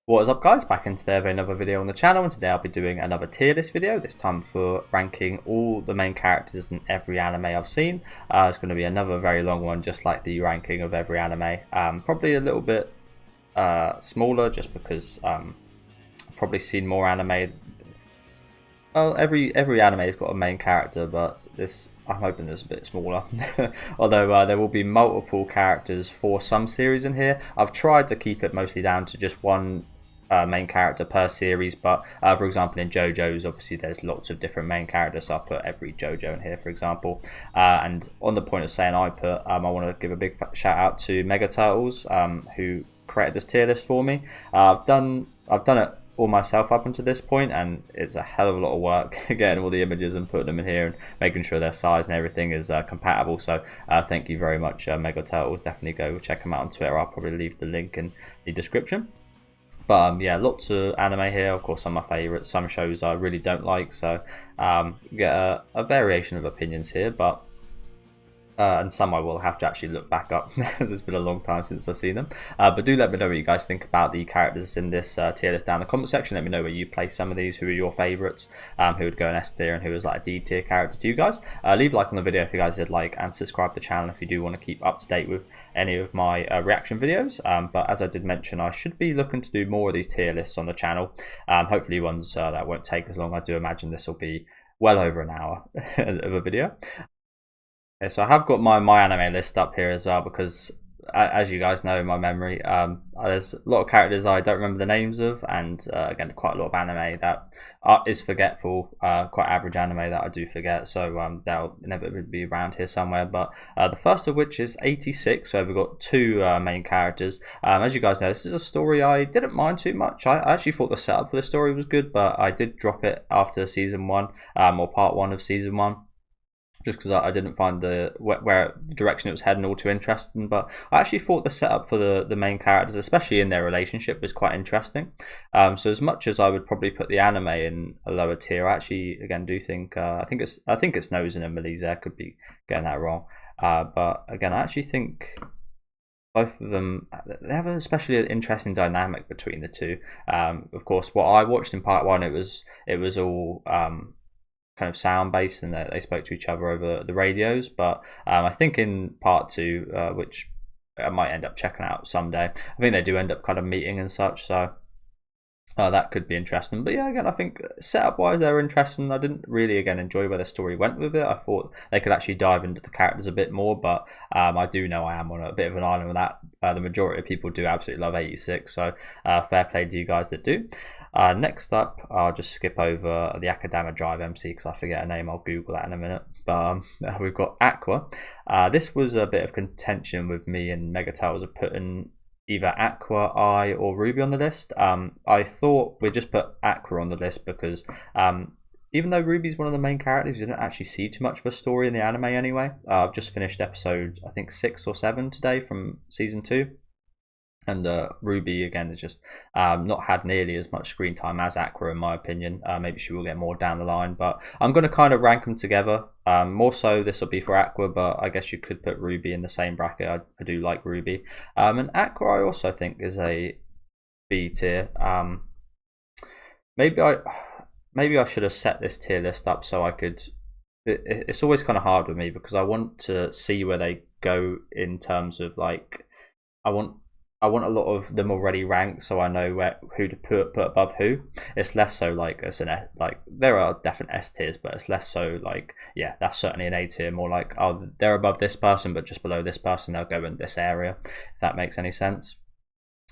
What is up, guys? Back in today with another video on the channel, and today I'll be doing another tier list video, this time for ranking all the main characters in every anime I've seen. It's going to be another very long one, just like the ranking of every anime. Probably a little bit smaller, just because I've probably seen more anime. Well, every anime has got a main character, but this, I'm hoping it's a bit smaller. Although there will be multiple characters for some series in here. I've tried to keep it mostly down to just one main character per series, but for example in JoJo's obviously there's lots of different main characters, so I put every JoJo in here, for example. And on the point of saying I want to give a big shout out to Mega Turtles, who created this tier list for me. I've done it all myself up until this point, and it's a hell of a lot of work getting all the images and putting them in here and making sure their size and everything is compatible. So thank you very much, Mega Turtles. Definitely go check them out on Twitter. I'll probably leave the link in the description. But yeah, lots of anime here. Of course, some of my favourites, some shows I really don't like, so get a variation of opinions here, but and some I will have to actually look back up as it's been a long time since I've seen them. But do let me know what you guys think about the characters in this tier list down in the comment section. Let me know where you place some of these, who are your favourites, who would go in S tier and who is like a D tier character to you guys. Leave a like on the video if you guys did like, and subscribe to the channel if you do want to keep up to date with any of my reaction videos. But as I did mention, I should be looking to do more of these tier lists on the channel. Hopefully ones that won't take as long. I do imagine this will be well over an hour of a video. Okay, so I have got my anime list up here as well, because as you guys know, my memory, there's a lot of characters I don't remember the names of, and again, quite a lot of anime that is forgetful, quite average anime that I do forget, so they'll inevitably be around here somewhere. But the first of which is 86, where we've got two main characters. As you guys know, this is a story I didn't mind too much. I actually thought the setup for the story was good, but I did drop it after season 1, or part 1 of season 1. Just because I didn't find where the direction it was heading all too interesting. But I actually thought the setup for the main characters, especially in their relationship, was quite interesting. So as much as I would probably put the anime in a lower tier, I actually again do think I think it's Nozen and Melise. I could be getting that wrong, but again I actually think both of them, they have an especially interesting dynamic between the two. Of course, what I watched in part 1, it was all kind of sound based, and they spoke to each other over the radios. But I think in part 2, which I might end up checking out someday, I think they do end up kind of meeting and such, so that could be interesting. But yeah, again, I think setup wise they're interesting. I didn't really again enjoy where the story went with it. I thought they could actually dive into the characters a bit more, but I do know I am on a bit of an island with that. The majority of people do absolutely love 86, so fair play to you guys that do. Next up, I'll just skip over the Akudama Drive MC because I forget a name. I'll Google that in a minute. But we've got Aqua. This was a bit of contention with me and Mega Turtles of putting either Aqua, I, or Ruby on the list. I thought we'd just put Aqua on the list because even though Ruby's one of the main characters, you don't actually see too much of a story in the anime anyway. I've just finished episode, I think 6 or 7 today from season 2. And Ruby, again, has just not had nearly as much screen time as Aqua, in my opinion. Maybe she will get more down the line, but I'm going to kind of rank them together. More so, this will be for Aqua, but I guess you could put Ruby in the same bracket. I do like Ruby. And Aqua, I also think, is a B tier. Maybe I should have set this tier list up so I could... It's always kind of hard with me because I want to see where they go in terms of, like... I want a lot of them already ranked, so I know who to put above who. It's less so like there are definite S tiers, but it's less so like, yeah, that's certainly an A tier. More like, oh, they're above this person, but just below this person, they'll go in this area. If that makes any sense.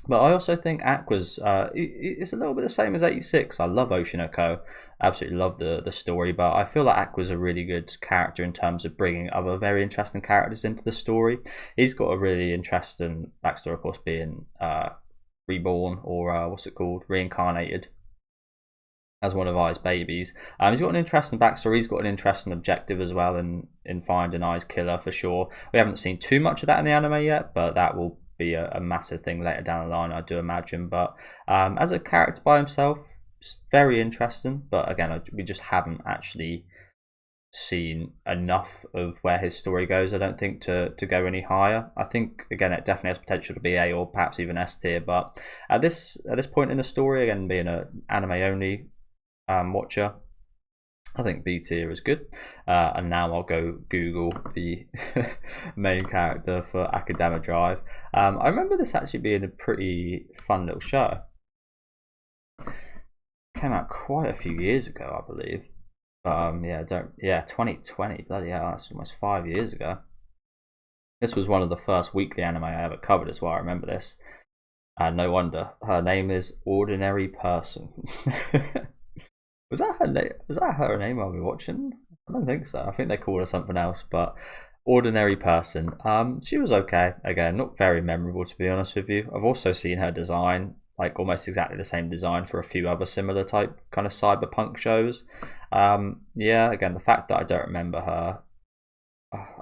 But I also think Aqua's it's a little bit the same as 86. I love Oshinoko, absolutely love the story, but I feel like Aqua's a really good character in terms of bringing other very interesting characters into the story. He's got a really interesting backstory, of course, being reborn, or what's it called, reincarnated as one of Ai's babies. He's got an interesting backstory. He's got an interesting objective as well in finding Ai's killer for sure. We haven't seen too much of that in the anime yet, but that will be a massive thing later down the line, I do imagine. But as a character by himself, it's very interesting, but again, we just haven't actually seen enough of where his story goes, I don't think, to go any higher. I think again it definitely has potential to be A or perhaps even S tier, but at this point in the story, again being an anime only watcher, I think B tier is good. And now I'll go Google the main character for Academa Drive. I remember this actually being a pretty fun little show. Came out quite a few years ago, I believe. Yeah, 2020. Bloody hell, that's almost 5 years ago. This was one of the first weekly anime I ever covered as well. I remember this. No wonder. Her name is Ordinary Person. Was that her name? Was that her name while we were watching? I don't think so. I think they called her something else, but Ordinary Person. She was okay. Again, not very memorable to be honest with you. I've also seen her design, like almost exactly the same design for a few other similar type kind of cyberpunk shows. Yeah, again, the fact that I don't remember her.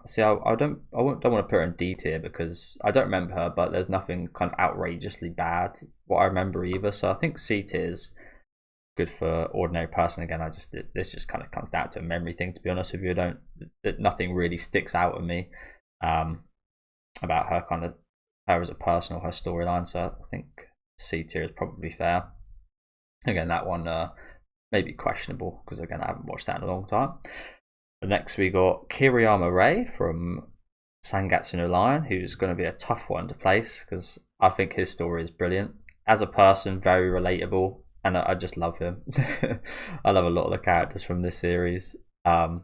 See, I don't want to put her in D tier because I don't remember her, but there's nothing kind of outrageously bad what I remember either. So I think C tier's good for Ordinary Person. Again, this just kind of comes down to a memory thing, to be honest with you. Nothing really sticks out of me about her, kind of her as a person or her storyline. So I think C tier is probably fair. Again, that one may be questionable because again I haven't watched that in a long time. But next we got Kiriyama Rei from Sangatsu no Lion, who's going to be a tough one to place because I think his story is brilliant. As a person, very relatable. And I just love him. I love a lot of the characters from this series. And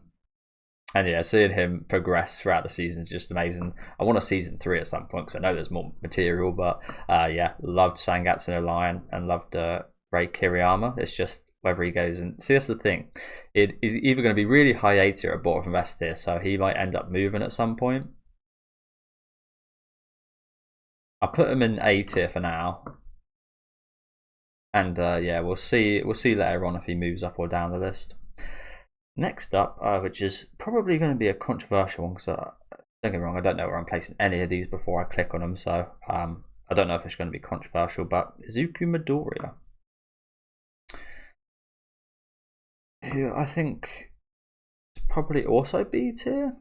yeah, seeing him progress throughout the season is just amazing. I want a season 3 at some point because I know there's more material. But yeah, loved Sangatsu no Lion and loved Rei Kiriyama. It's just whether he goes and see, that's the thing. It is either going to be really high A tier or bottom of S tier, so he might end up moving at some point. I'll put him in A tier for now. And yeah, we'll see later on if he moves up or down the list. Next up, which is probably going to be a controversial one, because don't get me wrong, I don't know where I'm placing any of these before I click on them, so I don't know if it's going to be controversial, but Izuku Midoriya, who I think is probably also B tier.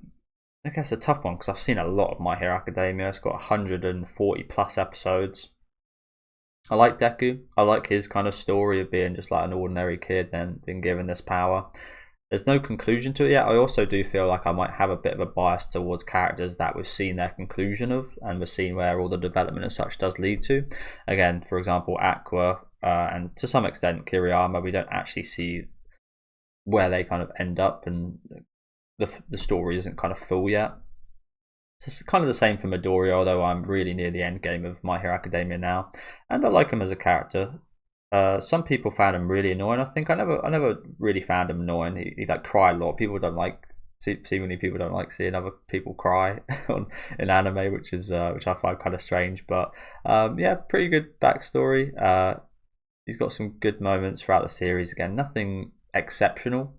I guess a tough one because I've seen a lot of My Hero Academia. It's got 140 plus episodes. I like Deku. I like his kind of story of being just like an ordinary kid and being given this power. There's no conclusion to it yet. I also do feel like I might have a bit of a bias towards characters that we've seen their conclusion of and we've seen where all the development and such does lead to. Again, for example, Aqua and to some extent Kiriyama, we don't actually see where they kind of end up and the story isn't kind of full yet. It's kind of the same for Midoriya, although I'm really near the end game of My Hero Academia now, and I like him as a character. Some people found him really annoying. I think I never really found him annoying. He like cried a lot. People don't like seemingly people don't like seeing other people cry in anime, which I find kind of strange. But yeah, pretty good backstory. He's got some good moments throughout the series. Again, nothing exceptional.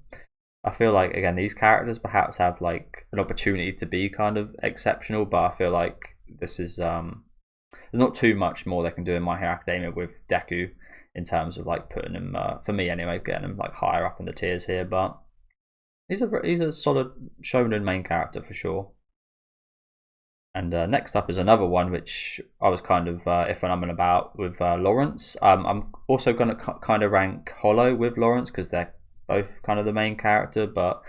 I feel like again these characters perhaps have like an opportunity to be kind of exceptional, but I feel like this is there's not too much more they can do in My Hero Academia with Deku in terms of like putting him for me anyway, getting him like higher up in the tiers here. But he's a solid shonen main character for sure. And next up is another one which I was kind of iffing and umming about with Lawrence. I'm also going to kind of rank Hollow with Lawrence because they're both kind of the main character, but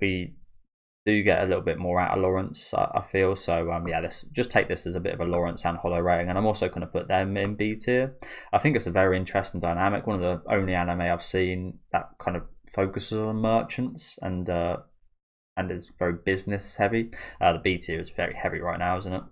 we do get a little bit more out of Lawrence, I feel. So yeah, let's just take this as a bit of a Lawrence and Hollow rating, and I'm also going to put them in B tier. I think it's a very interesting dynamic. One of the only anime I've seen that kind of focuses on merchants and is very business heavy. The B tier is very heavy right now, isn't it?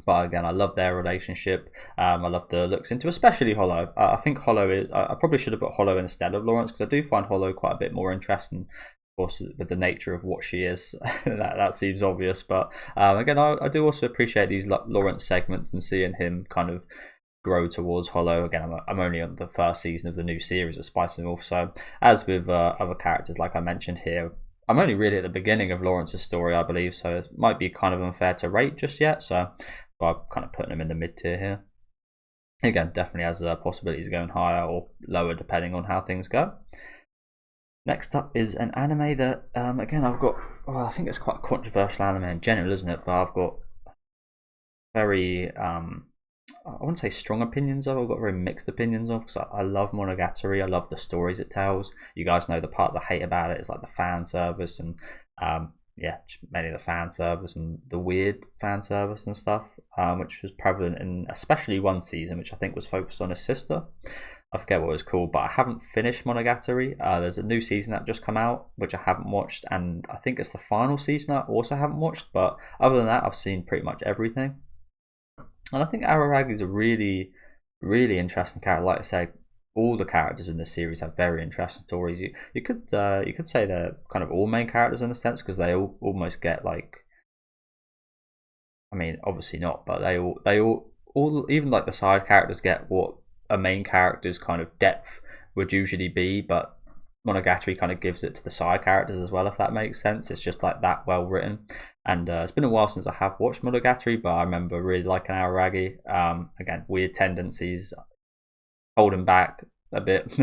But again, I love their relationship. I love the looks into, especially Hollow. I think Hollow is. I probably should have put Hollow instead of Lawrence because I do find Hollow quite a bit more interesting. Of course, with the nature of what she is, that seems obvious. But again, I do also appreciate these Lawrence segments and seeing him kind of grow towards Hollow. Again, I'm only on the first season of the new series of Spice and Wolf, so as with other characters, like I mentioned here, I'm only really at the beginning of Lawrence's story, I believe. So it might be kind of unfair to rate just yet. So I'm kind of putting him in the mid tier here. Again, definitely has possibilities of going higher or lower depending on how things go. Next up is an anime that, again, I've got, well, I think it's quite a controversial anime in general, isn't it? But I've got very, I wouldn't say strong opinions of, I've got very mixed opinions of, because I love Monogatari, I love the stories it tells. You guys know the parts I hate about it is like the fan service and, yeah, mainly the fan service and the weird fan service and stuff, which was prevalent in especially one season, which I think was focused on his sister. I forget what it was called, but I haven't finished Monogatari. There's a new season that just come out, which I haven't watched, and I think it's the final season I also haven't watched. But other than that, I've seen pretty much everything. And I think Araragi is a really, really interesting character. Like I said, all the characters in this series have very interesting stories. You could say they're kind of all main characters in a sense, because they all almost get like, I mean, obviously not, but they all even like the side characters get what a main character's kind of depth would usually be, but Monogatari kind of gives it to the side characters as well, if that makes sense. It's just like that well written. And it's been a while since I have watched Monogatari, but I remember really liking Araragi. Again, weird tendencies, holding back a bit,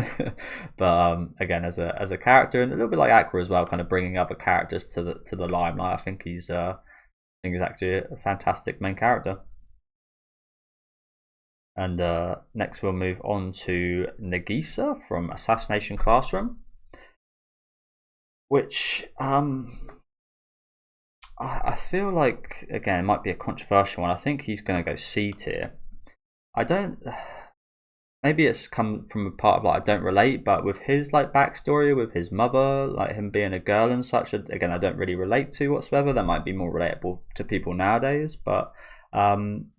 but again, as a character, and a little bit like Aqua as well, kind of bringing other characters to the limelight. I think he's actually a fantastic main character. And next we'll move on to Nagisa from Assassination Classroom, which I feel like, again, it might be a controversial one. I think he's going to go C tier. I don't, maybe it's come from a part of like I don't relate, but with his like backstory with his mother, like him being a girl and such, again, I don't really relate to whatsoever. That might be more relatable to people nowadays, but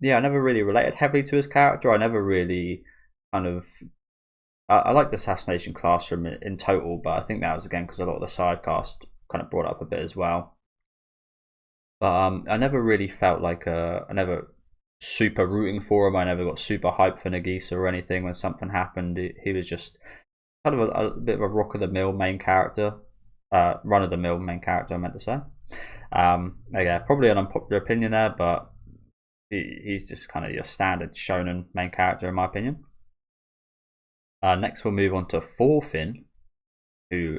yeah, I never really related heavily to his character. I never really kind of, I liked Assassination Classroom in total, but I think that was again because a lot of the side cast kind of brought up a bit as well. But I never really felt like I never super rooting for him. I never got super hyped for Nagisa or anything when something happened. He was just kind of a bit of a rock of the mill main character, run of the mill main character, I meant to say. Yeah, probably an unpopular opinion there, but he's just kind of your standard shonen main character in my opinion. Next we'll move on to Thorfinn, who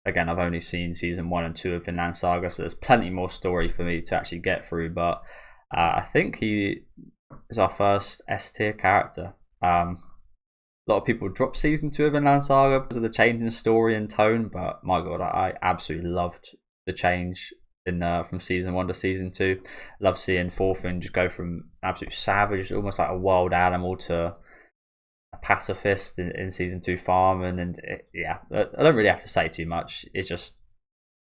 again I've only seen season 1 and 2 of Vinland Saga, so there's plenty more story for me to actually get through, but I think he is our first S tier character. A lot of people dropped season 2 of Vinland Saga because of the change in story and tone, but my god, I absolutely loved the change in from season 1 to season 2. Love seeing Thorfinn just go from absolute savage, almost like a wild animal, to a pacifist in season 2 farming, and yeah, I don't really have to say too much. It's just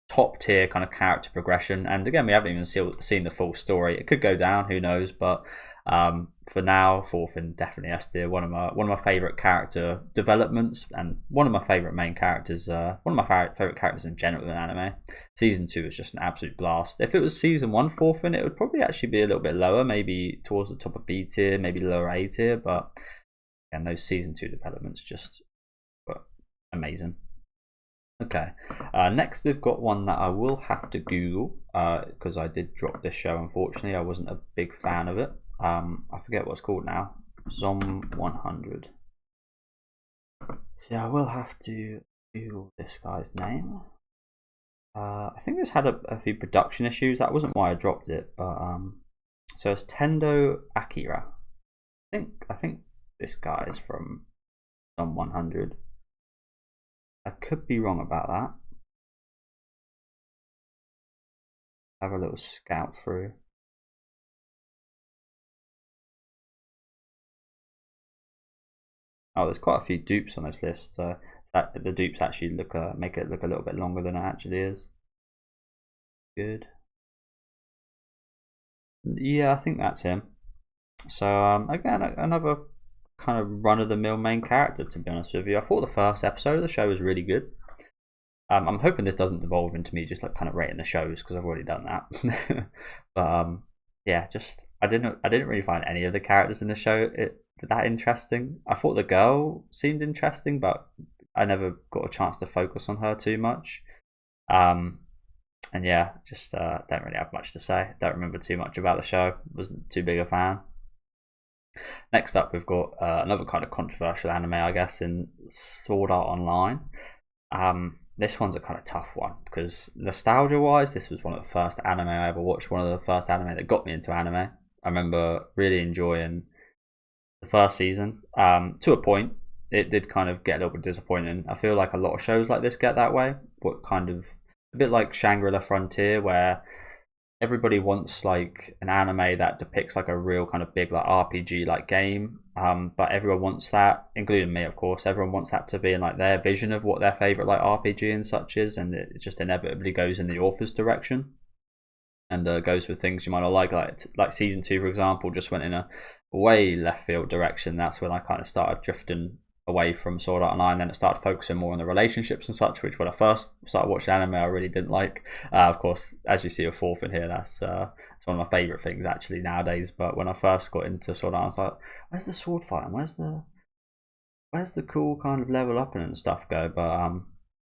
top tier kind of character progression, and again, we haven't even seen the full story. It could go down, who knows, but for now, Thorfinn definitely S tier. One of my favorite character developments, and one of my favorite main characters. One of my favorite characters in general in anime. Season 2 was just an absolute blast. If it was season 1 Thorfinn, it would probably actually be a little bit lower, maybe towards the top of B tier, maybe lower A tier. But and those season 2 developments just were amazing. Okay, next we've got one that I will have to Google because I did drop this show. Unfortunately, I wasn't a big fan of it. I forget what it's called now. Zom 100. So I will have to Google this guy's name. I think this had a few production issues. That wasn't why I dropped it, but so it's Tendo Akira. I think this guy is from Zom 100. I could be wrong about that. Have a little scout through. Oh, there's quite a few dupes on this list, so the dupes actually make it look a little bit longer than it actually is. Good. Yeah, I think that's him. So again, another kind of run-of-the-mill main character, to be honest with you. I thought the first episode of the show was really good. I'm hoping this doesn't devolve into me just like kind of rating the shows, because I've already done that. But yeah, just I didn't really find any of the characters in the show that interesting. I thought the girl seemed interesting, but I never got a chance to focus on her too much. And yeah, just don't really have much to say. Don't remember too much about the show. Wasn't too big a fan. Next up, we've got another kind of controversial anime, I guess, in Sword Art Online. this one's a kind of tough one because nostalgia wise, this was one of the first anime I ever watched. One of the first anime that got me into anime. I remember really enjoying the first season. To a point, it did kind of get a little bit disappointing. I feel like a lot of shows like this get that way. What kind of a bit like Shangri-La Frontier, where everybody wants like an anime that depicts like a real kind of big like RPG like game, but everyone wants that, including me of course, everyone wants that to be in like their vision of what their favorite like RPG and such is, and it just inevitably goes in the author's direction and goes with things you might not like season 2 for example just went in a way left field direction. That's when I kind of started drifting away from Sword Art Online, then it started focusing more on the relationships and such, which when I first started watching anime I really didn't like. Of course, as you see a fourth in here, that's it's one of my favourite things actually nowadays. But when I first got into Sword Art, I was like, where's the sword fighting? Where's the cool kind of level up and stuff go? But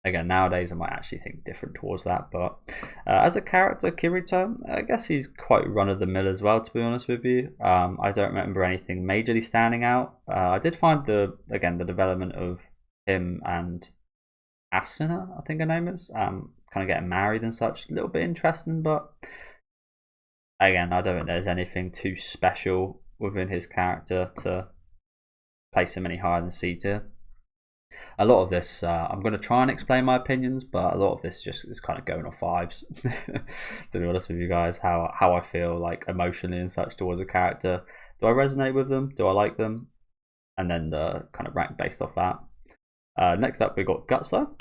again, nowadays I might actually think different towards that. But as a character, Kirito, I guess he's quite run-of-the-mill as well, to be honest with you. I don't remember anything majorly standing out. I did find the development of him and Asuna, I think her name is, kind of getting married and such, a little bit interesting. But again, I don't think there's anything too special within his character to place him any higher than C tier. A lot of this, I'm going to try and explain my opinions, but a lot of this just is kind of going off vibes. To be honest with you guys, how I feel like emotionally and such towards a character. Do I resonate with them? Do I like them? And then kind of rank based off that. Next up, we got Guts though,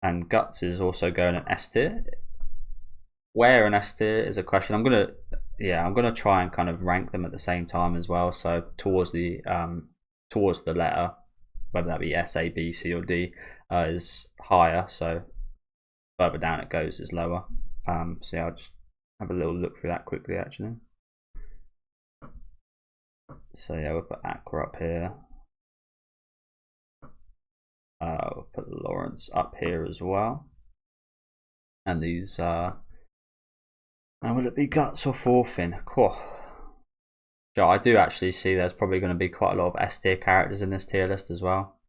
and Guts is also going an S tier. Where an S tier is a question. I'm gonna try and kind of rank them at the same time as well. So towards the letter, whether that be S, A, B, C, or D, is higher. So further down it goes is lower. So yeah, I'll just have a little look through that quickly actually. So yeah, we'll put Aqua up here. We'll put Lawrence up here as well. And these, now will it be Guts or Thorfinn? Cool. So I do actually see there's probably going to be quite a lot of S tier characters in this tier list as well.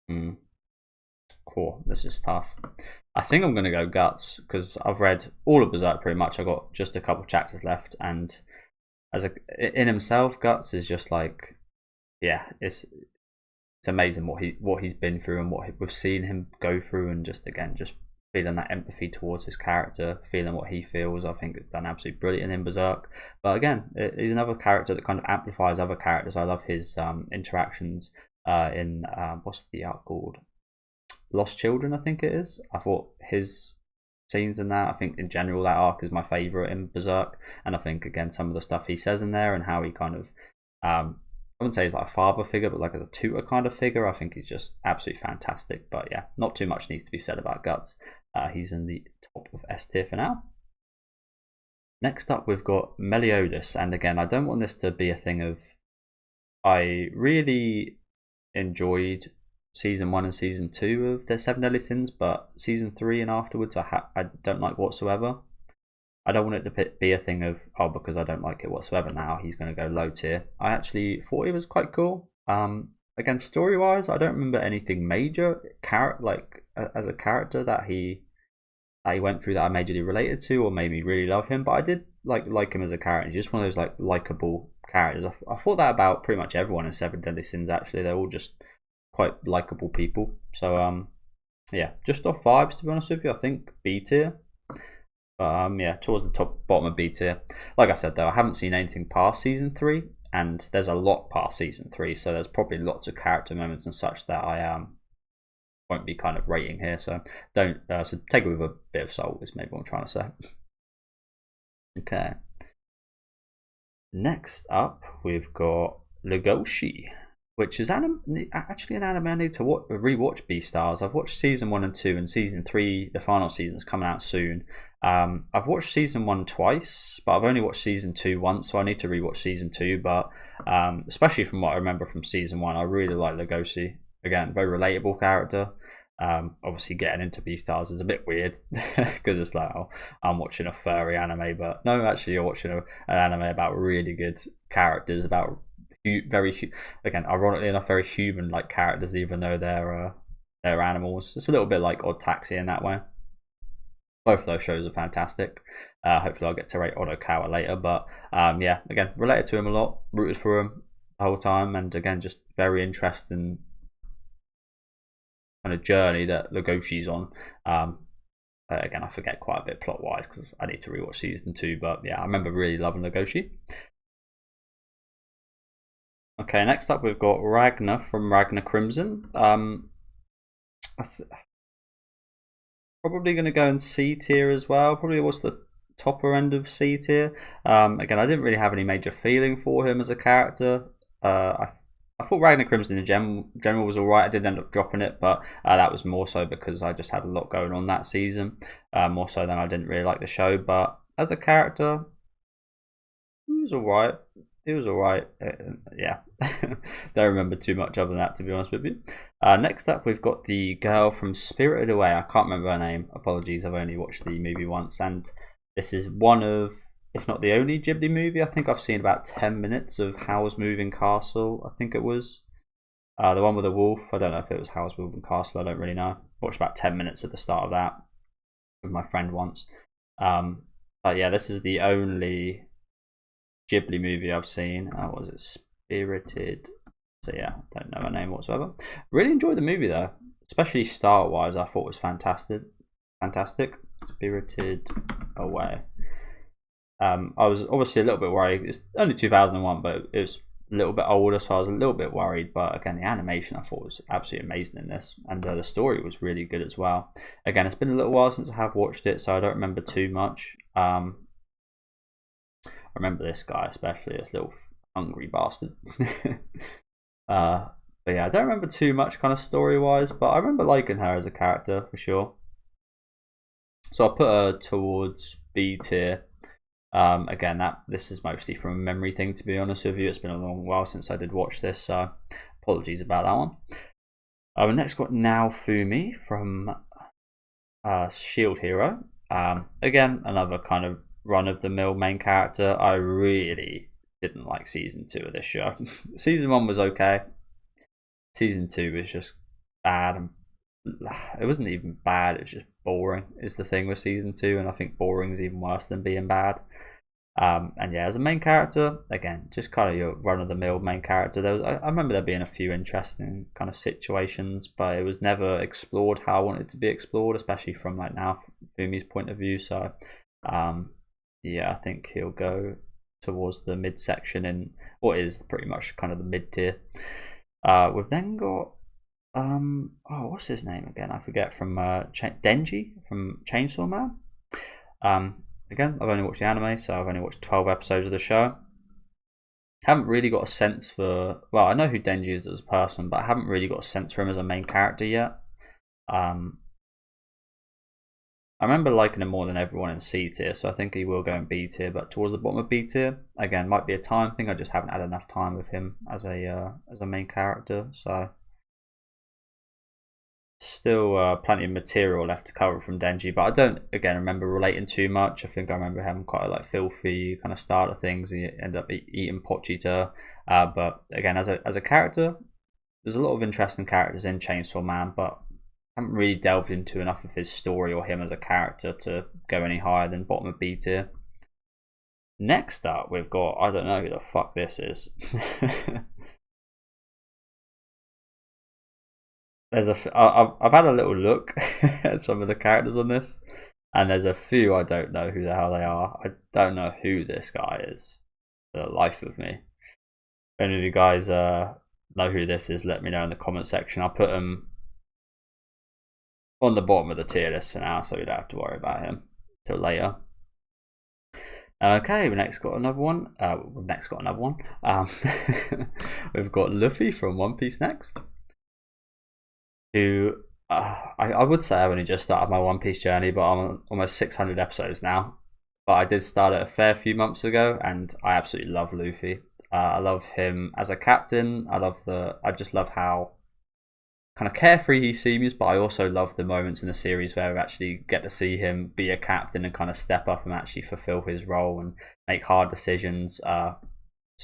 Cool, this is tough. I think I'm going to go Guts because I've read all of Berserk pretty much. I've got just a couple chapters left, and in himself, Guts is just like, yeah, it's amazing what he's been through and what we've seen him go through, and just feeling that empathy towards his character, feeling what he feels. I think it's done absolutely brilliant in Berserk. But again, he's another character that kind of amplifies other characters. I love his interactions in what's the arc called? Lost Children, I think it is. I thought his scenes in that, I think in general that arc is my favourite in Berserk. And I think again some of the stuff he says in there and how he kind of I wouldn't say he's like a father figure, but like as a tutor kind of figure, I think he's just absolutely fantastic. But yeah, not too much needs to be said about Guts. He's in the top of S tier for now. Next up, we've got Meliodas, and again, I don't want this to be a thing of. I really enjoyed season 1 and season 2 of the Seven Deadly Sins, but season 3 and afterwards, I don't like whatsoever. I don't want it to be a thing of, oh, because I don't like it whatsoever now, he's going to go low tier. I actually thought he was quite cool. Again, story-wise, I don't remember anything major as a character that he went through that I majorly related to or made me really love him. But I did like him as a character. He's just one of those like likable characters. I thought that about pretty much everyone in Seven Deadly Sins. Actually, they're all just quite likable people. So yeah, just off vibes, to be honest with you. I think B tier. Yeah, towards the bottom of B tier. Like I said though, I haven't seen anything past season 3, and there's a lot past season 3, so there's probably lots of character moments and such that I won't be kind of rating here. So don't so take it with a bit of salt is maybe what I'm trying to say. Okay. Next up, we've got Legoshi, which is actually an anime I need to rewatch. Beastars. I've watched season 1 and 2, and season 3, the final season, is coming out soon. I've watched season 1 twice, but I've only watched season 2 once, so I need to rewatch season 2. But especially from what I remember from season 1, I really like Legoshi. Again, very relatable character. Obviously, getting into Beastars is a bit weird because it's like, oh, I'm watching a furry anime, but no, actually, you're watching an anime about really good characters, about again, ironically enough, very human like characters, even though they're their animals. It's a little bit like Odd Taxi in that way. Both of those shows are fantastic. Hopefully I'll get to rate Odokawa later, but yeah, again, related to him a lot, rooted for him the whole time, and again, just very interesting kind of journey that Legoshi's on. Again, I forget quite a bit plot wise because I need to rewatch season 2, but yeah, I remember really loving Legoshi. Okay, next up we've got Ragnar from Ragnar Crimson. Probably going to go in C tier as well. Probably was the topper end of C tier. Again, I didn't really have any major feeling for him as a character. I thought Ragnar Crimson in general was alright. I did end up dropping it, but that was more so because I just had a lot going on that season. More so than I didn't really like the show. But as a character, he was alright. He was alright. Yeah, don't remember too much other than that, to be honest with you. Next up, we've got the girl from Spirited Away. I can't remember her name. Apologies, I've only watched the movie once, and this is one of, if not the only Ghibli movie. I think I've seen about 10 minutes of Howl's Moving Castle. I think it was the one with the wolf. I don't know if it was Howl's Moving Castle. I don't really know. Watched about 10 minutes at the start of that with my friend once. But yeah, this is the only Ghibli movie I've seen. Was it Spirited? So yeah, don't know her name whatsoever. Really enjoyed the movie though, especially style wise. I thought it was fantastic. Spirited Away. I was obviously a little bit worried. It's only 2001, but it was a little bit older, so I was a little bit worried. But again, the animation I thought was absolutely amazing in this, and the story was really good as well. Again, it's been a little while since I have watched it, so I don't remember too much. I remember this guy especially, this little hungry bastard. But yeah, I don't remember too much kind of story wise, but I remember liking her as a character for sure. So I'll put her towards B tier. Again, this is mostly from a memory thing, to be honest with you. It's been a long while since I did watch this, so apologies about that one. We next got Naofumi from Shield Hero. Again, another kind of run-of-the-mill main character. I really didn't like season 2 of this show. Season 1 was okay. Season 2 was just bad, and it wasn't even bad, it was just boring is the thing with season 2, and I think boring is even worse than being bad. And yeah, as a main character, again, just kind of your run-of-the-mill main character. I remember there being a few interesting kind of situations, but it was never explored how I wanted it to be explored, especially from like Naofumi's point of view. So yeah, I think he'll go towards the midsection in what is pretty much kind of the mid tier. We've then got what's his name again? I forget. From Denji from Chainsaw Man. Again, I've only watched the anime, so I've only watched 12 episodes of the show. Haven't really got a sense for, well, I know who Denji is as a person, but I haven't really got a sense for him as a main character yet. I remember liking him more than everyone in C tier, so I think he will go in B tier, but towards the bottom of B tier. Again, might be a time thing. I just haven't had enough time with him as a main character, so still plenty of material left to cover from Denji, but I don't again remember relating too much. I think I remember having quite a like filthy kind of start of things, and he ended up eating Pochita. But again, as a character, there's a lot of interesting characters in Chainsaw Man, but I haven't really delved into enough of his story or him as a character to go any higher than bottom of B tier. Next up, we've got, I don't know who the fuck this is. I've had a little look at some of the characters on this, and there's a few I don't know who the hell they are. I don't know who this guy is, for the life of me. If any of you guys know who this is, let me know in the comment section. I'll put him on the bottom of the tier list for now, so we don't have to worry about him till later. Okay, we've next got another one. We've got Luffy from One Piece next, who I would say I've only just started my One Piece journey, but I'm on almost 600 episodes now. But I did start it a fair few months ago, and I absolutely love Luffy. I love him as a captain. I just love how kind of carefree he seems, but I also love the moments in the series where we actually get to see him be a captain and kind of step up and actually fulfill his role and make hard decisions. Again,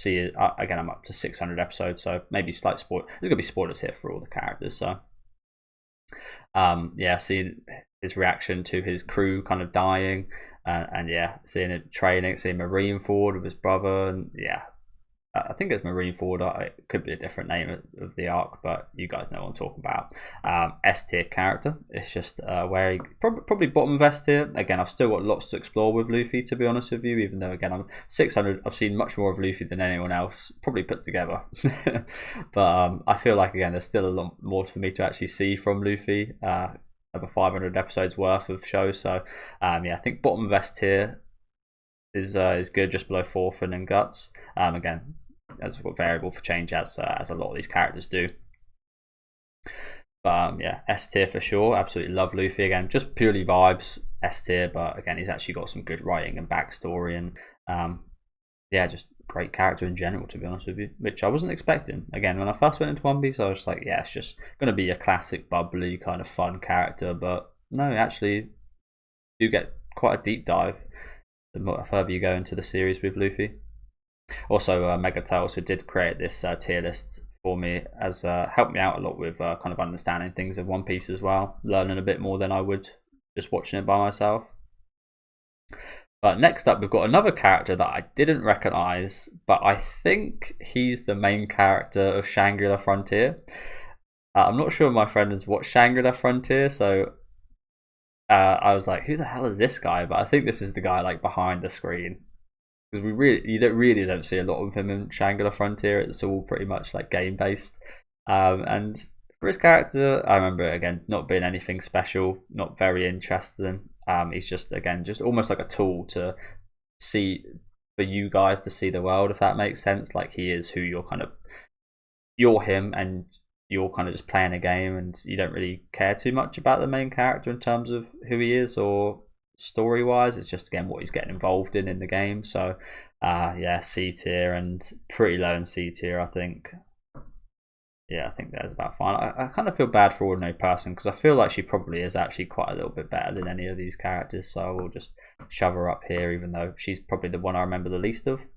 I'm up to 600 episodes, so maybe slight spoil. There's gonna be spoilers here for all the characters, so Yeah, seeing his reaction to his crew kind of dying, and yeah, seeing it training, seeing Marineford with his brother, and yeah, I think it's Marineford. It could be a different name of the arc, but you guys know what I'm talking about. S tier character. It's just where he probably bottom of S tier. Again, I've still got lots to explore with Luffy, to be honest with you. Even though again I'm 600, I've seen much more of Luffy than anyone else probably put together. But I feel like again there's still a lot more for me to actually see from Luffy. Over 500 episodes worth of show. So yeah, I think bottom of S tier is good, just below Thorfinn and Guts. Again, as a variable for change as a lot of these characters do. But yeah, S tier for sure. Absolutely love Luffy. Again, just purely vibes, S tier. But again, he's actually got some good writing and backstory, and yeah, just great character in general, to be honest with you, which I wasn't expecting. Again, when I first went into One Piece, I was like, yeah, it's just going to be a classic, bubbly, kind of fun character. But no, actually, you get quite a deep dive the further you go into the series with Luffy. Also, Megatales, who did create this tier list for me, has helped me out a lot with kind of understanding things of One Piece as well, learning a bit more than I would just watching it by myself. But next up, we've got another character that I didn't recognise, but I think he's the main character of Shangri-La Frontier. I'm not sure my friend has watched Shangri-La Frontier, so I was like, who the hell is this guy? But I think this is the guy like behind the screen, because you don't see a lot of him in Shangri-La Frontier. It's all pretty much like game based. And for his character, I remember again not being anything special, not very interesting. He's just again just almost like a tool to see for you guys to see the world, if that makes sense. Like he is who you're him, and you're kind of just playing a game, and you don't really care too much about the main character in terms of who he is or story wise. It's just again what he's getting involved in the game. So yeah, C tier, and pretty low in C tier, I think. Yeah, I think that's about fine. I kind of feel bad for Ordinary Person, because I feel like she probably is actually quite a little bit better than any of these characters, so we'll just shove her up here, even though she's probably the one I remember the least of.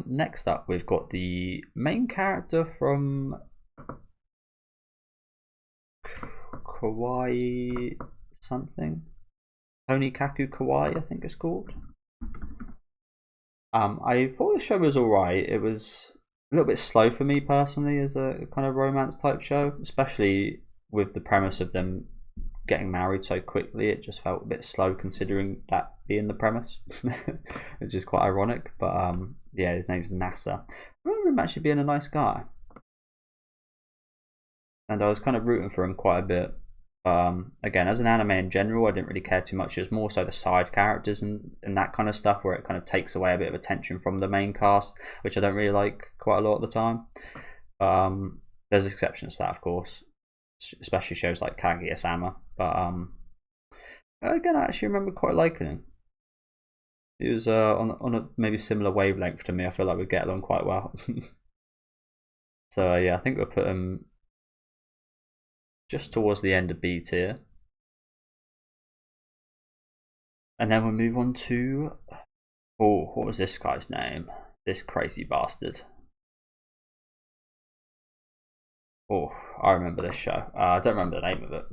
Next up, we've got the main character from Kawaii something. Tonikaku Kawaii, I think it's called. I thought the show was alright. It was a little bit slow for me personally as a kind of romance type show, especially with the premise of them getting married so quickly. It just felt a bit slow considering that being the premise, which is quite ironic. But yeah, his name's Nasa. I remember him actually being a nice guy, and I was kind of rooting for him quite a bit. Again, as an anime in general, I didn't really care too much. It was more so the side characters and that kind of stuff, where it kind of takes away a bit of attention from the main cast, which I don't really like quite a lot of the time. There's exceptions to that, of course, especially shows like Kaguya-sama. But again, I actually remember quite liking him. He was on a maybe similar wavelength to me. I feel like we'd get along quite well. So yeah, I think we'll put him just towards the end of B tier. And then we'll move on to, oh, what was this guy's name? This crazy bastard. Oh, I remember this show. I don't remember the name of it.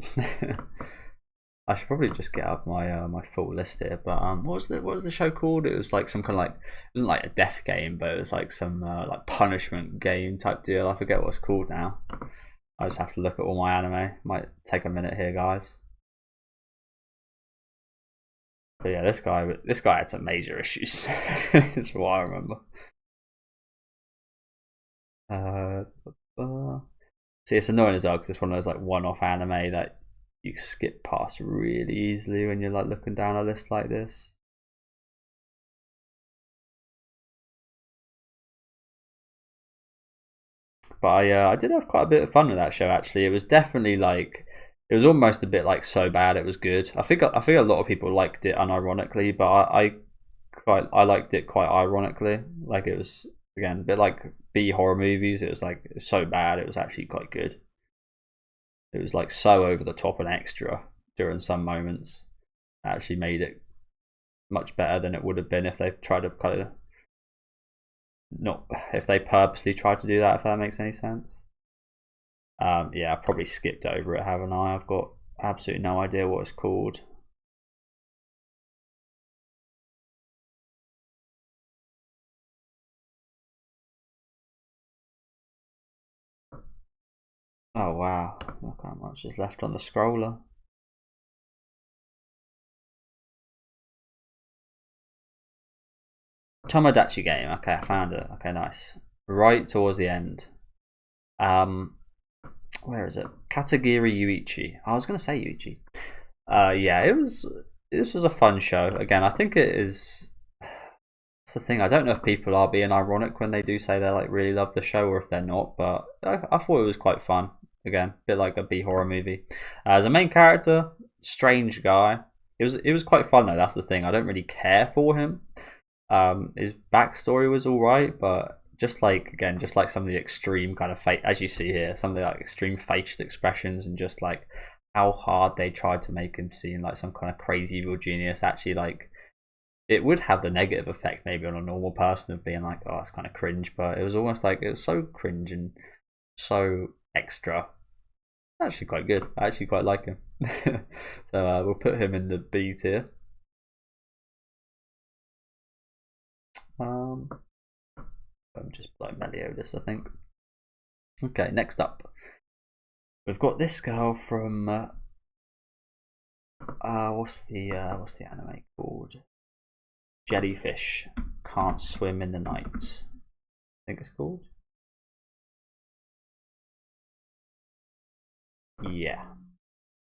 I should probably just get up my my full list here. But what was the show called? It was like some kind of like, it wasn't like a death game, but it was like some like punishment game type deal. I forget what it's called now. I just have to look at all my anime. Might take a minute here, guys. But yeah, this guy had some major issues. That's what I remember. See, it's annoying as well, because it's one of those like one-off anime that you skip past really easily when you're like looking down a list like this. But I did have quite a bit of fun with that show actually. It was definitely like, it was almost a bit like so bad it was good. I think a lot of people liked it unironically, but I liked it quite ironically. Like it was again a bit like B horror movies. It was like so bad it was actually quite good. It was like so over the top and extra during some moments. It actually made it much better than it would have been if they tried to kind of not, if they purposely tried to do that, if that makes any sense. Yeah, I probably skipped over it, haven't I? I've got absolutely no idea what it's called. Oh wow, look how much is left on the scroller. Tomodachi Game. Okay, I found it. Okay, nice. Right towards the end. Where is it? Katagiri Yuichi. I was gonna say Yuichi. Yeah, it was. This was a fun show. Again, I think it is. That's the thing. I don't know if people are being ironic when they do say they like really love the show, or if they're not. But I thought it was quite fun. Again, a bit like a B horror movie. As a main character, strange guy. It was quite fun though. That's the thing. I don't really care for him. His backstory was all right, but just like again, just like some of the extreme kind of fate, as you see here, some of the like extreme facial expressions and just like how hard they tried to make him seem like some kind of crazy evil genius. Actually, like it would have the negative effect maybe on a normal person of being like, oh, it's kind of cringe, but it was almost like it was so cringe and so extra. Actually, quite good. I actually quite like him. So we'll put him in the B tier. I'm just like Meliodas, I think. Okay, next up, we've got this girl from what's the anime called? Jellyfish Can't Swim in the Night. I think it's called. Yeah.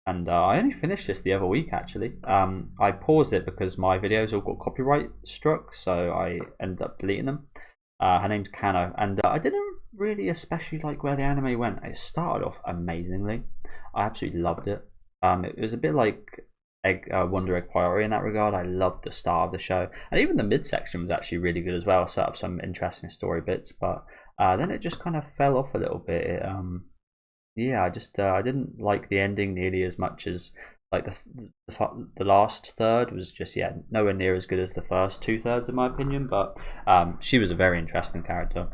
And I only finished this the other week actually. I paused it because my videos all got copyright struck, so I ended up deleting them. Her name's Kano, and I didn't really especially like where the anime went. It started off amazingly. I absolutely loved it. It was a bit like Wonder Egg Priority in that regard. I loved the start of the show, and even the midsection was actually really good as well. Set up some interesting story bits, but then it just kind of fell off a little bit. Yeah, I didn't like the ending nearly as much as like the last third was just nowhere near as good as the first 2/3 in my opinion. But she was a very interesting character.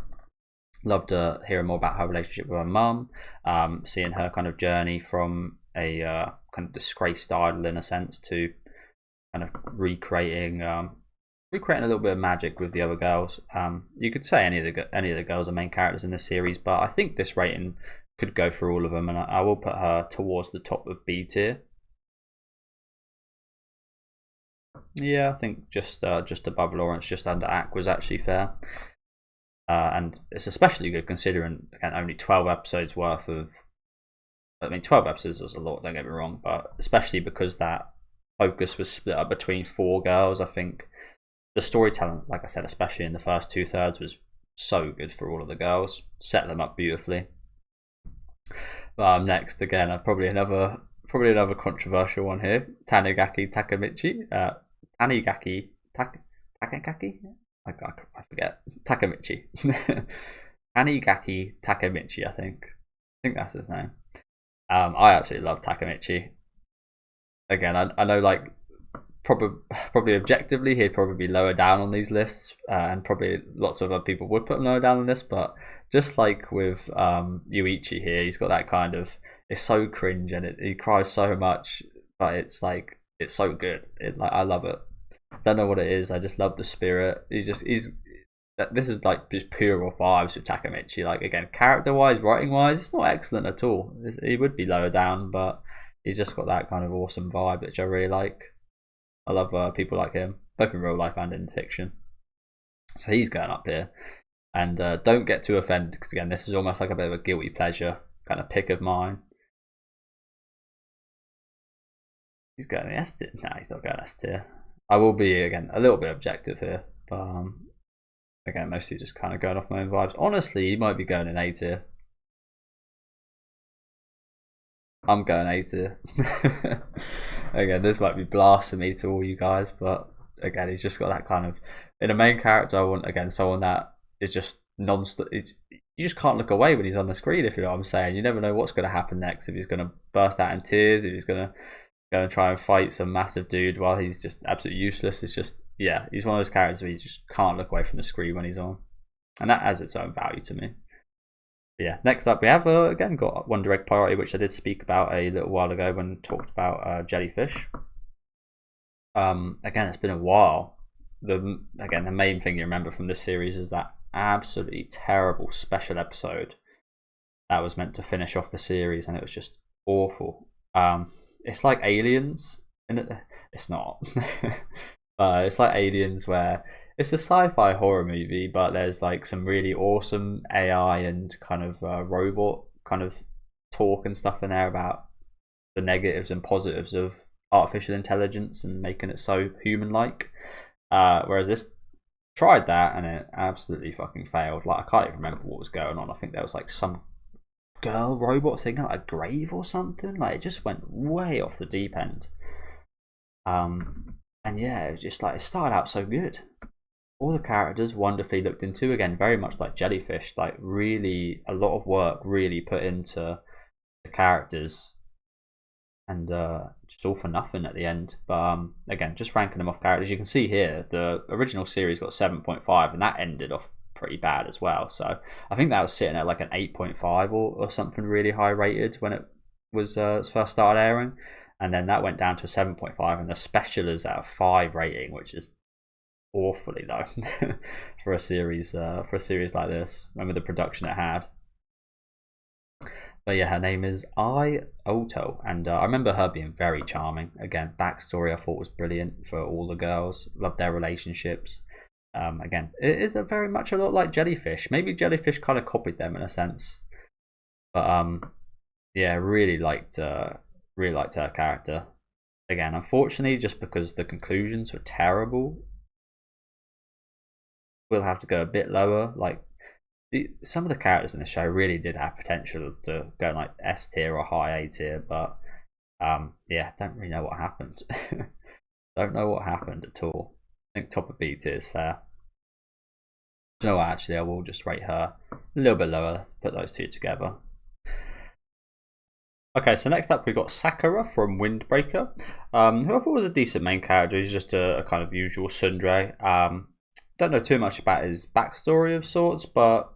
Loved hearing more about her relationship with her mum, seeing her kind of journey from a kind of disgraced idol in a sense to kind of recreating a little bit of magic with the other girls. You could say any of the girls are main characters in this series, but I think this rating could go for all of them, and I will put her towards the top of B tier. Yeah, I think just above Lawrence, just under Ak was actually fair. And it's especially good considering again only 12 episodes worth of. I mean, 12 episodes is a lot. Don't get me wrong, but especially because that focus was split up between 4 girls, I think the storytelling, like I said, especially in the first 2/3, was so good for all of the girls. Set them up beautifully. Next, again, probably another controversial one here. Tanigaki Takemichi. Takagaki. I forget. Takemichi. Tanigaki Takemichi. I think that's his name. I absolutely love Takemichi. Again, I know like probably objectively he'd probably be lower down on these lists, and probably lots of other people would put him lower down on this, but just like with Yuichi here, he's got that kind of, it's so cringe and he cries so much, but it's like it's so good. I love it. Don't know what it is, I just love the spirit. This is like just pure vibes with Takemichi. Like again, character wise, writing wise, it's not excellent at all. He would be lower down, but he's just got that kind of awesome vibe which I really like. I love people like him, both in real life and in fiction. So he's going up here. And don't get too offended, because again, this is almost like a bit of a guilty pleasure kind of pick of mine. He's going S tier. No, he's not going S tier. I will be, again, a little bit objective here. But again, mostly just kind of going off my own vibes. Honestly, he might be going in A tier. I'm going A tier. Again, this might be blasphemy to all you guys, but again, he's just got that kind of, in a main character, I want again someone that is just non-stop. You just can't look away when he's on the screen, if you know what I'm saying. You never know what's going to happen next. If he's going to burst out in tears, if he's going to go and try and fight some massive dude while he's just absolutely useless. It's just, yeah, he's one of those characters where you just can't look away from the screen when he's on, and that has its own value to me. Yeah, next up we have again got Wonder Egg Priority, which I did speak about a little while ago when I talked about Jellyfish. Again, it's been a while. The main thing you remember from this series is that absolutely terrible special episode that was meant to finish off the series, and it was just awful. It's like Aliens, and it's not. It's like Aliens, where it's a sci-fi horror movie, but there's like some really awesome AI and kind of robot kind of talk and stuff in there about the negatives and positives of artificial intelligence and making it so human-like. Whereas this tried that and it absolutely fucking failed. Like, I can't even remember what was going on. I think there was like some girl robot thing at a grave or something. Like, it just went way off the deep end. And yeah, it was just like, it started out so good. All the characters wonderfully looked into, again, very much like Jellyfish. Like, really, a lot of work really put into the characters, and just all for nothing at the end. But again, just ranking them off characters, you can see here the original series got 7.5, and that ended off pretty bad as well. So I think that was sitting at like an 8.5 or something really high rated when it was first started airing, and then that went down to a 7.5, and the special is at a 5 rating, which is awfully low for a series like this. Remember the production it had. But yeah, her name is Ai Oto, and I remember her being very charming. Again, backstory I thought was brilliant for all the girls. Loved their relationships. Again, it is very much a lot like Jellyfish. Maybe Jellyfish kind of copied them in a sense. But yeah, really liked her character. Again, unfortunately, just because the conclusions were terrible, we'll have to go a bit lower. Like, some of the characters in the show really did have potential to go like S tier or high A tier, but yeah, don't really know what happened. Don't know what happened at all. I think top of B tier is fair. You know what, actually I will just rate her a little bit lower, put those two together. Okay, so next up we've got Sakura from Windbreaker, who I thought was a decent main character. He's just a kind of usual tsundere. Don't know too much about his backstory of sorts, but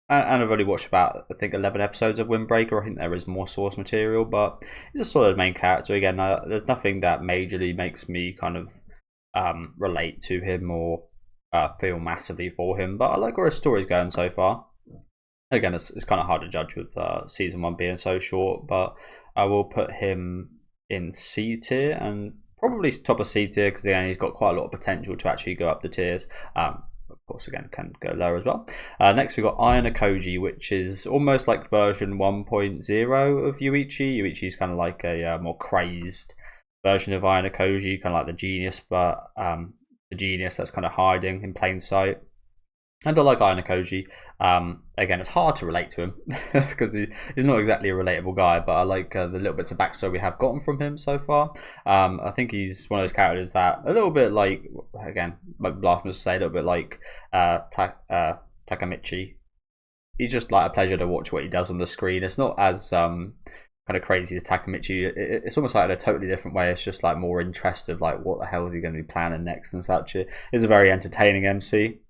and I've only watched about, I think, 11 episodes of Windbreaker. I think there is more source material, but he's a solid main character. Again, there's nothing that majorly makes me kind of relate to him or feel massively for him, but I like where his story's going so far. Again, it's kind of hard to judge with season 1 being so short, but I will put him in C tier, and probably top of C tier, because again, he's got quite a lot of potential to actually go up the tiers. Of course, again, can go lower as well. Next, we've got Ayano Koji, which is almost like version 1.0 of Yuichi. Yuichi's kind of like a more crazed version of Ayano Koji, kind of like the genius, but the genius that's kind of hiding in plain sight. And I like Ayano Koji. Again, it's hard to relate to him because he's not exactly a relatable guy, but I like the little bits of backstory we have gotten from him so far. I think he's one of those characters that a little bit like, again, like Blasphemous to say, a little bit like Takamichi. He's just like a pleasure to watch what he does on the screen. It's not as kind of crazy as Takamichi. It's almost like in a totally different way. It's just like more interest of like what the hell is he going to be planning next and such. It's a very entertaining MC.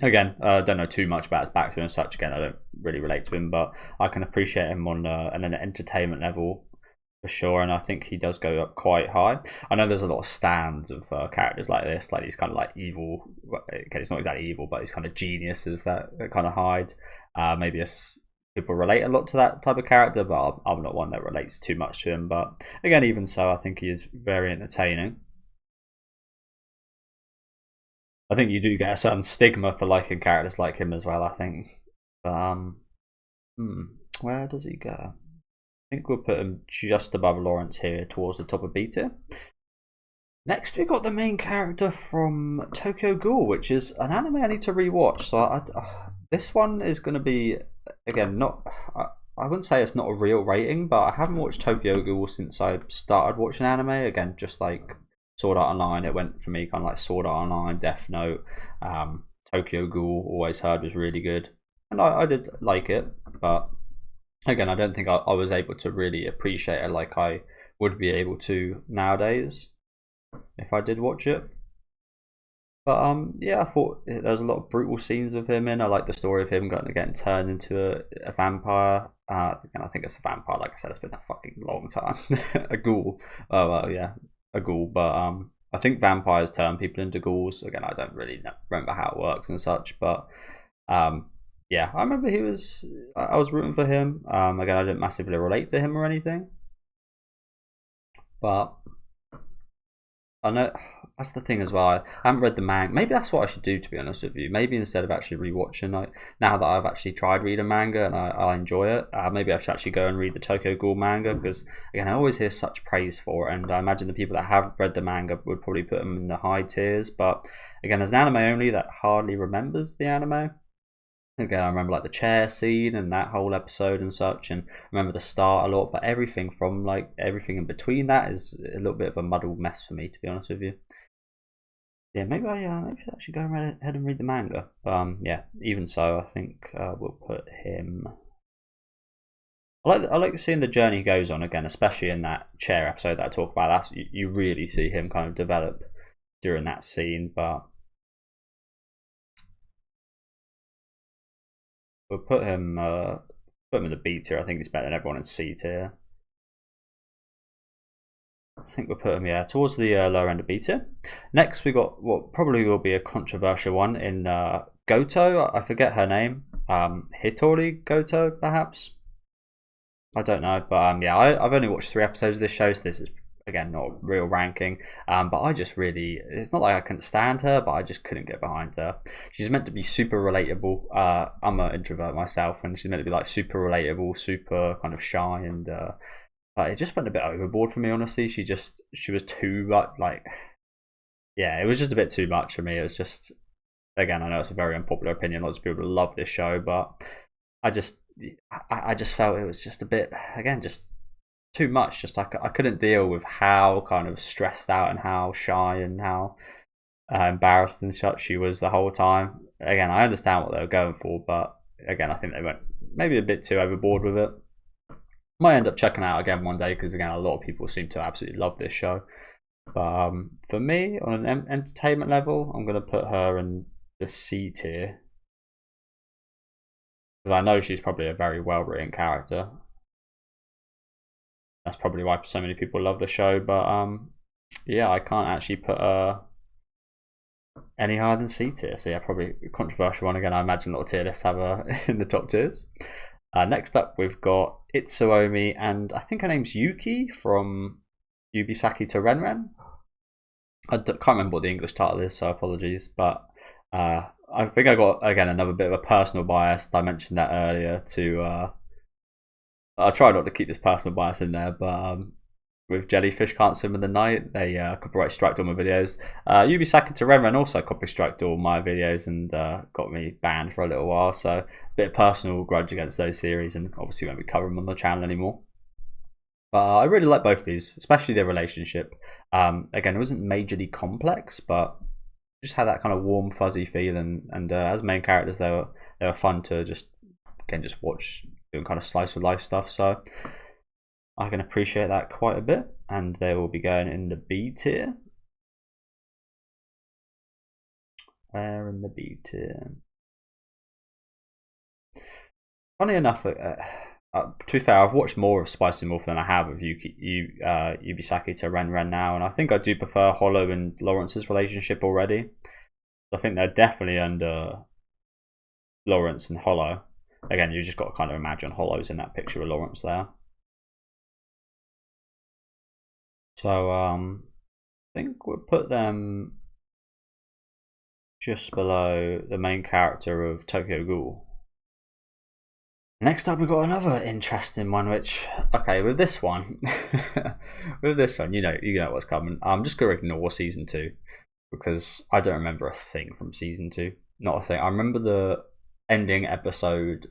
Again, I don't know too much about his backstory and such. Again, I don't really relate to him, but I can appreciate him on an entertainment level for sure, and I think he does go up quite high. I know there's a lot of stands of characters like this, like these kind of like evil. Okay, it's not exactly evil, but these kind of geniuses that kind of hide. Maybe people relate a lot to that type of character, but I'm not one that relates too much to him. But again, even so, I think he is very entertaining. I think you do get a certain stigma for liking characters like him as well, I think. But, where does he go? I think we'll put him just above Lawrence here, towards the top of B tier. Next, we've got the main character from Tokyo Ghoul, which is an anime I need to rewatch. So this one is going to be, again, not. I wouldn't say it's not a real rating, but I haven't watched Tokyo Ghoul since I started watching anime. Again, just like Sword Art Online, it went for me kind of like Sword Art Online, Death Note, Tokyo Ghoul, always heard was really good, and I did like it, but again, I don't think I was able to really appreciate it like I would be able to nowadays if I did watch it. But yeah, I thought there was a lot of brutal scenes of him in. I like the story of him getting turned into a vampire. And I think it's a vampire. Like I said, it's been a fucking long time. A ghoul. Oh well, yeah, a ghoul. But I think vampires turn people into ghouls. Again, I don't really remember how it works and such. But yeah, I remember he was. I was rooting for him. Again, I didn't massively relate to him or anything. But I know that's the thing as well. I haven't read the manga. Maybe that's what I should do, to be honest with you. Maybe instead of actually rewatching, like now that I've actually tried reading manga and I enjoy it, maybe I should actually go and read the Tokyo Ghoul manga, because again, I always hear such praise for it, and I imagine the people that have read the manga would probably put them in the high tiers. But again, as an anime only that hardly remembers the anime, again, I remember like the chair scene and that whole episode and such, and I remember the start a lot, but everything from like everything in between that is a little bit of a muddled mess for me, to be honest with you. Yeah, maybe maybe I should actually go ahead and read the manga. Yeah, even so, I think we'll put him. I like seeing the journey he goes on again, especially in that chair episode that I talk about. That's you really see him kind of develop during that scene, but we'll put him in the B tier. I think he's better than everyone in C tier. I think we'll put him, yeah, towards the lower end of B tier. Next, we got what probably will be a controversial one in Goto. I forget her name. Hitori Goto, perhaps. I don't know, but yeah, I've only watched 3 episodes of this show, so this is again not a real ranking. But I just really, it's not like I couldn't stand her, but I just couldn't get behind her. She's meant to be super relatable. I'm an introvert myself, and she's meant to be like super relatable, super kind of shy, and but it just went a bit overboard for me, honestly. She was too like, yeah, it was just a bit too much for me. It was just, again, I know it's a very unpopular opinion. Lots of people love this show, but I just felt it was just a bit, again, just too much. Just I couldn't deal with how kind of stressed out and how shy and how embarrassed and such she was the whole time. Again, I understand what they were going for, but again, I think they went maybe a bit too overboard with it. Might end up checking out again one day, because again, a lot of people seem to absolutely love this show. But for me, on an entertainment level, I'm going to put her in the C tier, because I know she's probably a very well written character. That's probably why so many people love the show. But yeah, I can't actually put her any higher than C tier. So yeah, probably a controversial one again. I imagine a lot of tier lists have her in the top tiers. Next up, we've got Itsuomi, and I think her name's Yuki from Yubisaki to Renren. I can't remember what the English title is, so apologies. But I think I got, again, another bit of a personal bias. I mentioned that earlier. I'll try not to keep this personal bias in there, but with Jellyfish Can't Swim in the Night, they copyright striked all my videos. Yubisaki to Renren also copyright striked all my videos and got me banned for a little while. So a bit of personal grudge against those series, and obviously won't be covering them on the channel anymore. But I really like both of these, especially their relationship. Again, it wasn't majorly complex, but just had that kind of warm, fuzzy feeling. And as main characters, they were fun to just watch, doing kind of slice of life stuff. So I can appreciate that quite a bit, and they will be going in the B tier. Where in the B tier? Funny enough, to be fair, I've watched more of Spicy Wolf than I have of Yubisaki to Renren now, and I think I do prefer Hollow and Lawrence's relationship already. I think they're definitely under Lawrence and Hollow. Again, you just got to kind of imagine Hollow's in that picture of Lawrence there. So I think we'll put them just below the main character of Tokyo Ghoul. Next up, we've got another interesting one, which, okay, with this one, you know what's coming. I'm just going to ignore season 2, because I don't remember a thing from season 2. Not a thing. I remember the ending episode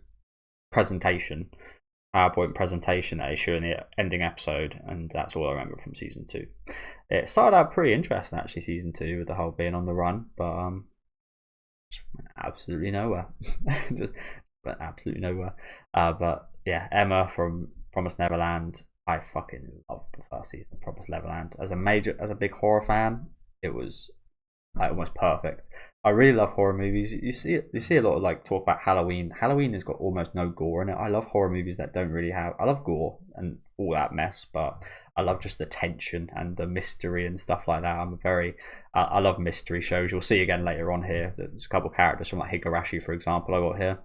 presentation, PowerPoint presentation that they show in the ending episode, and that's all I remember from season 2. It started out pretty interesting, actually, season 2, with the whole being on the run, but just went absolutely nowhere. Just went absolutely nowhere. But yeah, Emma from Promised Neverland. I fucking loved the first season of Promised Neverland. As a big horror fan, it was like almost perfect. I really love horror movies. You see a lot of like talk about Halloween. Halloween has got almost no gore in it. I love horror movies that don't really have. I love gore and all that mess, but I love just the tension and the mystery and stuff like that. I love mystery shows. You'll see again later on here. There's a couple of characters from like Higurashi, for example. I got here.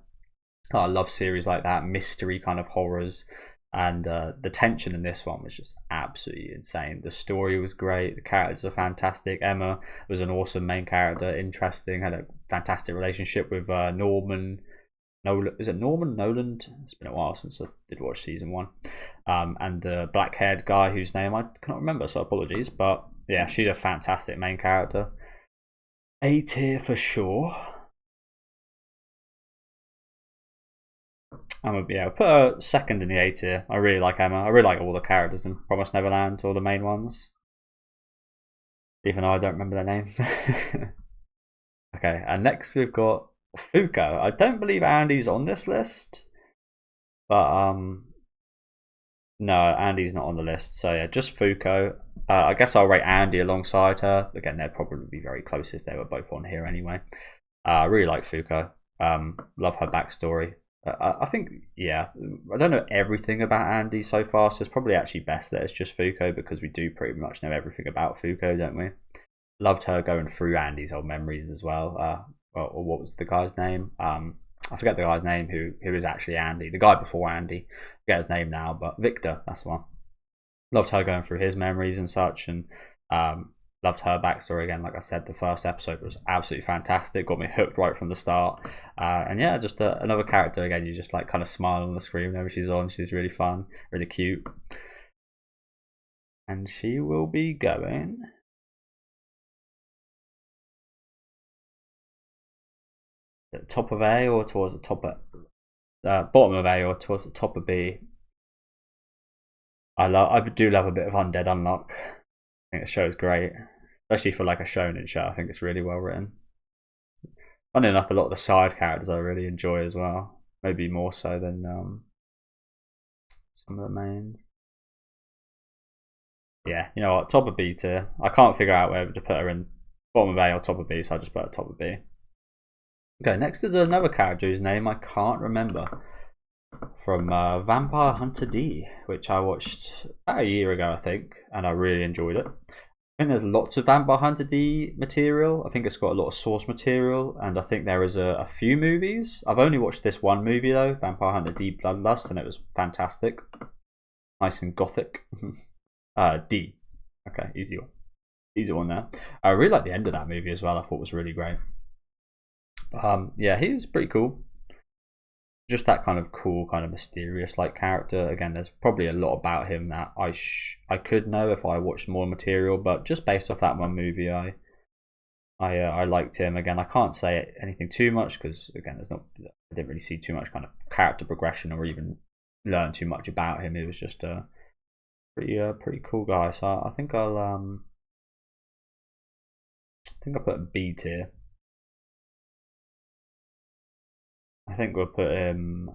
I love series like that, mystery kind of horrors. And the tension in this one was just absolutely insane. The story was great. The characters are fantastic. Emma was an awesome main character, interesting, had a fantastic relationship with Norman. Is it Norman Noland? It's been a while since I did watch season 1. And the black-haired guy whose name I cannot remember, so apologies. But yeah, she's a fantastic main character. A tier for sure. I'll put her second in the A tier. I really like Emma. I really like all the characters in Promised Neverland, all the main ones. Even though I don't remember their names. Okay, and next we've got Fuko. I don't believe Andy's on this list. But, no, Andy's not on the list. So yeah, just Fuko. I guess I'll rate Andy alongside her. Again, they'd probably be very close if they were both on here anyway. I really like Fuko. Love her backstory. I think, yeah, I don't know everything about Andy so far, so it's probably actually best that it's just Fuko, because we do pretty much know everything about Fuko, don't we? Loved her going through Andy's old memories as well. Or what was the guy's name? I forget the guy's name who is actually Andy. The guy before Andy. I forget his name now, but Victor, that's the one. Loved her going through his memories and such, and loved her backstory again. Like I said, the first episode was absolutely fantastic. Got me hooked right from the start. And yeah, just another character again. You just like kind of smile on the screen whenever she's on. She's really fun, really cute. And she will be going at the top of A or towards the top of bottom of A or towards the top of B. I do love a bit of Undead Unluck. I think the show's great, especially for like a shonen show. I think it's really well written. Funny enough, a lot of the side characters I really enjoy as well. Maybe more so than some of the mains. Yeah, you know what? Top of B tier. I can't figure out whether to put her in bottom of A or top of B, so I just put her top of B. Okay, next is another character whose name I can't remember. From Vampire Hunter D, which I watched about a year ago, I think, and I really enjoyed it. I think there's lots of Vampire Hunter D material. I think it's got a lot of source material, and I think there is a few movies. I've only watched this one movie though, Vampire Hunter D Bloodlust, and it was fantastic. Nice and gothic. D. Okay, easy one there. I really like the end of that movie as well. I thought was really great. Yeah, he was pretty cool. Just that kind of cool, kind of mysterious like character. Again, there's probably a lot about him that I could know if I watched more material, but just based off that one movie, I liked him. Again, I can't say anything too much because again, I didn't really see too much kind of character progression or even learn too much about him. He was just a pretty cool guy. So I think I'll put a B tier. I think we'll put him,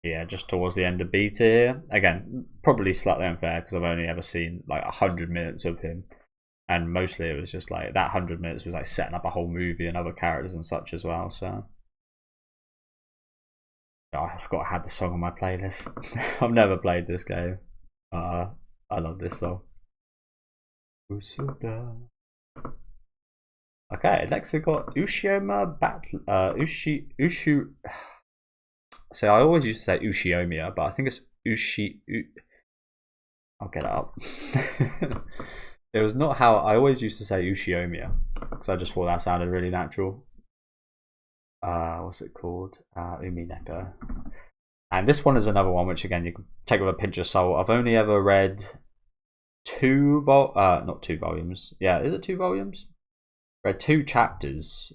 yeah, just towards the end of B tier. Again, probably slightly unfair because I've only ever seen like 100 minutes of him, and mostly it was just like that 100 minutes was like setting up a whole movie and other characters and such as well. So oh, I forgot I had the song on my playlist. I've never played this game. I love this song. Usuda. Okay, next we've got Ushioma Battle. Ushu. So I always used to say Ushiomiya, but I think it's I'll get it up. It was not how I always used to say Ushiomiya because I just thought that sounded really natural. What's it called? Umineko. And this one is another one which again you can take with a pinch of salt. I've only ever read not 2 volumes. Yeah, is it 2 volumes? Read 2 chapters.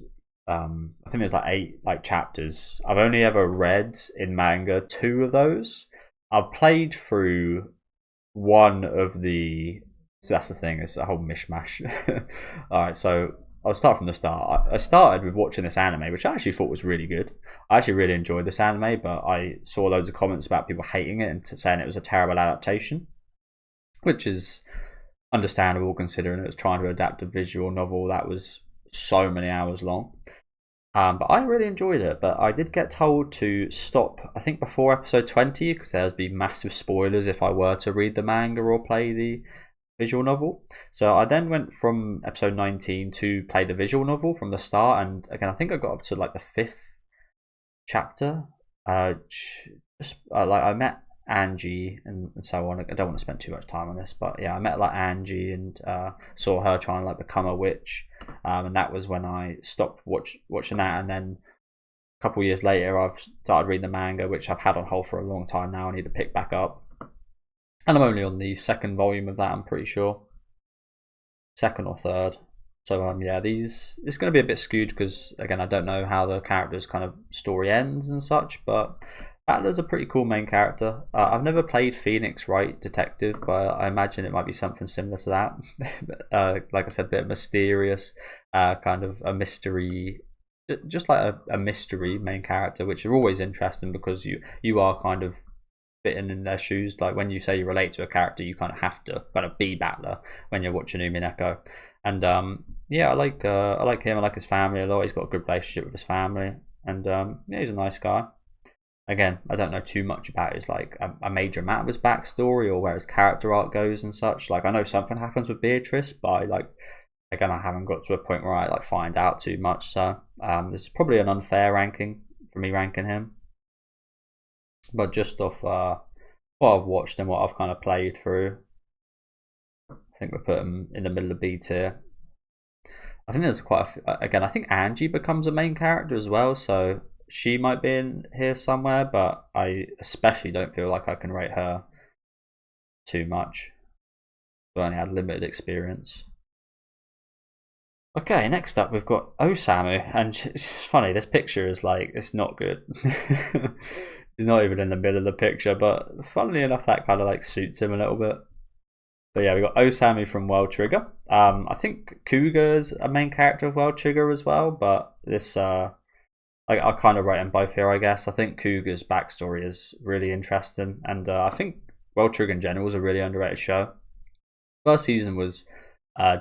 I think there's like 8 chapters. I've only ever read in manga 2 of those. I've played through one of the. So that's the thing. It's a whole mishmash. All right, so I'll start from the start. I started with watching this anime, which I actually thought was really good. I actually really enjoyed this anime, but I saw loads of comments about people hating it and saying it was a terrible adaptation, which is understandable considering it was trying to adapt a visual novel that was so many hours long. But I really enjoyed it, but I did get told to stop, I think, before episode 20 because there's be massive spoilers if I were to read the manga or play the visual novel. So I then went from episode 19 to play the visual novel from the start, and again I think I got up to like the 5th chapter. Like I met Angie and so on. I don't want to spend too much time on this, but yeah, I met like Angie and saw her trying to like become a witch, and that was when I stopped watching that. And then a couple of years later, I've started reading the manga, which I've had on hold for a long time now. I need to pick back up, and I'm only on the 2nd volume of that. I'm pretty sure 2nd or 3rd. So yeah, it's going to be a bit skewed because again I don't know how the character's kind of story ends and such, but Battler's a pretty cool main character. I've never played Phoenix Wright Detective, but I imagine it might be something similar to that. Like I said, a bit mysterious, kind of a mystery, just like a mystery main character, which are always interesting because you are kind of fitting in their shoes. Like when you say you relate to a character, you kind of have to kind of be Battler when you're watching Umineko. And yeah, I like him. I like his family a lot. He's got a good relationship with his family, and yeah, he's a nice guy. Again, I don't know too much about his like a major amount of his backstory or where his character arc goes and such. Like I know something happens with Beatrice, but I haven't got to a point where I like find out too much. So this is probably an unfair ranking for me ranking him. But just off what I've watched and what I've kind of played through, I think we put him in the middle of B tier. I think there's quite again. I think Angie becomes a main character as well, so she might be in here somewhere, but I especially don't feel like I can rate her too much. I only had limited experience. Okay, next up we've got Osamu, and it's funny, this picture is like, it's not good. He's not even in the middle of the picture, but funnily enough that kind of like suits him a little bit. So yeah, we got Osamu from World Trigger. I think Kuga's a main character of World Trigger as well, but this I kind of rate them both here, I guess. I think Kuga's backstory is really interesting, and I think World Trigger in general is a really underrated show. First season was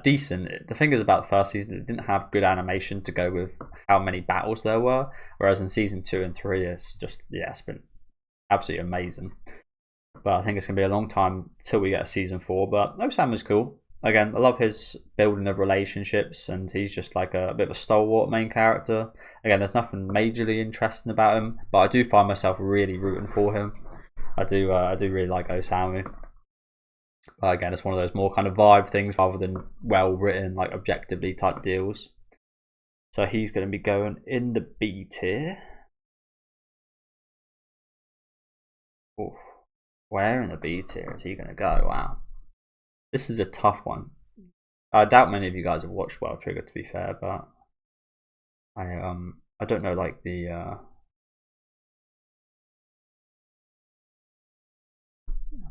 decent. The thing is about the first season, it didn't have good animation to go with how many battles there were, whereas in season 2 and 3, it's just, yeah, it's been absolutely amazing. But I think it's going to be a long time till we get a season 4, but Osamu's cool. Again, I love his building of relationships, and he's just like a bit of a stalwart main character. Again, there's nothing majorly interesting about him, but I do find myself really rooting for him. I do really like Osamu. But again, it's one of those more kind of vibe things rather than well written, like objectively type deals. So he's going to be going in the B tier. Oof. Where in the B tier is he going to go? Wow. This is a tough one. I doubt many of you guys have watched World Trigger, to be fair, but I don't know like the I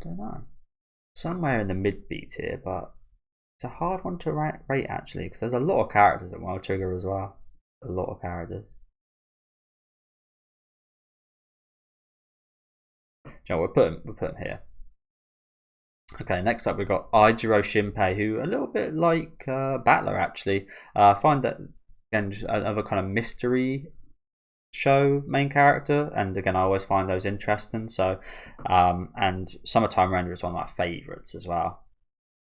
don't know, somewhere in the mid B tier, but it's a hard one to rate actually because there's a lot of characters in World Trigger as well. A lot of characters. So we'll put him here. Okay, next up we've got Aijiro Shinpei, who a little bit like Battler actually. I find that again another kind of mystery show main character, and again I always find those interesting. So and Summertime Render is one of my favourites as well.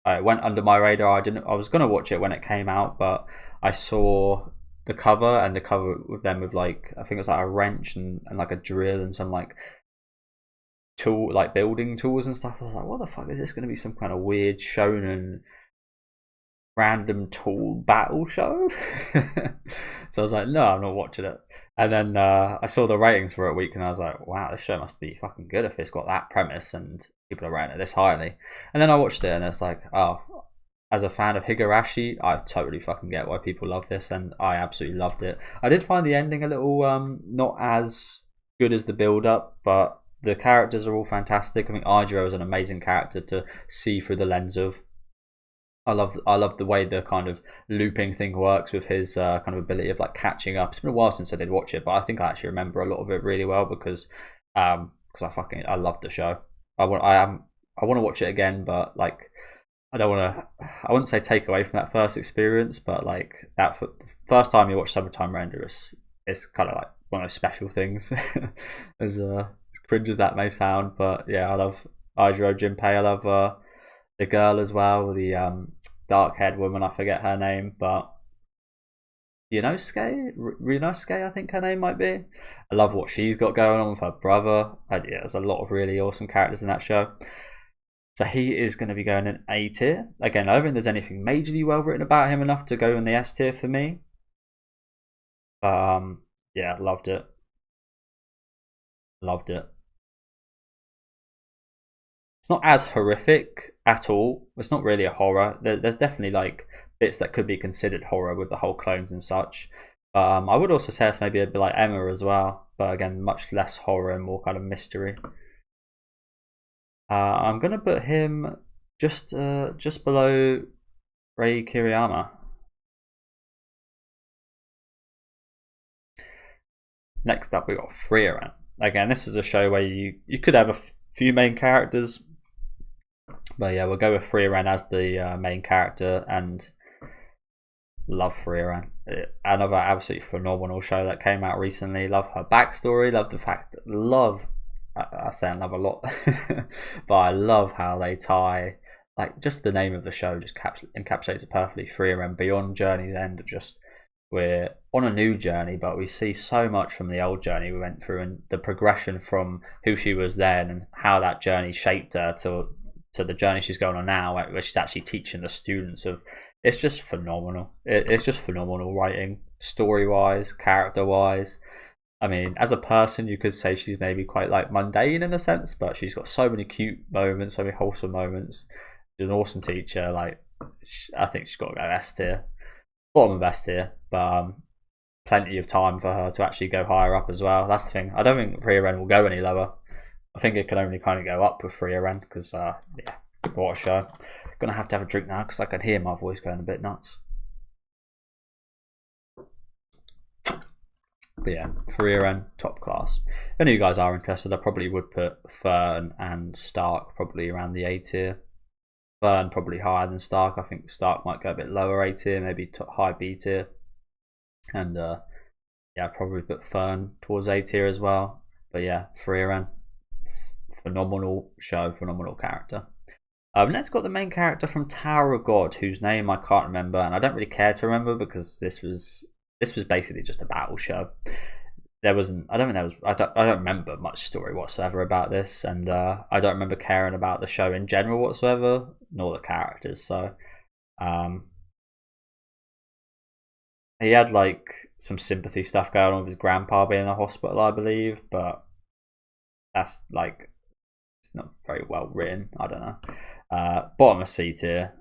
It went under my radar. I was gonna watch it when it came out, but I saw the cover, and the cover with them with like, I think it was like a wrench and like a drill and some like tool, like building tools and stuff. I was like, what the fuck is this going to be, some kind of weird shonen random tool battle show? So I was like, no, I'm not watching it. And then I saw the ratings for a week and I was like, wow, this show must be fucking good if it's got that premise and people are rating it this highly. And then I watched it and it's like, oh, as a fan of Higurashi, I totally fucking get why people love this, and I absolutely loved it. I did find the ending a little not as good as the build up, but the characters are all fantastic. I think Aijiro is an amazing character to see through the lens of. I love the way the kind of looping thing works with his kind of ability of like catching up. It's been a while since I did watch it, but I think I actually remember a lot of it really well because I love the show. I want to watch it again, but like I don't want to. I wouldn't say take away from that first experience, but like that first time you watch Summertime Render, it's kind of like one of those special things. As cringe as that may sound, but yeah, I love Aijiro Junpei. I love the girl as well, the dark haired woman. I forget her name, but Ryunosuke, I think her name might be. I love what she's got going on with her brother. Yeah, there's a lot of really awesome characters in that show. So he is going to be going in A tier. Again, I don't think there's anything majorly well written about him enough to go in the S tier for me. But yeah, loved it. Loved it. It's not as horrific at all. It's not really a horror. There's definitely like bits that could be considered horror with the whole clones and such. I would also say it's maybe a bit like Emma as well, but again, much less horror and more kind of mystery. I'm gonna put him just below Rei Kiriyama. Next up, we got Frieren. Again, this is a show where you could have a few main characters, but yeah, we'll go with Frieren as the main character, and love Frieren. Another absolutely phenomenal show that came out recently. Love her backstory. Love the fact that I say I love a lot, but I love how they tie, like, just the name of the show just encapsulates it perfectly. Frieren, beyond Journey's End, of just we're on a new journey, but we see so much from the old journey we went through, and the progression from who she was then and how that journey shaped her to the journey she's going on now, where she's actually teaching the students of. It's just phenomenal. It's just phenomenal writing, story wise, character wise. I mean, as a person, you could say she's maybe quite like mundane in a sense, but she's got so many cute moments, so many wholesome moments. She's an awesome teacher. Like, I think she's got to go S tier, bottom of S tier, but plenty of time for her to actually go higher up as well. That's the thing. I don't think Frieren will go any lower. I think it can only kind of go up with Frieren because, yeah, what a show. Gonna have to have a drink now because I can hear my voice going a bit nuts. But yeah, Frieren, top class. If any of you guys are interested, I probably would put Fern and Stark probably around the A tier. Fern probably higher than Stark. I think Stark might go a bit lower A tier, maybe high B tier. And yeah, probably put Fern towards A tier as well. But yeah, Frieren, phenomenal show, phenomenal character. Next got the main character from Tower of God, whose name I can't remember, and I don't really care to remember because this was basically just a battle show. I don't remember much story whatsoever about this, and I don't remember caring about the show in general whatsoever, nor the characters. So he had like some sympathy stuff going on with his grandpa being in the hospital, I believe, but that's like, it's not very well written. I don't know. Bottom of C tier,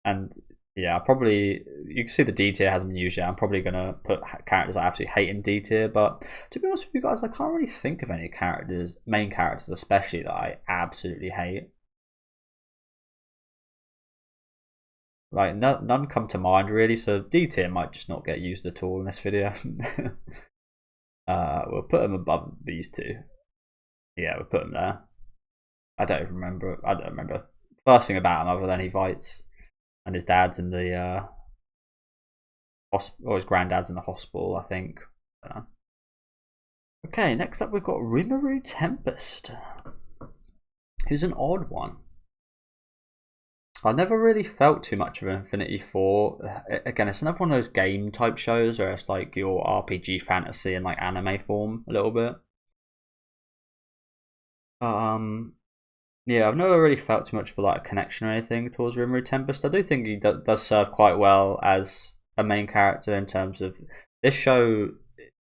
and yeah, probably you can see the D tier hasn't been used yet. I'm probably gonna put characters I absolutely hate in D tier, but to be honest with you guys, I can't really think of any main characters especially, that I absolutely hate. Like none come to mind really, so D tier might just not get used at all in this video. We'll put them above these two. Yeah, we'll put them there. I don't remember. First thing about him other than he fights, and his dad's in the or his granddad's in the hospital, I think. I don't know. Okay, next up we've got Rimuru Tempest, who's an odd one. I never really felt too much of Infinity 4. Again, it's another one of those game type shows where it's like your RPG fantasy in like anime form a little bit. Yeah, I've never really felt too much for like a connection or anything towards Rimuru Tempest. I do think he does serve quite well as a main character in terms of this show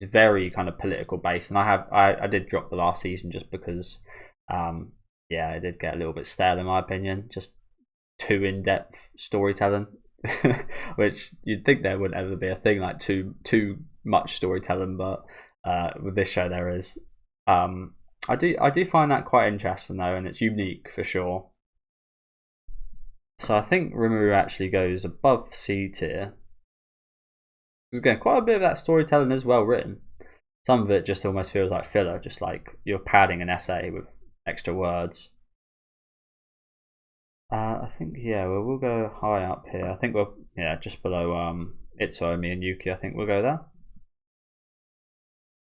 is very kind of political based, and I did drop the last season just because yeah, it did get a little bit stale in my opinion, just too in-depth storytelling, which you'd think there wouldn't ever be a thing like too much storytelling, but with this show there is. I do find that quite interesting though, and it's unique for sure. So I think Rimuru actually goes above C tier. Because again, quite a bit of that storytelling is well written. Some of it just almost feels like filler, just like you're padding an essay with extra words. I think yeah, we'll go high up here. I think we're yeah just below Itsuomi and Yuki. I think we'll go there.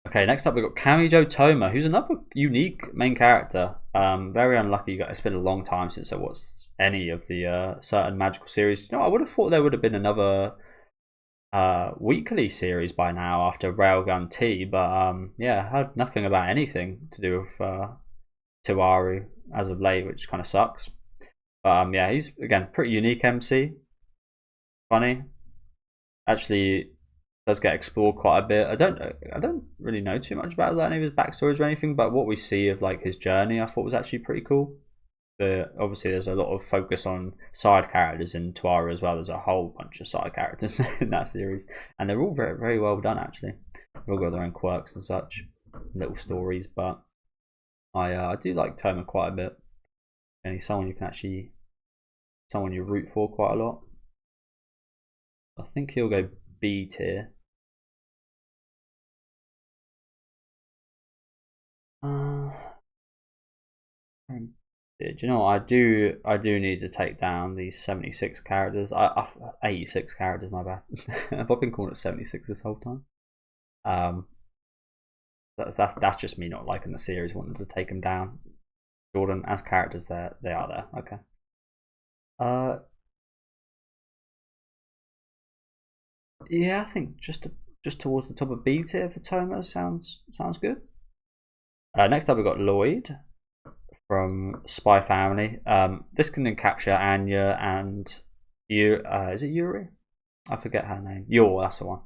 Okay, next up we've got Kamijo Toma, who's another unique main character. Very unlucky. It's been a long time since I watched any of the certain magical series. You know, I would have thought there would have been another weekly series by now after Railgun T, but yeah, I heard nothing about anything to do with Tawaru as of late, which kind of sucks. Yeah, he's again pretty unique MC. Funny, actually does get explored quite a bit. I don't really know too much about like, any of his backstories or anything, but what we see of like his journey, I thought was actually pretty cool. Obviously, there's a lot of focus on side characters in Tawaru as well. There's a whole bunch of side characters in that series, and they're all very very well done actually. They've all got their own quirks and such, little stories, but I do like Toma quite a bit, and he's someone you can actually someone you root for quite a lot. I think he'll go B tier. Do you know what? I do need to take down these 76 characters. 86 characters, my bad. I've been calling it 76 this whole time. That's just me not liking the series, wanting to take them down. Jordan, as characters, they are there. Okay. Yeah, I think just towards the top of B tier for Toma sounds good. Next up, we've got Lloyd from Spy Family. This can then capture Anya and is it Yuri? I forget her name. Yor, that's the one.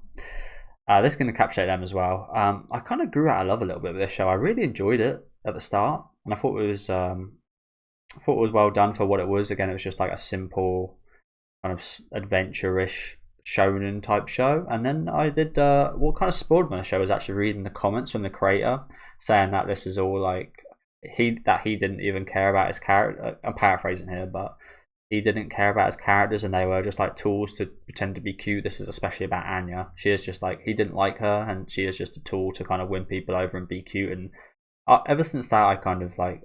This can encapsulate them as well. I kind of grew out of love a little bit with this show. I really enjoyed it at the start, and I thought it was well done for what it was. Again, it was just like a simple kind of adventure-ish shonen type show. And then I did what kind of spoiled my show was actually reading the comments from the creator saying that this is all like he didn't even care about his character. I'm paraphrasing here, but he didn't care about his characters and they were just like tools to pretend to be cute. This is especially about Anya. She is just like, he didn't like her and she is just a tool to kind of win people over and be cute. And ever since that, I kind of like,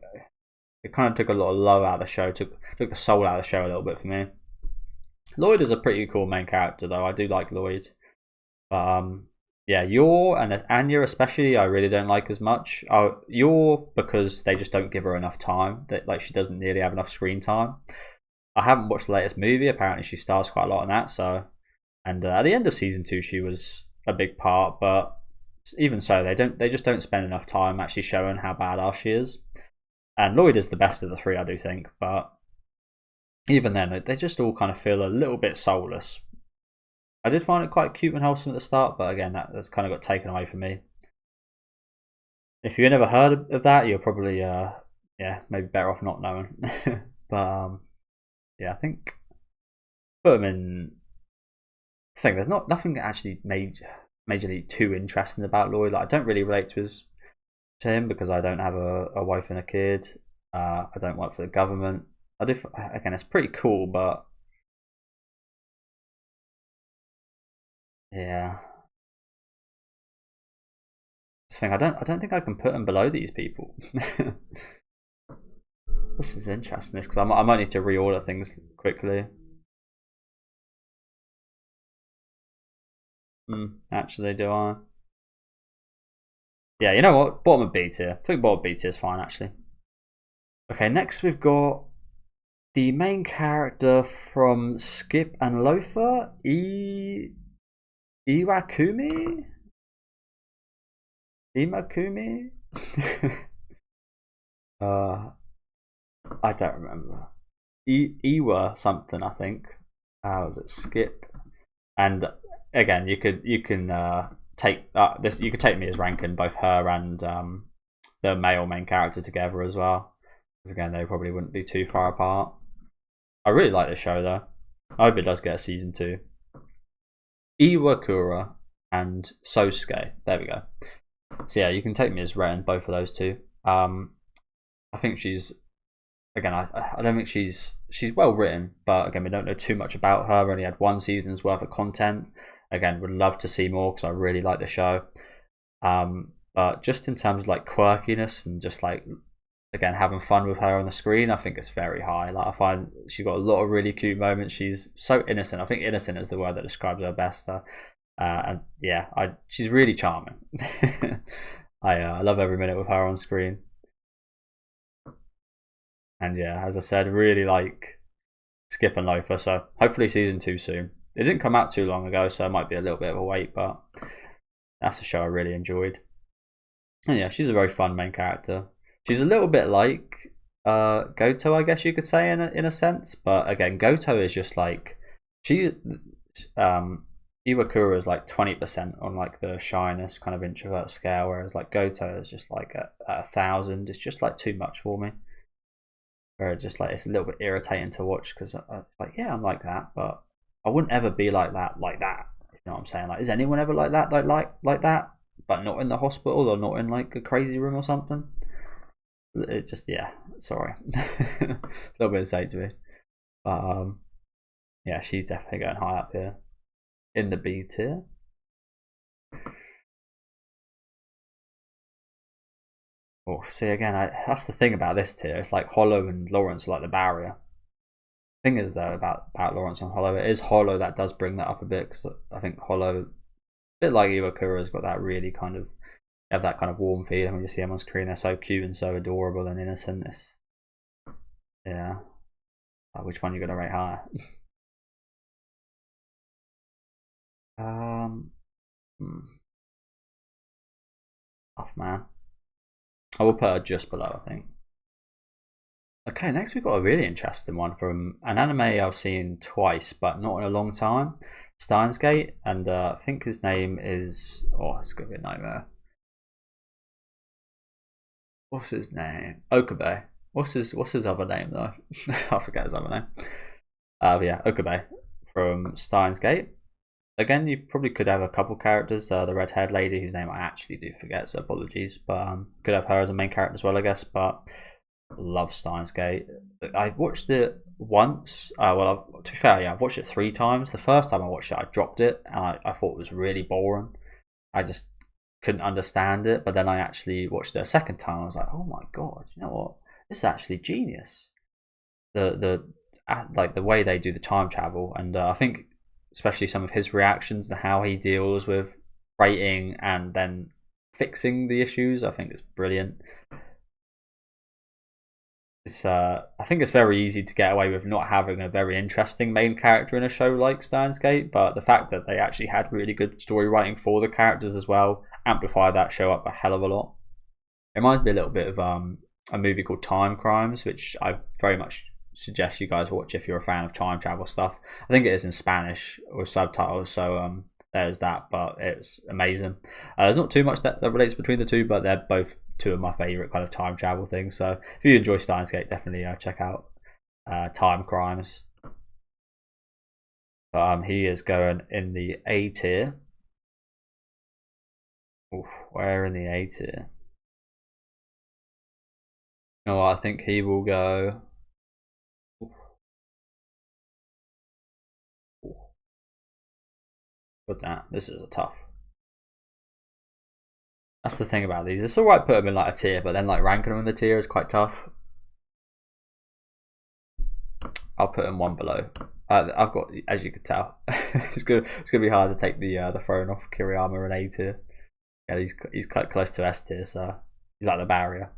it kind of took a lot of love out of the show, took the soul out of the show a little bit for me. Lloyd is a pretty cool main character though. I do like Lloyd. But yeah, Yor and Anya especially, I really don't like as much. Yor because they just don't give her enough time. That like she doesn't nearly have enough screen time. I haven't watched the latest movie. Apparently, she stars quite a lot in that. So, and at the end of season 2, she was a big part. But even so, they just don't spend enough time actually showing how badass she is. And Lloyd is the best of the three, I do think. But even then, they just all kind of feel a little bit soulless. I did find it quite cute and wholesome at the start, but again, that's kind of got taken away from me. If you never heard of that, you're probably yeah, maybe better off not knowing. But yeah, I think put him in. I think there's nothing actually majorly too interesting about Lloyd. Like, I don't really relate to him because I don't have a wife and a kid. I don't work for the government. I do. Again, it's pretty cool, but yeah. This thing, I don't think I can put him below these people. This is interesting, because I might need to reorder things quickly. Actually, do I? Yeah, you know what? Bottom of B tier. I think bottom of B tier is fine, actually. Okay, next we've got the main character from Skip and Loafer, Iwakuni? Imakumi? I don't remember. Iwa something, I think. How was it? Skip. And again, you can take this. You could take me as ranking both her and the male main character together as well. Because again, they probably wouldn't be too far apart. I really like this show though. I hope it does get a season 2. Iwakura and Sosuke. There we go. So yeah, you can take me as Ren, both of those two. I think she's again. I don't think she's well written, but again, we don't know too much about her. We only had 1 season's worth of content. Again, would love to see more because I really like the show. But just in terms of like quirkiness and just like again, having fun with her on the screen, I think it's very high. Like, I find she's got a lot of really cute moments. She's so innocent. I think innocent is the word that describes her best. And yeah, she's really charming. I love every minute with her on screen. And yeah, as I said, really like Skip and Loafer. So hopefully season 2 soon. It didn't come out too long ago, so it might be a little bit of a wait, but that's a show I really enjoyed. And yeah, she's a very fun main character. She's a little bit like Goto, I guess you could say, in a sense. But again, Goto is just like Iwakura is like 20% on like the shyness kind of introvert scale, whereas like Goto is just like at 1,000. It's just like too much for me. Where it's just like it's a little bit irritating to watch because like, yeah, I'm like that, but I wouldn't ever be like that. You know what I'm saying? Like, is anyone ever like that? Like that, but not in the hospital or not in like a crazy room or something? It just, yeah, sorry. It's a little bit insane to me. But yeah, she's definitely going high up here in the B tier. Oh, see again, that's the thing about this tier. It's like Hollow and Lawrence are like the barrier. Thing is though about Lawrence and Hollow, it is Hollow that does bring that up a bit, because I think Hollow, a bit like Iwakura, has got that really kind of have that kind of warm feeling when you see them on screen. They're so cute and so adorable and innocent. Yeah. Like, which one are you gonna rate higher? Tough man. I will put her just below, I think. Okay, next we've got a really interesting one from an anime I've seen twice, but not in a long time. Steins Gate, and I think his name is, oh, it's gonna be a nightmare. What's his name? Okabe. What's his other name though? I forget his other name. But yeah, Okabe from Steins Gate. Again, you probably could have a couple characters. The red-haired lady, whose name I actually do forget, so apologies. But could have her as a main character as well, I guess. But love Steins Gate. I watched it once. Well, to be fair, yeah, I've watched it 3 times. The first time I watched it, I dropped it, and I thought it was really boring. I just couldn't understand it. But then I actually watched it a second time. I was like, oh my god, you know what? This is actually genius. The like the way they do the time travel, and I think especially some of his reactions and how he deals with rating and then fixing the issues, I think it's brilliant. I think it's very easy to get away with not having a very interesting main character in a show like Steins Gate, but the fact that they actually had really good story writing for the characters as well amplify that show up a hell of a lot. It reminds me a little bit of a movie called Time Crimes, which I very much suggest you guys watch if you're a fan of time travel stuff. I think it is in Spanish with subtitles, so there's that, but it's amazing. There's not too much that relates between the two, but they're both 2 of my favourite kind of time travel things. So if you enjoy Steins Gate, definitely check out Time Crimes. He is going in the A tier. Oof, where in the A tier? Oh, I think he will go. But damn, this is a tough. That's the thing about these. It's alright put them in like a tier, but then like ranking them in the tier is quite tough. I'll put them 1 below. I've got, as you can tell, it's gonna be hard to take the throne off Kiriyama in A tier. Yeah, he's quite close to S tier, so he's like the barrier.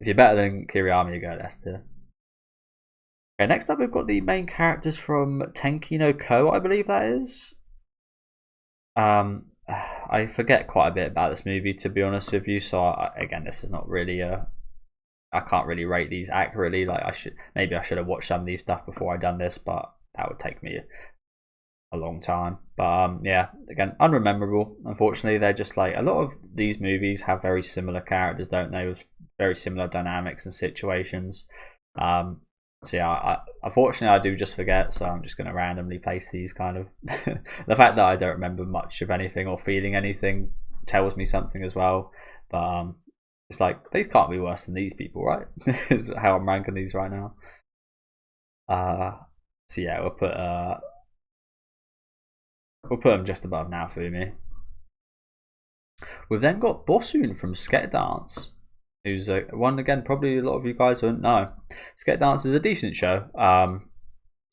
If you're better than Kiriyama, you go to S tier. Okay, next up we've got the main characters from Tenki no Ko, I believe that is. I forget quite a bit about this movie, to be honest with you. So again, this is not really I can't really rate these accurately. Like I should have watched some of these stuff before I done this, but that would take me a long time. But yeah, again, unrememberable. Unfortunately, they're just like a lot of these movies have very similar characters, don't they? With very similar dynamics and situations. So yeah, unfortunately I do just forget, so I'm just going to randomly place these kind of. The fact that I don't remember much of anything or feeling anything tells me something as well. But it's like, these can't be worse than these people, right? Is how I'm ranking these right now. So yeah, we'll put them just above Naofumi. We've then got Bosun from Sketdance. who's one again probably a lot of you guys wouldn't know. Skate Dance is a decent show.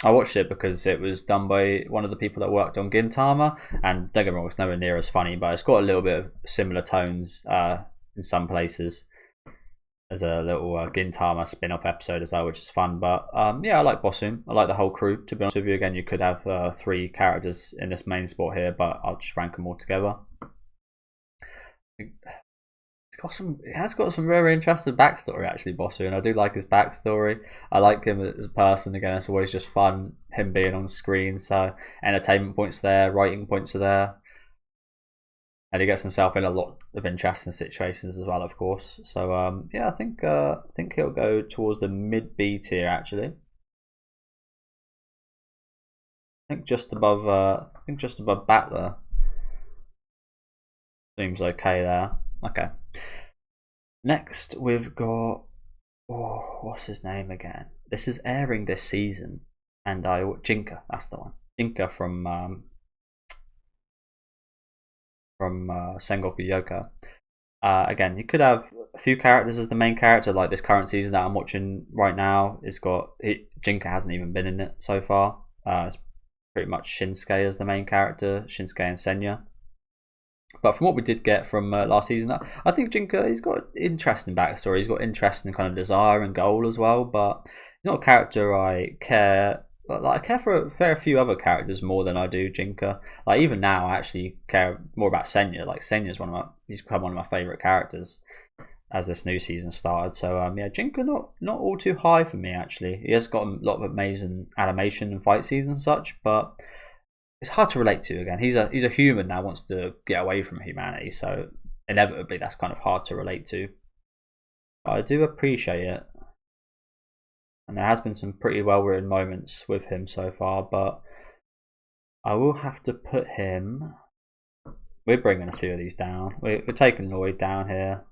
I watched it because it was done by one of the people that worked on Gintama, and don't get me wrong, it's nowhere near as funny, but it's got a little bit of similar tones in some places. There's a little Gintama spin-off episode as well, which is fun. But yeah, I like Bossum. I like the whole crew. To be honest with you, again, you could have 3 characters in this main spot here, but I'll just rank them all together. It has got some very interesting backstory actually, Bossum, and I do like his backstory. I like him as a person. Again, it's always just fun him being on screen. So entertainment points there, writing points are there. And he gets himself in a lot of interesting situations as well, of course. So yeah, I think he'll go towards the mid B tier actually. I think just above Battler seems okay there. Okay. Next we've got what's his name again? This is airing this season, and Jinka. That's the one. Jinka from Sengoku Yoka. Again, you could have a few characters as the main character, like this current season that I'm watching right now. Jinka hasn't even been in it so far. It's pretty much Shinsuke as the main character, Shinsuke and Senya. But from what we did get from last season, I think Jinka, he's got interesting backstory. He's got interesting kind of desire and goal as well. But he's not a character I care. Like, I care for a fair few other characters more than I do Jinka. Like even now, I actually care more about Senya. Like Senya's he's become one of my favorite characters as this new season started. So yeah, Jinka not all too high for me actually. He has got a lot of amazing animation and fight scenes and such, but it's hard to relate to. Again, he's a human that wants to get away from humanity, so inevitably that's kind of hard to relate to. But I do appreciate it. And there has been some pretty well written moments with him so far, but I will have to put him. We're bringing a few of these down. We're taking Lloyd down here.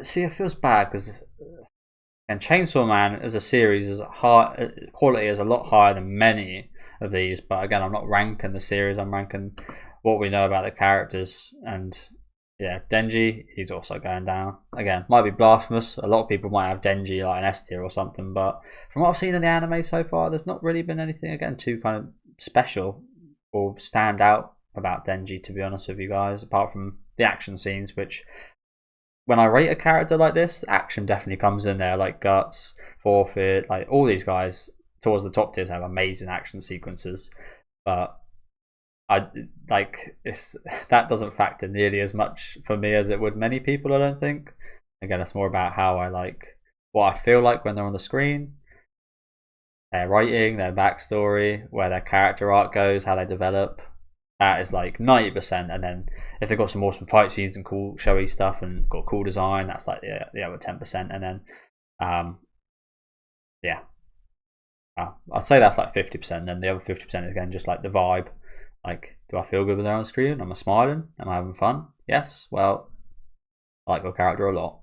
See, it feels bad because Chainsaw Man as a series is quality is a lot higher than many of these. But again, I'm not ranking the series. I'm ranking what we know about the characters. And yeah, Denji, he's also going down. Again, might be blasphemous. A lot of people might have Denji like an S tier or something, but from what I've seen in the anime so far, there's not really been anything, again, too kind of special or stand out about Denji, to be honest with you guys, apart from the action scenes, which when I rate a character like this, action definitely comes in there, like Guts, Forfeit, like all these guys towards the top tiers have amazing action sequences, but that doesn't factor nearly as much for me as it would many people, I don't think. Again, it's more about how I like what I feel like when they're on the screen, their writing, their backstory, where their character arc goes, how they develop. That is like 90%, and then if they've got some awesome fight scenes and cool showy stuff and got cool design, that's like the other 10%, and then yeah, I'd say that's like 50%, and then the other 50% is again just like the vibe. Like, do I feel good when they're on screen? Am I smiling? Am I having fun? Yes. Well, I like your character a lot.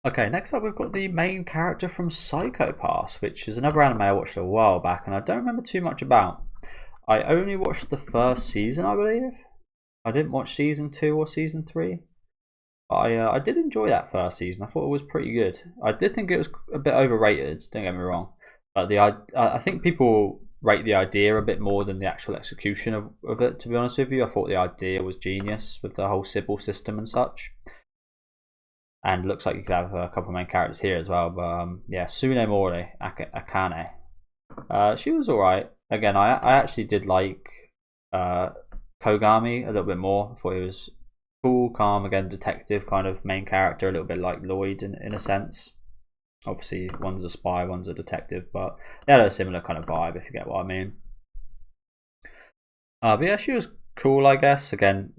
Okay, next up we've got the main character from Psycho Pass, which is another anime I watched a while back, and I don't remember too much about. I only watched the first season, I believe. I didn't watch season 2 or season 3. But I did enjoy that first season. I thought it was pretty good. I did think it was a bit overrated, don't get me wrong. But I think people rate the idea a bit more than the actual execution of it, to be honest with you. I thought the idea was genius with the whole Sybil system and such. And looks like you could have a couple of main characters here as well. But yeah, Tsunemori Akane. She was alright. Again, I actually did like Kogami a little bit more. I thought he was cool, calm, again, detective kind of main character, a little bit like Lloyd in a sense. Obviously, one's a spy, one's a detective, but they had a similar kind of vibe, if you get what I mean. But yeah, she was cool, I guess. Again,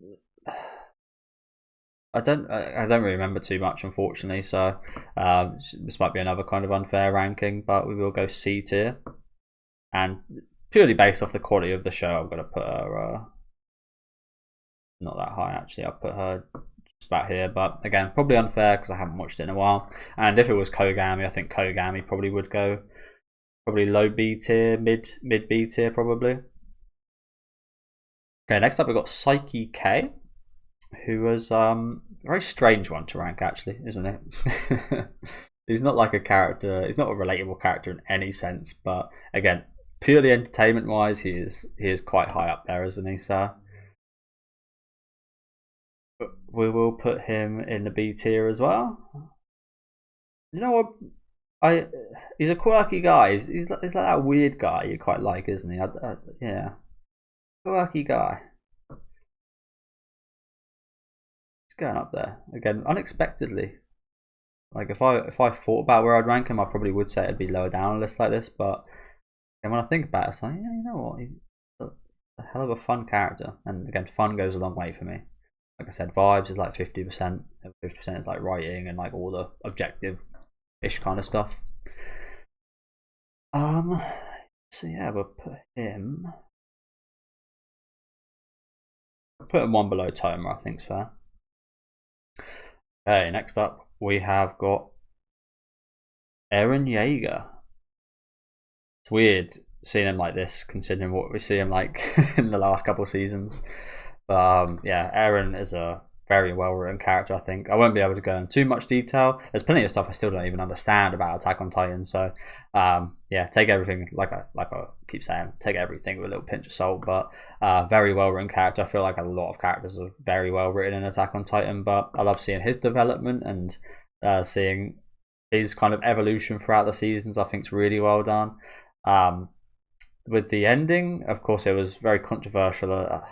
I don't really remember too much, unfortunately. So this might be another kind of unfair ranking, but we will go C tier. And purely based off the quality of the show, I'm gonna put her not that high actually. I'll put her just about here, but again, probably unfair because I haven't watched it in a while. And if it was Kogami, I think Kogami probably would go probably low B tier, mid B tier probably. Okay, next up we've got Psyche K, who was a very strange one to rank, actually, isn't it? He's not like a character. He's not a relatable character in any sense. But again, purely entertainment-wise, he is quite high up there, isn't he? So we will put him in the B tier as well. You know what? He's a quirky guy. He's like that weird guy you quite like, isn't he? Yeah, quirky guy. He's going up there again unexpectedly. Like if I thought about where I'd rank him, I probably would say it'd be lower down a list like this. But and when I think about it, it's like, yeah, you know what? He's a hell of a fun character, and again, fun goes a long way for me. Like I said, vibes is like 50%. 50% is like writing and like all the objective-ish kind of stuff. So yeah, we'll put him one below Toma, I think's fair. Okay, next up we have got Eren Yeager. It's weird seeing him like this, considering what we see him like in the last couple of seasons. But yeah, Eren is a very well written character. I think I won't be able to go into too much detail. There's plenty of stuff I still don't even understand about Attack on Titan. So yeah, take everything like I keep saying, take everything with a little pinch of salt. But very well written character. I feel like a lot of characters are very well written in Attack on Titan. But I love seeing his development and seeing his kind of evolution throughout the seasons. I think it's really well done. With the ending, of course, it was very controversial.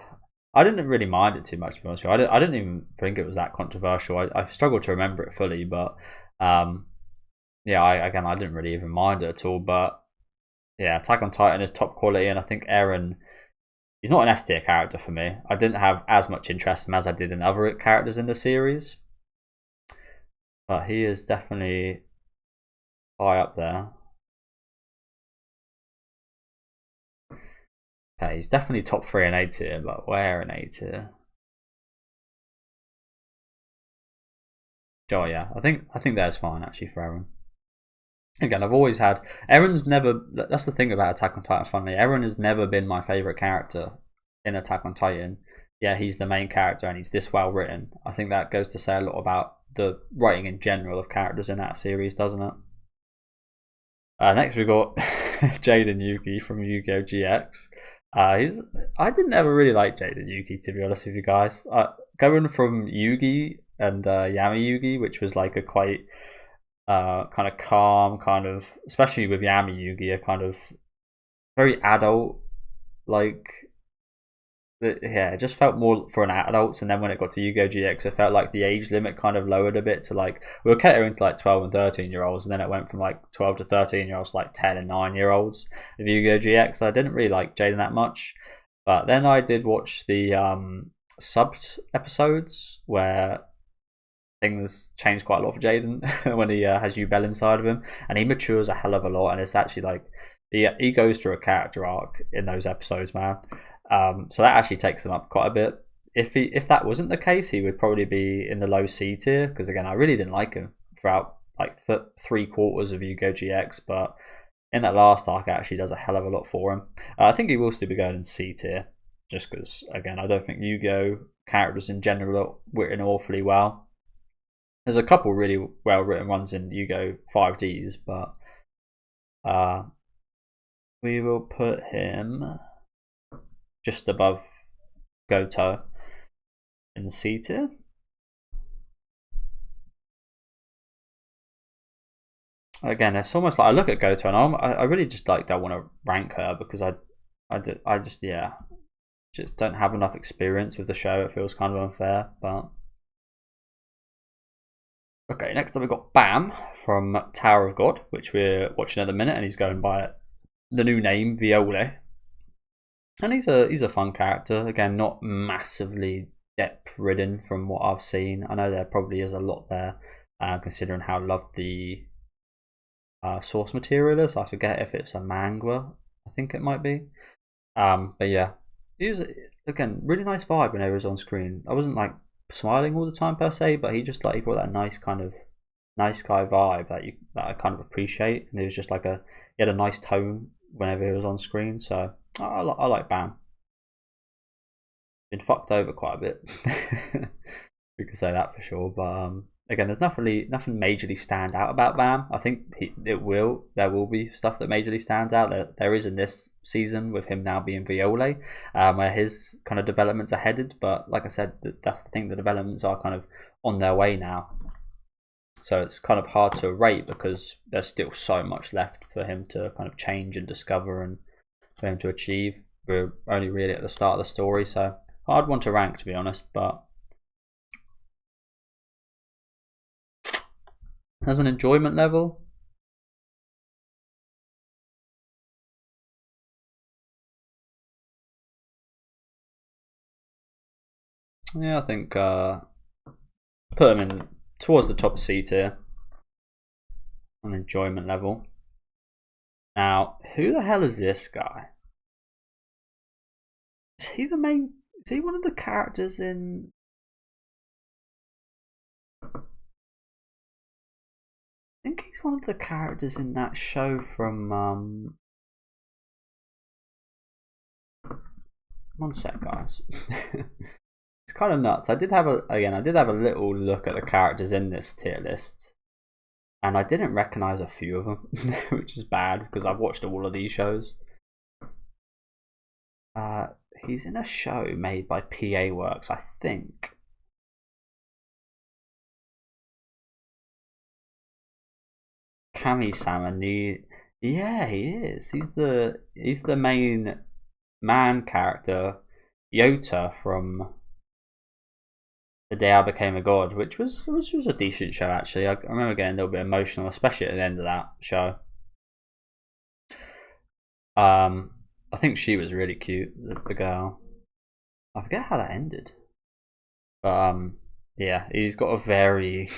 I didn't really mind it too much, to be honest with you. I didn't even think it was that controversial. I struggled to remember it fully, but yeah, I didn't really even mind it at all. But yeah, Attack on Titan is top quality, and I think Eren, he's not an S tier character for me. I didn't have as much interest in him as I did in other characters in the series, but he is definitely high up there. Okay, he's definitely top 3 in A tier, but where in A tier? Oh yeah, I think that's fine actually for Eren. Again, I've always had Eren's never. That's the thing about Attack on Titan. Funnily, Eren has never been my favorite character in Attack on Titan. Yeah, he's the main character and he's this well written. I think that goes to say a lot about the writing in general of characters in that series, doesn't it? Next we got Jaden Yuki from Yu-Gi-Oh! GX. I didn't ever really like Jaden Yuki, to be honest with you guys. Going from Yugi and Yami Yugi, which was like a quite kind of calm, kind of, especially with Yami Yugi, a kind of very adult, like, yeah, it just felt more for an adults. And then when it got to Yu-Gi-Oh! GX, it felt like the age limit kind of lowered a bit to like, we were catering to like 12 and 13-year-olds, and then it went from like 12 to 13-year-olds to like 10 and 9-year-olds of Yu-Gi-Oh! GX. I didn't really like Jaden that much, but then I did watch the subbed episodes where things change quite a lot for Jaden when he has Yubel inside of him, and he matures a hell of a lot, and it's actually like he goes through a character arc in those episodes, man. So that actually takes him up quite a bit. If that wasn't the case, he would probably be in the low C tier, because again, I really didn't like him throughout like 3/4 of Yu-Gi-Oh! GX, but in that last arc, it actually does a hell of a lot for him. I think he will still be going in C tier, just because again, I don't think Yu-Gi-Oh! Characters in general are written awfully well. There's a couple really well written ones in Yu-Gi-Oh! 5Ds, but we will put him just above Goto in C tier. Again, it's almost like I look at Goto and I really just like don't want to rank her, because I just don't have enough experience with the show. It feels kind of unfair, but okay. Next up, we've got Bam from Tower of God, which we're watching at the minute, and he's going by the new name Viole. And he's a fun character. Again, not massively depth ridden from what I've seen. I know there probably is a lot there, considering how loved the source material is. I forget if it's a manga. I think it might be. But yeah, he was, again, really nice vibe whenever he was on screen. I wasn't like smiling all the time per se, but he just like, he brought that nice kind of nice guy vibe that I kind of appreciate. And he was just like he had a nice tone whenever he was on screen. So I like Bam. been fucked over quite a bit. We could say that for sure. But again, there's nothing majorly stand out about Bam. I think there will be stuff that majorly stands out. There is in this season with him now being Viole, where his kind of developments are headed. But like I said, that's the thing. The developments are kind of on their way now. So it's kind of hard to rate because there's still so much left for him to kind of change and discover and for him to achieve. We're only really at the start of the story, so hard one to rank, to be honest. But as an enjoyment level, yeah, I think put him in towards the top C tier on enjoyment level. Now, who the hell is this guy? Is he the main? Is he one of the characters in? I think he's one of the characters in that show from. One sec, guys. It's kind of nuts. I did have a little look at the characters in this tier list, and I didn't recognize a few of them, which is bad because I've watched all of these shows. He's in a show made by PA Works, I think. Kami-sama, yeah, he is. He's the main man character, Yota from The Day I Became a God, which was a decent show actually. I remember getting a little bit emotional, especially at the end of that show. I think she was really cute, the girl. I forget how that ended. But yeah, he's got a very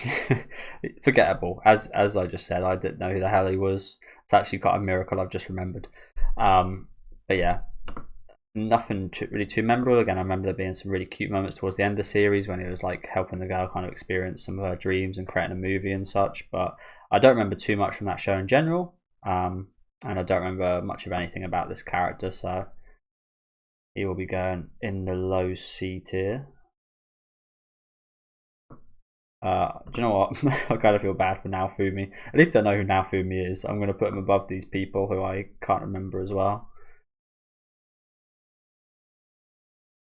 forgettable. As I just said, I didn't know who the hell he was. It's actually quite a miracle I've just remembered. But yeah, nothing really too memorable. Again, I remember there being some really cute moments towards the end of the series when he was like helping the girl kind of experience some of her dreams and creating a movie and such. But I don't remember too much from that show in general. And I don't remember much of anything about this character, so he will be going in the low C tier. Do you know what? I kind of feel bad for Naofumi. At least I know who Naofumi is. I'm going to put him above these people who I can't remember as well.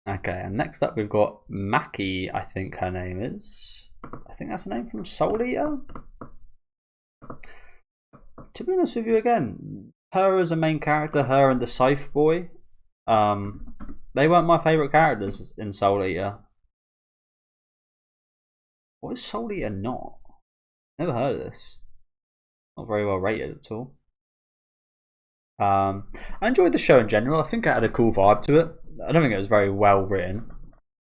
Okay, and next up we've got Maki, I think her name is. I think that's a name from Soul Eater. To be honest with you, again, her as a main character, her and the Scythe Boy, they weren't my favourite characters in Soul Eater. What is Soul Eater not? Never heard of this. Not very well rated at all. I enjoyed the show in general. I think it had a cool vibe to it. I don't think it was very well written.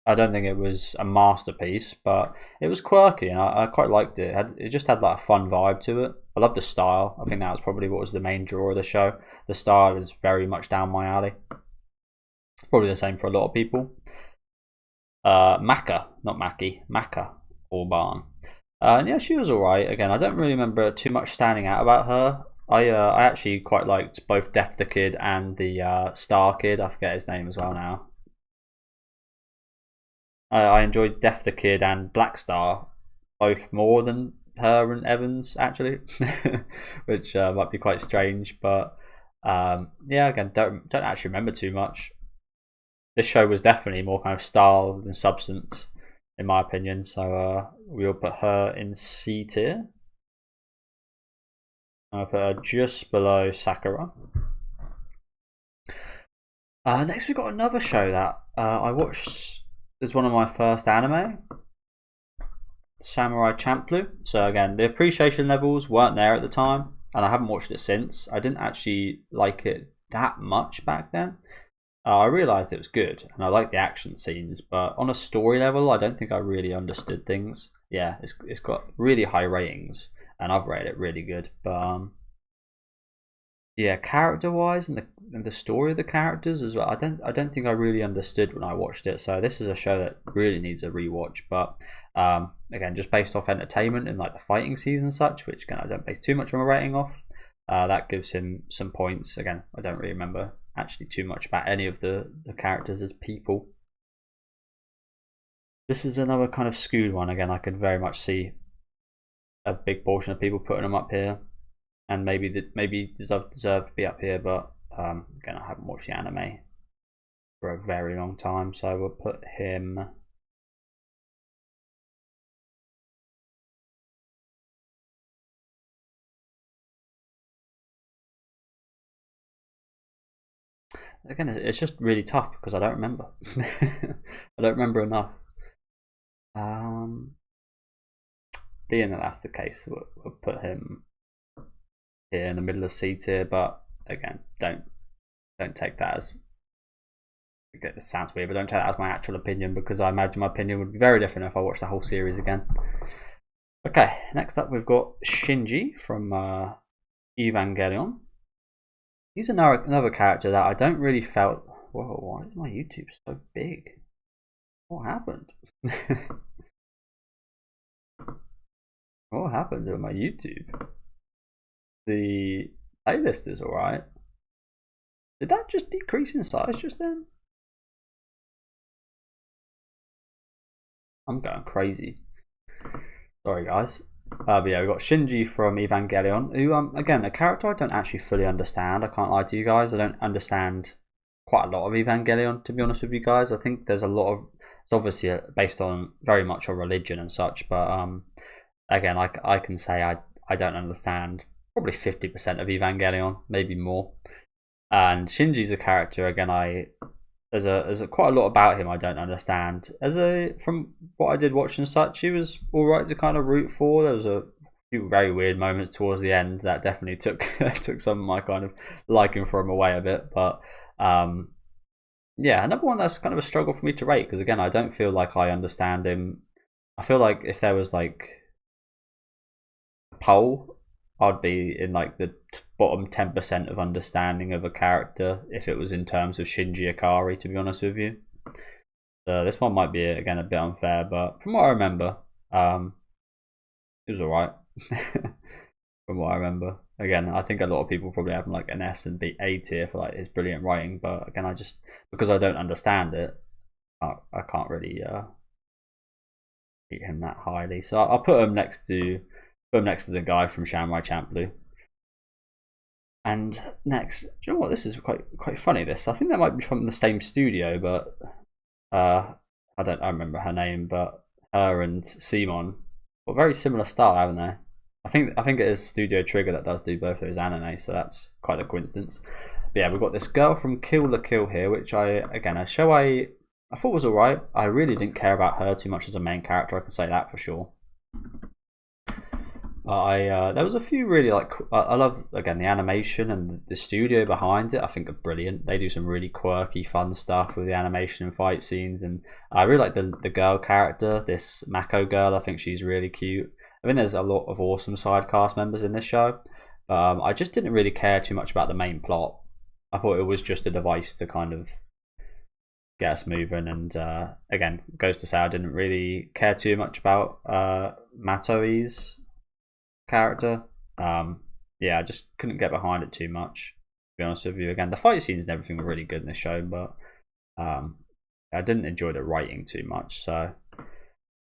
I don't think it was a masterpiece, but it was quirky and I quite liked it. It just had like a fun vibe to it. I love the style. I think that was probably what was the main draw of the show. The style is very much down my alley. Probably the same for a lot of people. Maka, not Maki, Maka or Barn. And yeah, she was alright. Again, I don't really remember too much standing out about her. I actually quite liked both Death the Kid and the Star Kid. I forget his name as well now. I enjoyed Death the Kid and Black Star both more than her and Evans actually, which might be quite strange. But yeah, again, don't actually remember too much. This show was definitely more kind of style than substance, in my opinion. So we'll put her in C tier. I'll put her just below Sakura. Next, we've got another show that I watched. It's one of my first anime, Samurai Champloo. So again, the appreciation levels weren't there at the time, and I haven't watched it since. I didn't actually like it that much back then. I realised it was good, and I liked the action scenes, but on a story level, I don't think I really understood things. Yeah, it's got really high ratings, and I've rated it really good. But yeah, character-wise and the story of the characters as well, I don't think I really understood when I watched it. So this is a show that really needs a rewatch. But again, just based off entertainment and like the fighting scenes and such, which again I don't base too much of a rating off. That gives him some points. Again, I don't really remember actually too much about any of the characters as people. This is another kind of skewed one. Again, I could very much see a big portion of people putting them up here, and maybe deserve to be up here. But again, I haven't watched the anime for a very long time, so we'll put him. Again, it's just really tough because I don't remember. I don't remember enough. Being that that's the case, we'll put him here in the middle of C tier. But again, don't take that as. This sounds weird, but don't take that as my actual opinion, because I imagine my opinion would be very different if I watched the whole series again. Okay, next up we've got Shinji from Evangelion. He's another character that I don't really felt. Whoa, why is my YouTube so big? What happened? What happened to my YouTube? The playlist is alright. Did that just decrease in size just then? I'm going crazy. Sorry, guys. But yeah, we've got Shinji from Evangelion, who, again, a character I don't actually fully understand. I can't lie to you guys. I don't understand quite a lot of Evangelion, to be honest with you guys. I think there's a lot of. It's obviously based on very much on religion and such, but again, I can say I don't understand probably 50% of Evangelion, maybe more. And Shinji's a character, again, there's quite a lot about him I don't understand. From what I did watch and such, he was alright to kind of root for. There was a few very weird moments towards the end that definitely took took some of my kind of liking for him away a bit. But yeah, another one that's kind of a struggle for me to rate, because again, I don't feel like I understand him. I feel like if there was like a poll, I'd be in like the bottom 10% of understanding of a character if it was in terms of Shinji Ikari, to be honest with you. So this one might be, again, a bit unfair, but from what I remember, it was alright. From what I remember. Again, I think a lot of people probably have like an S and A tier for like his brilliant writing, but again, because I don't understand it, I can't really rate him that highly. So I'll put him next to the guy from Samurai Champloo. And next, do you know what? This is quite funny. This, I think that might be from the same studio, but I remember her name, but her and Simon got very similar style, haven't they? I think it is Studio Trigger that does do both those anime, so that's quite a coincidence. But yeah, we've got this girl from Kill la Kill here, which a show I thought was alright. I really didn't care about her too much as a main character, I can say that for sure. There was a few really I love, again, the animation and the studio behind it. I think are brilliant. They do some really quirky, fun stuff with the animation and fight scenes, and I really like the girl character, this Mako girl. I think she's really cute. I mean, there's a lot of awesome side cast members in this show. I just didn't really care too much about the main plot. I thought it was just a device to kind of get us moving, and again, goes to say I didn't really care too much about Matoi's character. Yeah, I just couldn't get behind it too much, to be honest with you. Again, the fight scenes and everything were really good in this show, but I didn't enjoy the writing too much, so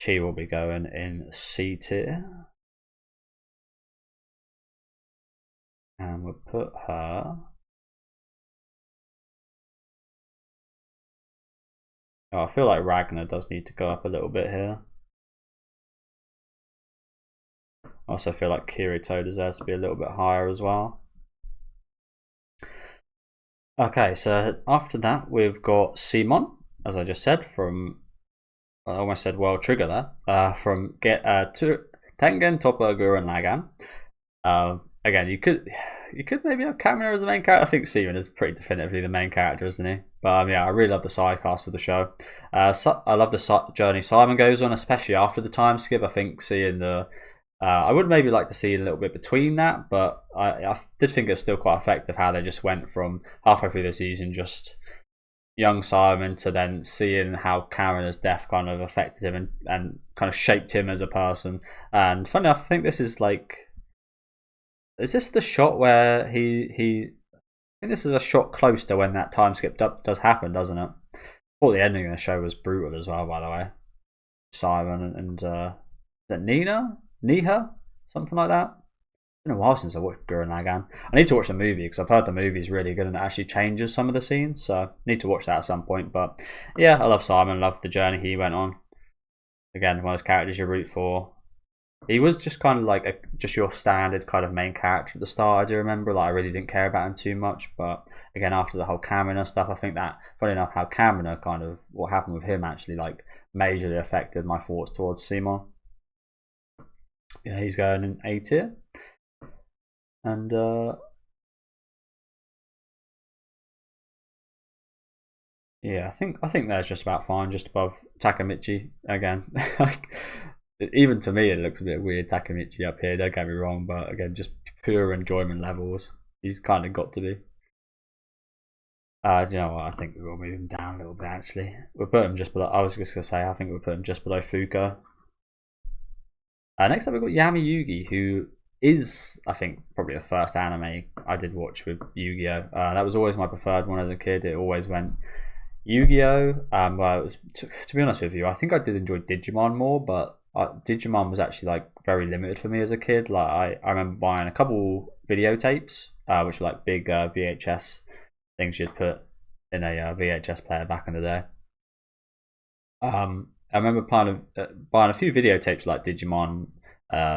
she will be going in C tier. And we'll put her. Oh, I feel like Ragnar does need to go up a little bit here. I also feel like Kirito deserves to be a little bit higher as well. Okay, so after that we've got Simon, as I just said, from I almost said World Trigger there, from Tengen Toppa Gurren Lagann. Again, you could maybe have Kamina as the main character. I think Simon is pretty definitively the main character, isn't he? But yeah, I really love the side cast of the show. I love the journey Simon goes on, especially after the time skip. I think seeing the I would maybe like to see a little bit between that, but I did think it's still quite effective how they just went from halfway through the season just young Simon to then seeing how Kamina's death kind of affected him and kind of shaped him as a person. And funny enough, I think this is is this the shot where I think this is a shot close to when that time skip does happen, doesn't it? I thought the ending of the show was brutal as well, by the way. Simon and is it Niha, something like that. It's been a while since I watched Gurren Lagann. I need to watch the movie because I've heard the movie's really good and it actually changes some of the scenes. So I need to watch that at some point. But yeah, I love Simon. Love the journey he went on. Again, one of those characters you root for. He was just kind of like just your standard kind of main character at the start. I do remember, like I really didn't care about him too much, but again after the whole Kamina stuff, I think that funny enough how Kamina kind of what happened with him actually like majorly affected my thoughts towards Simon. Yeah, he's going in A tier, and yeah, I think that's just about fine, just above Takemichi again. Like even to me, it looks a bit weird, Takemichi up here. Don't get me wrong, but again, just pure enjoyment levels. He's kind of got to be. Do you know what? I think we'll move him down a little bit. Actually, we'll put him just below. I was just gonna say, I think we'll put him just below Fuko. Next up, we've got Yami Yugi, who is, I think, probably the first anime I did watch with Yu-Gi-Oh. That was always my preferred one as a kid. It always went Yu-Gi-Oh. Well, it was, to be honest with you, I think I did enjoy Digimon more, but Digimon was actually like very limited for me as a kid. Like I remember buying a couple videotapes, which were like big VHS things you'd put in a VHS player back in the day. I remember buying a few videotapes like Digimon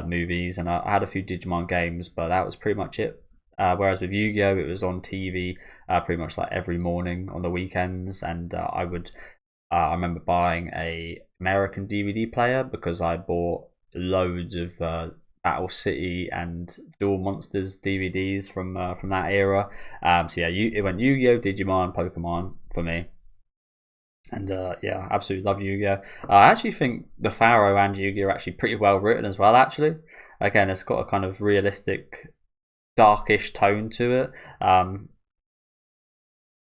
movies, and I had a few Digimon games, but that was pretty much it. Whereas with Yu-Gi-Oh, it was on TV pretty much like every morning on the weekends, and I remember buying a American DVD player because I bought loads of Battle City and Duel Monsters DVDs from that era. So yeah, it went Yu-Gi-Oh, Digimon, Pokemon for me. And yeah, I absolutely love Yu-Gi-Oh. I actually think the Pharaoh and Yu-Gi-Oh are actually pretty well written as well. Actually, again, it's got a kind of realistic, darkish tone to it.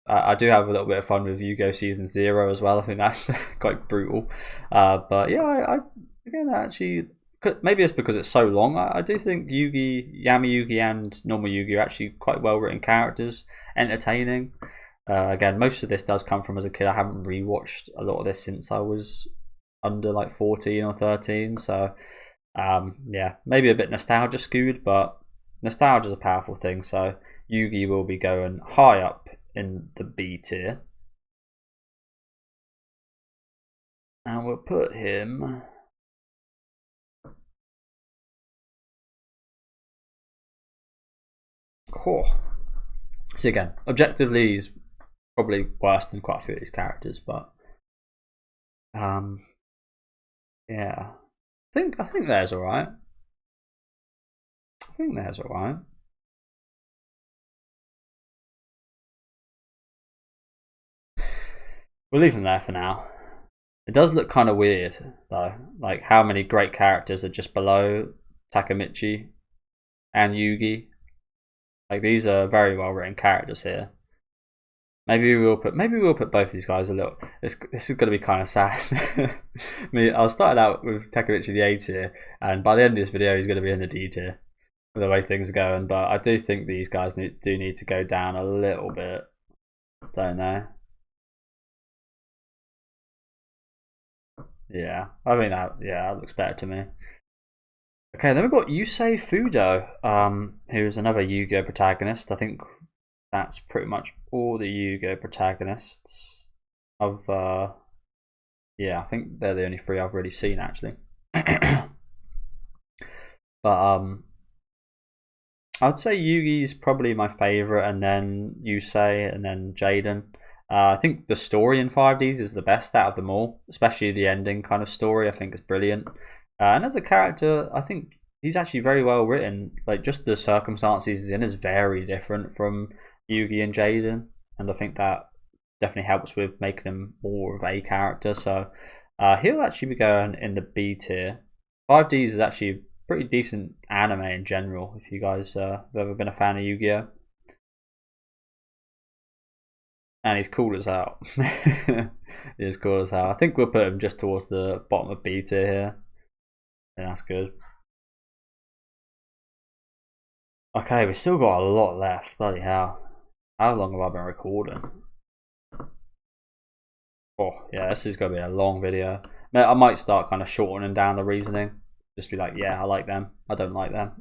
I do have a little bit of fun with Yu-Gi-Oh Season 0 as well. I think that's quite brutal. But yeah, I again actually maybe it's because it's so long. I do think Yami Yugi and normal Yugi are actually quite well written characters, entertaining. Again, most of this does come from as a kid. I haven't rewatched a lot of this since I was under like 14 or 13. So yeah, maybe a bit nostalgia skewed, but nostalgia is a powerful thing. So Yugi will be going high up in the B tier, and we'll put him so again, objectively he's probably worse than quite a few of these characters, but yeah, I think there's alright. I think there's alright. We'll leave him there for now. It does look kind of weird though, like how many great characters are just below Takemichi and Yugi. Like these are very well written characters here. Maybe we'll put both of these guys a little. This is going to be kind of sad. I started out with Takemichi the A tier, and by the end of this video, he's going to be in the D tier with the way things are going. But I do think these guys do need to go down a little bit, don't they? Yeah, I think that looks better to me. Okay, then we've got Yusei Fudo, who's another Yu-Gi-Oh protagonist. I think that's pretty much all the Yu-Gi-Oh protagonists of yeah, I think they're the only three I've really seen actually. But I'd say Yugi's probably my favorite, and then Yusei, and then Jaden. I think the story in 5Ds is the best out of them all, especially the ending kind of story. I think is brilliant. And as a character, I think he's actually very well written. Like just the circumstances he's in is very different from Yugi and Jaden, and I think that definitely helps with making him more of a character. So he'll actually be going in the B tier. 5Ds is actually a pretty decent anime in general. If you guys have ever been a fan of Yu-Gi-Oh, and he's cool as hell. He is cool as hell. I think we'll put him just towards the bottom of B tier here. Yeah, that's good. Okay, we've still got a lot left. Bloody hell. How long have I been recording? Oh, yeah, this is going to be a long video. I might start kind of shortening down the reasoning. Just be like, yeah, I like them. I don't like them.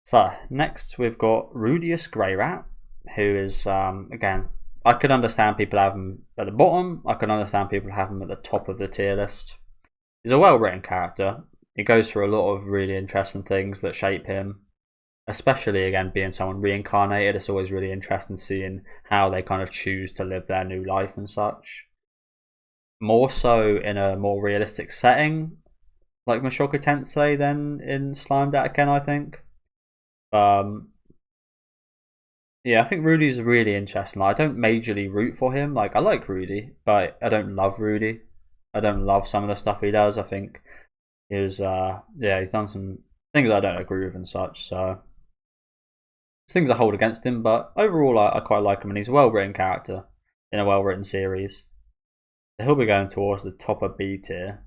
So next we've got Rudeus Greyrat, who is again, I could understand people have him at the bottom. I can understand people have him at the top of the tier list. He's a well-written character. He goes through a lot of really interesting things that shape him. Especially again being someone reincarnated, it's always really interesting seeing how they kind of choose to live their new life and such. More so in a more realistic setting, like Mushoku Tensei, than in Slime Ken, I think. Yeah, I think Rudy's really interesting. Like, I don't majorly root for him. Like, I like Rudy, but I don't love Rudy. I don't love some of the stuff he does. I think he's done some things I don't agree with and such. So things I hold against him, but overall I quite like him, and he's a well-written character in a well-written series. So he'll be going towards the top of B tier.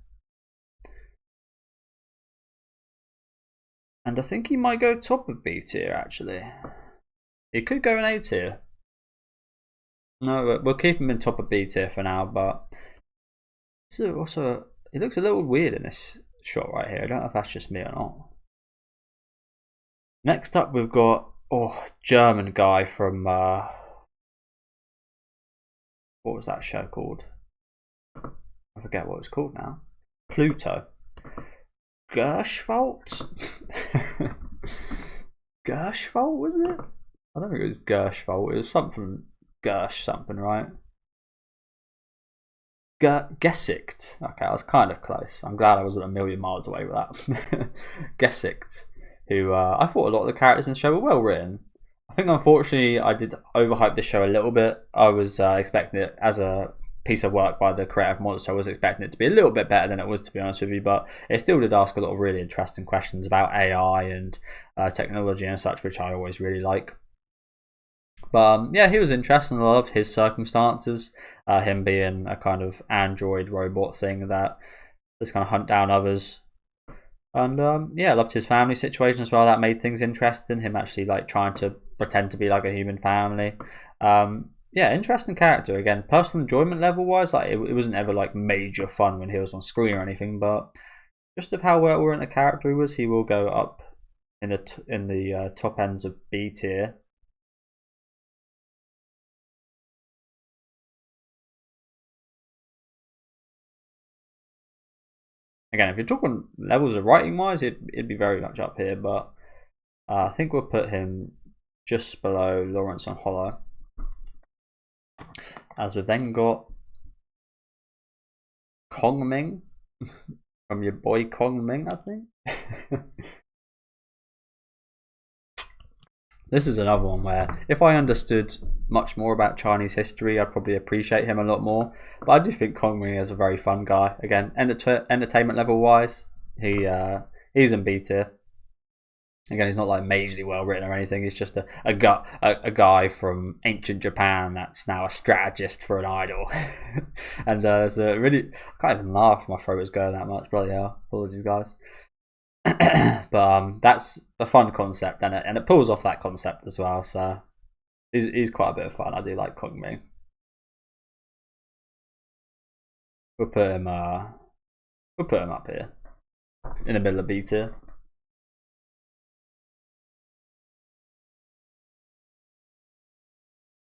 And I think he might go top of B tier, actually. He could go in A tier. No, we'll keep him in top of B tier for now, but also, he looks a little weird in this shot right here. I don't know if that's just me or not. Next up, we've got German guy from what was that show called? I forget what it's called now. Pluto. Gershwald? Gershwald, was it? I don't think it was Gershwald. It was something Gersh something, right? Gesicht. Okay, I was kind of close. I'm glad I wasn't a million miles away with that. Gesicht, who I thought a lot of the characters in the show were well written. I think unfortunately I did overhype this show a little bit. I was expecting it as a piece of work by the creator of Monster. I was expecting it to be a little bit better than it was, to be honest with you, but it still did ask a lot of really interesting questions about AI and technology and such, which I always really like. But yeah, he was interesting. I loved his circumstances, him being a kind of android robot thing that just kind of hunt down others. And yeah, I loved his family situation as well. That made things interesting. Him actually like trying to pretend to be like a human family. Yeah, interesting character. Again, personal enjoyment level wise, like it wasn't ever like major fun when he was on screen or anything, but just of how well written a character he was, he will go up in the top ends of B tier. Again, if you're talking levels of writing wise, it'd be very much up here, but I think we'll put him just below Lawrence and Hollow. As we've then got Kongming from your boy Kongming, I think. This is another one where if I understood much more about Chinese history, I'd probably appreciate him a lot more. But I do think Kongming is a very fun guy. Again, entertainment level wise, he's in B tier. Again, he's not like majorly well written or anything. He's just a guy from ancient Japan that's now a strategist for an idol. And it's a really, I can't even laugh. My throat is going that much. Bloody hell! Apologies, guys. But that's a fun concept, and it pulls off that concept as well. So he's quite a bit of fun. I do like Kongming. We'll put him up here in the middle of B tier.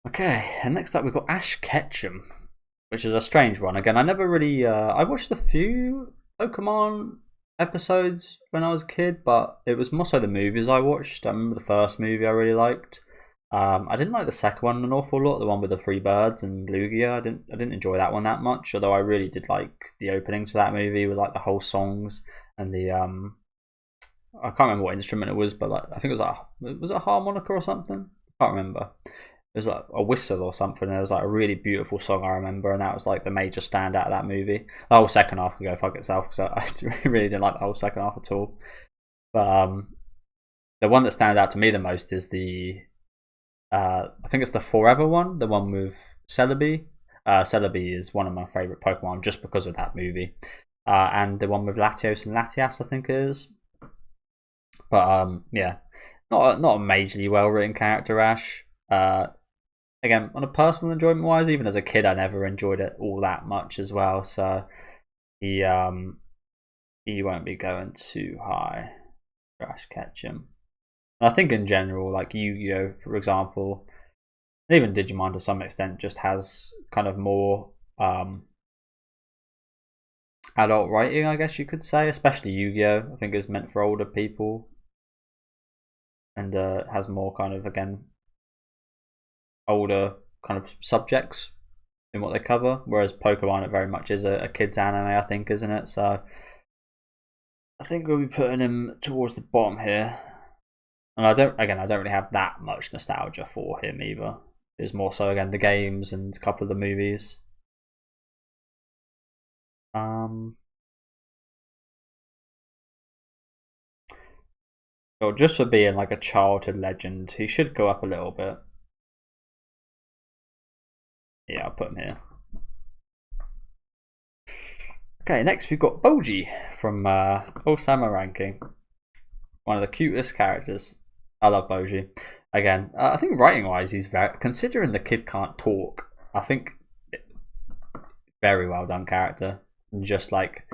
Okay, and next up we've got Ash Ketchum, which is a strange one. Again, I never really I watched a few Pokemon episodes when I was a kid, but it was more so the movies I watched. I remember the first movie I really liked. I didn't like the second one an awful lot, the one with the three birds and Lugia. I didn't enjoy that one that much, although I really did like the opening to that movie with like the whole songs and the I can't remember what instrument it was, but like I think it was a harmonica or something. I can't remember. It was like a whistle or something. It was like a really beautiful song, I remember, and that was like the major standout of that movie. The whole second half can go fuck itself, because I really didn't like the whole second half at all. But the one that stands out to me the most is the I think it's the Forever one, the one with Celebi. Celebi is one of my favourite Pokemon just because of that movie. And the one with Latios and Latias, I think it is. But yeah, not a majorly well written character, Ash. Again, on a personal enjoyment wise, even as a kid, I never enjoyed it all that much as well. So he won't be going too high. Trash Ketchum. I think in general, like Yu-Gi-Oh, for example, and even Digimon to some extent, just has kind of more adult writing, I guess you could say. Especially Yu-Gi-Oh, I think is meant for older people, and has more kind of, again, older kind of subjects in what they cover. Whereas Pokemon, it very much is a kids anime, I think, isn't it? So I think we'll be putting him towards the bottom here. And I don't really have that much nostalgia for him either. It's more so, again, the games and a couple of the movies. Well, just for being like a childhood legend, he should go up a little bit. Yeah, I'll put him here. Okay, next we've got Boji from Osama Ranking. One of the cutest characters. I love Boji. Again, I think writing-wise, he's very, considering the kid can't talk, I think very well done character. And just like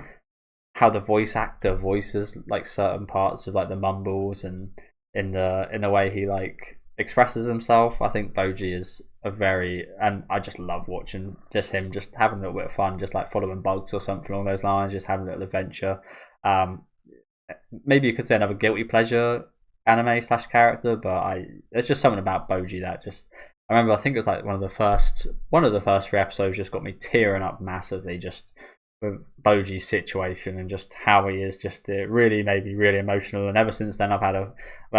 how the voice actor voices like certain parts of like the mumbles, and in the way he like expresses himself. I think Boji is and I just love watching just him just having a little bit of fun, just like following bugs or something along those lines, just having a little adventure. Maybe you could say another guilty pleasure anime / character, but there's just something about Boji that just, I remember, I think it was like one of the first 3 episodes just got me tearing up massively, just with Boji's situation and just how he is. Just, it really made me really emotional, and ever since then I've had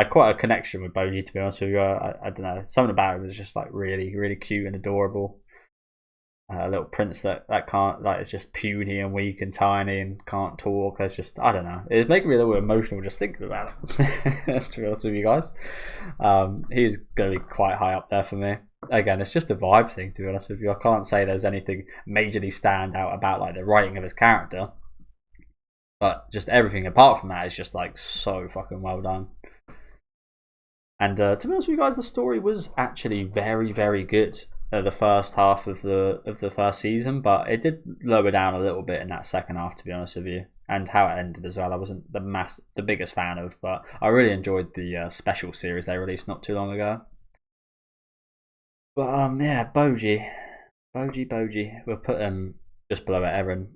quite a connection with Boji, to be honest with you. I don't know, something about him is just like really, really cute and adorable. A little prince that can't, like, is just puny and weak and tiny and can't talk. It's just, I don't know, it's making me a little bit emotional just thinking about it. To be honest with you guys, he's going to be quite high up there for me. Again, it's just a vibe thing, to be honest with you. I can't say there's anything majorly stand out about like the writing of his character, but just everything apart from that is just like so fucking well done. And to be honest with you guys, the story was actually very, very good. The first half of the first season, but it did lower down a little bit in that second half, to be honest with you. And how it ended as well, I wasn't the biggest fan of, but I really enjoyed the special series they released not too long ago. But yeah, Boji, we'll put him just below Eren,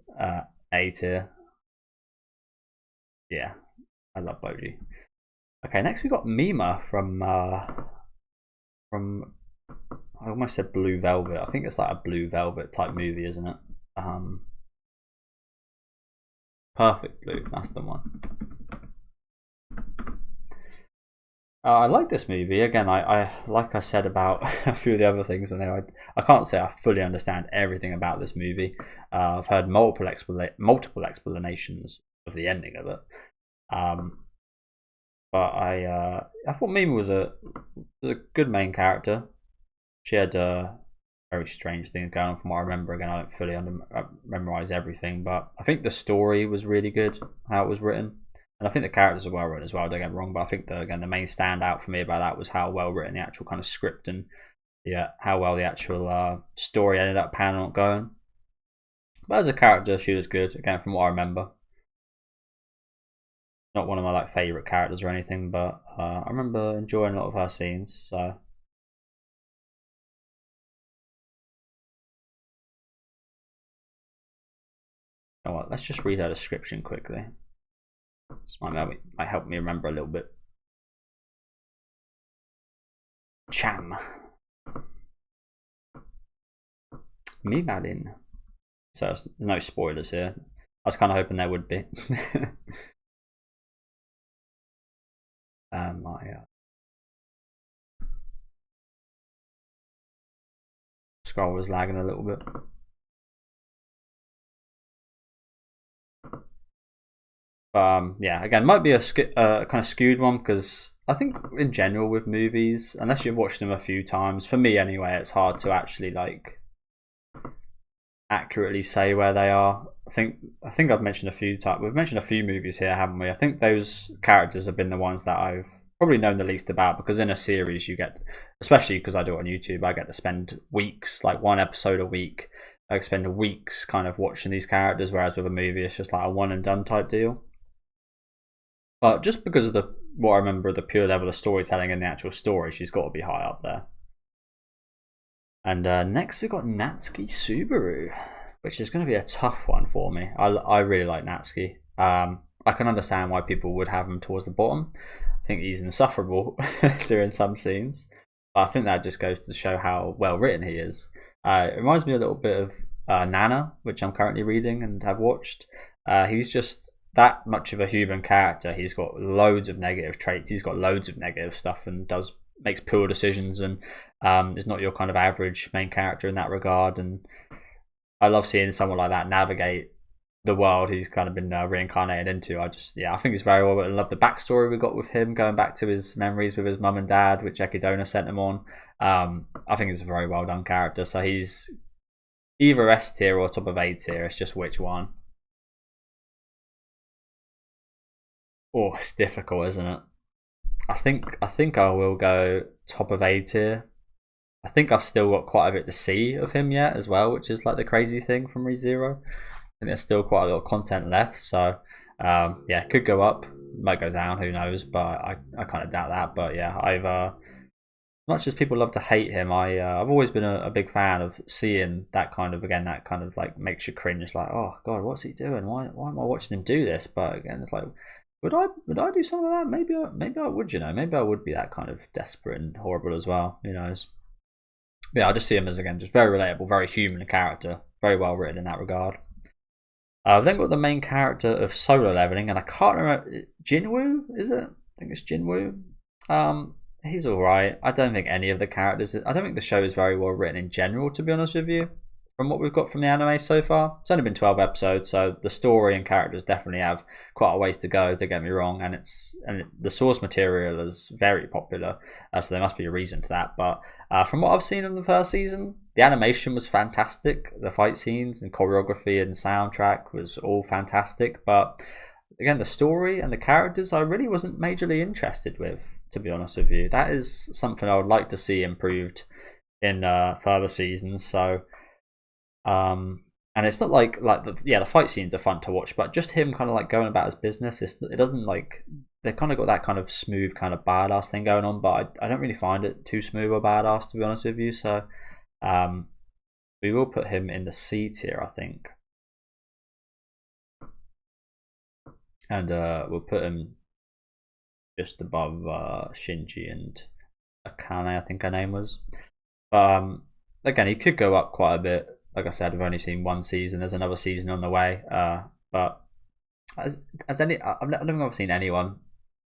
A tier. Yeah, I love Boji. Okay, next we got Mima from I almost said Blue Velvet. I think it's like a Blue Velvet type movie, isn't it? Perfect Blue, that's the one. I like this movie. Again, I like I said about a few of the other things, and I can't say I fully understand everything about this movie. I've heard multiple explanations of the ending of it. But I thought Mima was a good main character. She had very strange things going on from what I remember. Again, I don't fully memorize everything, but I think the story was really good, how it was written. And I think the characters are well written as well, don't get me wrong, but I think the main standout for me about that was how well written the actual kind of script, and how well the actual story ended up panning out going. But as a character, she was good, again, from what I remember. Not one of my like favourite characters or anything, but I remember enjoying a lot of her scenes, so. Oh, well, let's just read her description quickly. This might help me remember a little bit. Cham. Mimalin. So there's no spoilers here. I was kind of hoping there would be. My scroll was lagging a little bit. Yeah, again, might be a kind of skewed one, because I think in general with movies, unless you've watched them a few times, for me anyway, it's hard to actually like accurately say where they are. I think I've mentioned a few times. We've mentioned a few movies here, haven't we? I think those characters have been the ones that I've probably known the least about, because in a series you get, especially because I do it on YouTube, I get to spend weeks, like one episode a week, like spend weeks kind of watching these characters, whereas with a movie it's just like a one and done type deal. But just because of what I remember of the pure level of storytelling and the actual story, she's got to be high up there. And next we've got Natsuki Subaru, which is going to be a tough one for me. I really like Natsuki. I can understand why people would have him towards the bottom. I think he's insufferable during some scenes. But I think that just goes to show how well written he is. It reminds me a little bit of Nana, which I'm currently reading and have watched. He's just that much of a human character. He's got loads of negative traits. He's got loads of negative stuff and makes poor decisions, and is not your kind of average main character in that regard. And I love seeing someone like that navigate the world he's kind of been reincarnated into. I think it's very well. I love the backstory we got with him, going back to his memories with his mum and dad, which Ekidona sent him on. I think he's a very well done character. So he's either S tier or top of A tier. It's just which one. Oh, it's difficult, isn't it? I think I will go top of A tier. I think I've still got quite a bit to see of him yet as well, which is like the crazy thing from ReZero. I think there's still quite a lot of content left, so yeah, could go up, might go down, who knows? But I kind of doubt that. But yeah, I've as much as people love to hate him, I've always been a big fan of seeing that kind of like makes you cringe, like, oh god, what's he doing? Why am I watching him do this? But again, it's like, would I do something like that? Maybe I would, maybe I would be that kind of desperate and horrible as well, who knows? Yeah, I just see him as, again, just very relatable, very human character, very well written in that regard. I've then got the main character of Solo Leveling, and I can't remember, Jinwoo, is it? I think it's Jinwoo. He's alright. I don't think any of the characters, I don't think the show is very well written in general, to be honest with you. From what we've got from the anime so far, it's only been 12 episodes, so the story and characters definitely have quite a ways to go, don't get me wrong, and the source material is very popular, so there must be a reason to that. But from what I've seen in the first season, the animation was fantastic, the fight scenes and choreography and soundtrack was all fantastic, but again, the story and the characters I really wasn't majorly interested with, to be honest with you. That is something I would like to see improved in further seasons. So and it's not like the fight scenes are fun to watch, but just him kind of like going about his business, it doesn't, like, they kind of got that kind of smooth kind of badass thing going on, but I don't really find it too smooth or badass, to be honest with you. So we will put him in the C tier, I think, and we'll put him just above Shinji and Akane, I think her name was. Again, he could go up quite a bit. Like I said, I've only seen one season. There's another season on the way. But I don't think I've seen anyone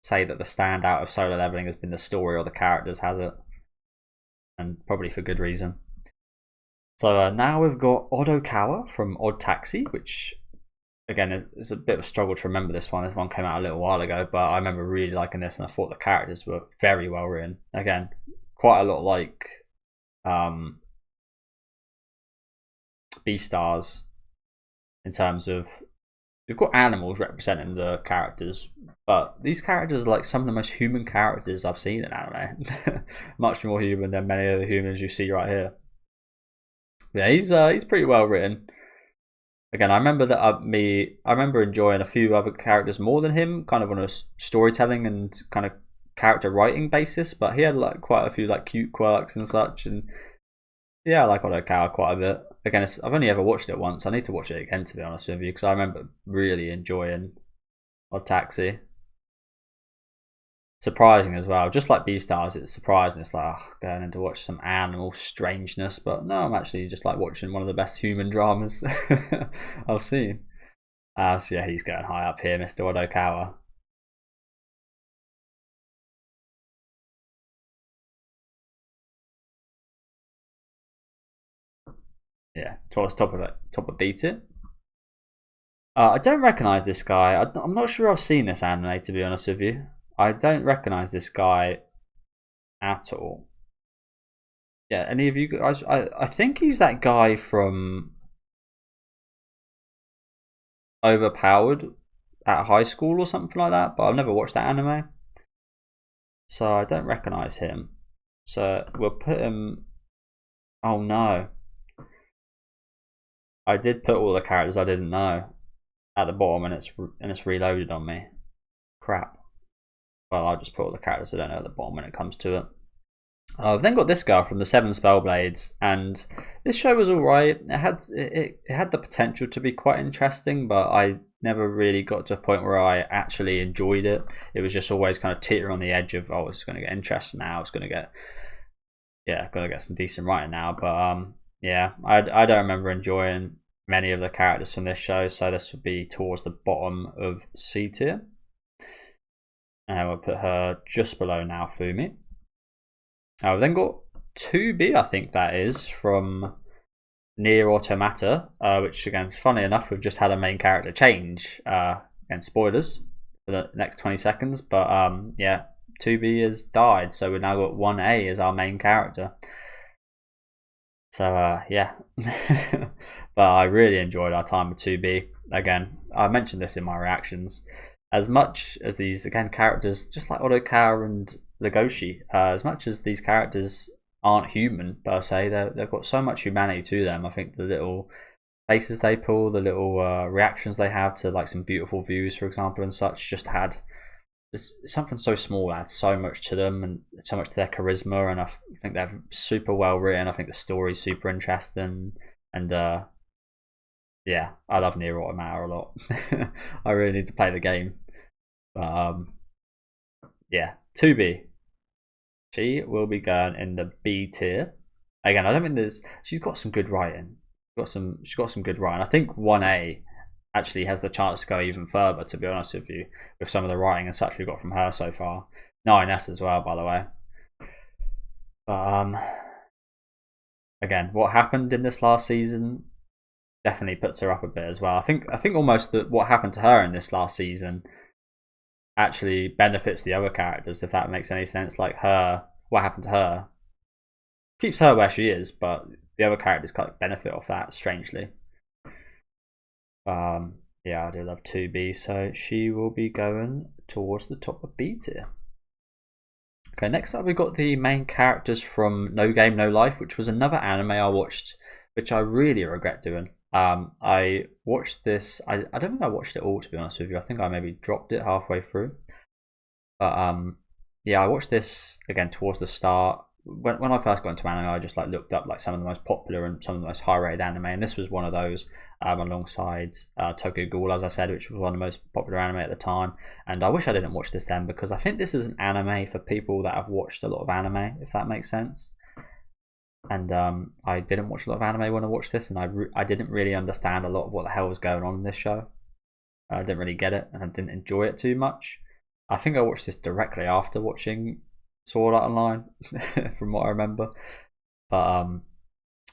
say that the standout of Solo Leveling has been the story or the characters, has it? And probably for good reason. So now we've got Odokawa from Odd Taxi, which again is a bit of a struggle to remember this one. This one came out a little while ago, but I remember really liking this, and I thought the characters were very well written. Again, quite a lot like Beastars in terms of, we've got animals representing the characters, but these characters are like some of the most human characters I've seen in anime. Much more human than many of the humans you see right here. Yeah, he's pretty well written. Again, I remember that I remember enjoying a few other characters more than him, kind of on a storytelling and kind of character writing basis, but he had like quite a few like cute quirks and such. And yeah, I like Odokawa quite a bit. Again, I've only ever watched it once. I need to watch it again, to be honest with you, because I remember really enjoying Odd Taxi. Surprising as well, just like Beastars, it's surprising. It's like, going in to watch some animal strangeness, but no, I'm actually just like watching one of the best human dramas I've seen. So yeah, he's going high up here, Mr. Odokawa. Yeah, towards top of B tier. I don't recognise this guy. I'm not sure I've seen this anime, to be honest with you. I don't recognise this guy at all. Yeah, any of you guys? I think he's that guy from Overpowered at high school or something like that, but I've never watched that anime, so I don't recognise him. So we'll put him. Oh no. I did put all the characters I didn't know at the bottom, and it's reloaded on me. Crap. Well, I'll just put all the characters I don't know at the bottom when it comes to it. I've then got this guy from the Seven Spellblades, and this show was alright. It had the potential to be quite interesting, but I never really got to a point where I actually enjoyed it. It was just always kind of teeter on the edge of, oh, it's going to get interesting now. It's going to get, yeah, going to get some decent writing now. But yeah, I don't remember enjoying many of the characters from this show, so this would be towards the bottom of C tier. And we'll put her just below Naofumi. We've then got 2B, I think that is, from Nier Automata, which again, funny enough, we've just had a main character change. Again, spoilers for the next 20 seconds, but yeah, 2B has died, so we've now got 1A as our main character. So yeah, but I really enjoyed our time with 2B. Again, I mentioned this in my reactions. As much as these, again, characters, just like Odokawa and Legoshi, as much as these characters aren't human per se, they've got so much humanity to them. I think the little faces they pull, the little reactions they have to like some beautiful views, for example, and such, just had something so small adds so much to them and so much to their charisma. And I think they're super well written. I think the story's super interesting, and yeah, I love Nier Automata a lot. I really need to play the game. But yeah, 2B. She will be going in the B tier. Again, I don't think she's got some good writing. She's got some good writing. I think 1A actually has the chance to go even further, to be honest with you, with some of the writing and such we've got from her so far. 9S as well, by the way. But again, what happened in this last season definitely puts her up a bit as well. I think almost that what happened to her in this last season actually benefits the other characters, if that makes any sense. Like what happened to her keeps her where she is, but the other characters kind of benefit off that, strangely. Yeah, I do love 2B, so she will be going towards the top of B tier. Okay, next up we've got the main characters from No Game No Life, which was another anime I watched, which I really regret doing. I watched this. I don't think I watched it all, to be honest with you. I think I maybe dropped it halfway through. But yeah, I watched this again towards the start. When I first got into anime, I just like looked up like some of the most popular and some of the most high-rated anime, and this was one of those, alongside Tokyo Ghoul, as I said, which was one of the most popular anime at the time. And I wish I didn't watch this then, because I think this is an anime for people that have watched a lot of anime, if that makes sense. And I didn't watch a lot of anime when I watched this, and I didn't really understand a lot of what the hell was going on in this show. I didn't really get it, and I didn't enjoy it too much. I think I watched this directly after watching Sword Art Online, from what I remember. But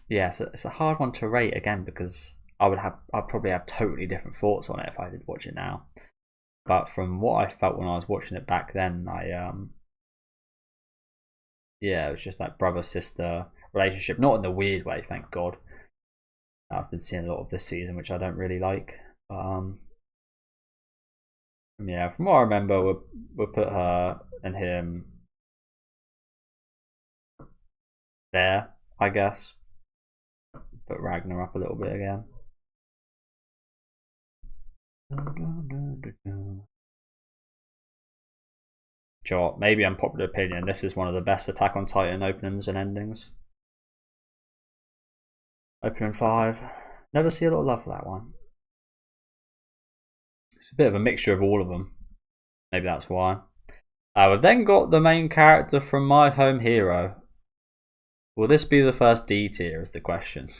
yeah, so it's a hard one to rate again, because I'd probably have totally different thoughts on it if I did watch it now. But from what I felt when I was watching it back then, yeah, it was just like brother sister relationship, not in the weird way, thank God. I've been seeing a lot of this season, which I don't really like. Yeah, from what I remember, we'll put her and him there, I guess. Put Ragnar up a little bit again. Sure, maybe unpopular opinion, this is one of the best Attack on Titan openings and endings. Opening 5. Never see a lot of love for that one. It's a bit of a mixture of all of them. Maybe that's why. We've then got the main character from My Home Hero. Will this be the first D tier is the question.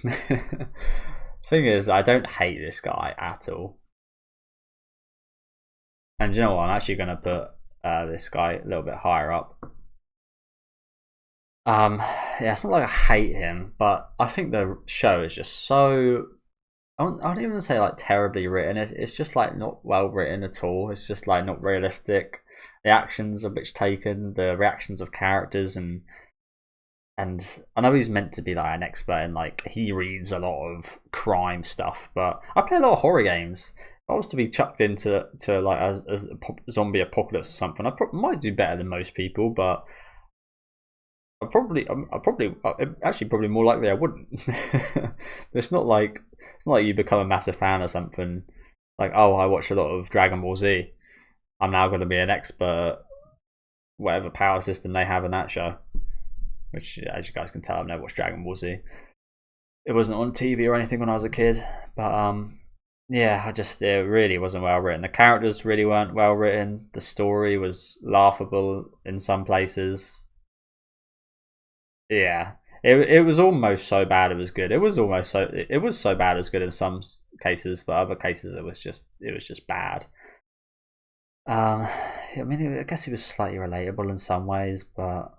Thing is, I don't hate this guy at all. And you know what? I'm actually going to put this guy a little bit higher up. Yeah, it's not like I hate him, but I think the show is just so, I don't even say like terribly written. It's just like not well written at all. It's just like not realistic. The actions are a bit taken, the reactions of characters, and I know he's meant to be like an expert in, like, he reads a lot of crime stuff, but I play a lot of horror games. If I was to be chucked into like a zombie apocalypse or something, I might do better than most people, but Actually probably more likely I wouldn't. It's not like you become a massive fan or something. Like, oh, I watch a lot of Dragon Ball Z. I'm now going to be an expert, whatever power system they have in that show. Which, as you guys can tell, I've never watched Dragon Ball Z. It wasn't on TV or anything when I was a kid, but yeah, it really wasn't well written. The characters really weren't well written. The story was laughable in some places. Yeah, it was almost so bad it was good. It was so bad it was good in some cases, but other cases it was just bad. I mean, I guess it was slightly relatable in some ways, but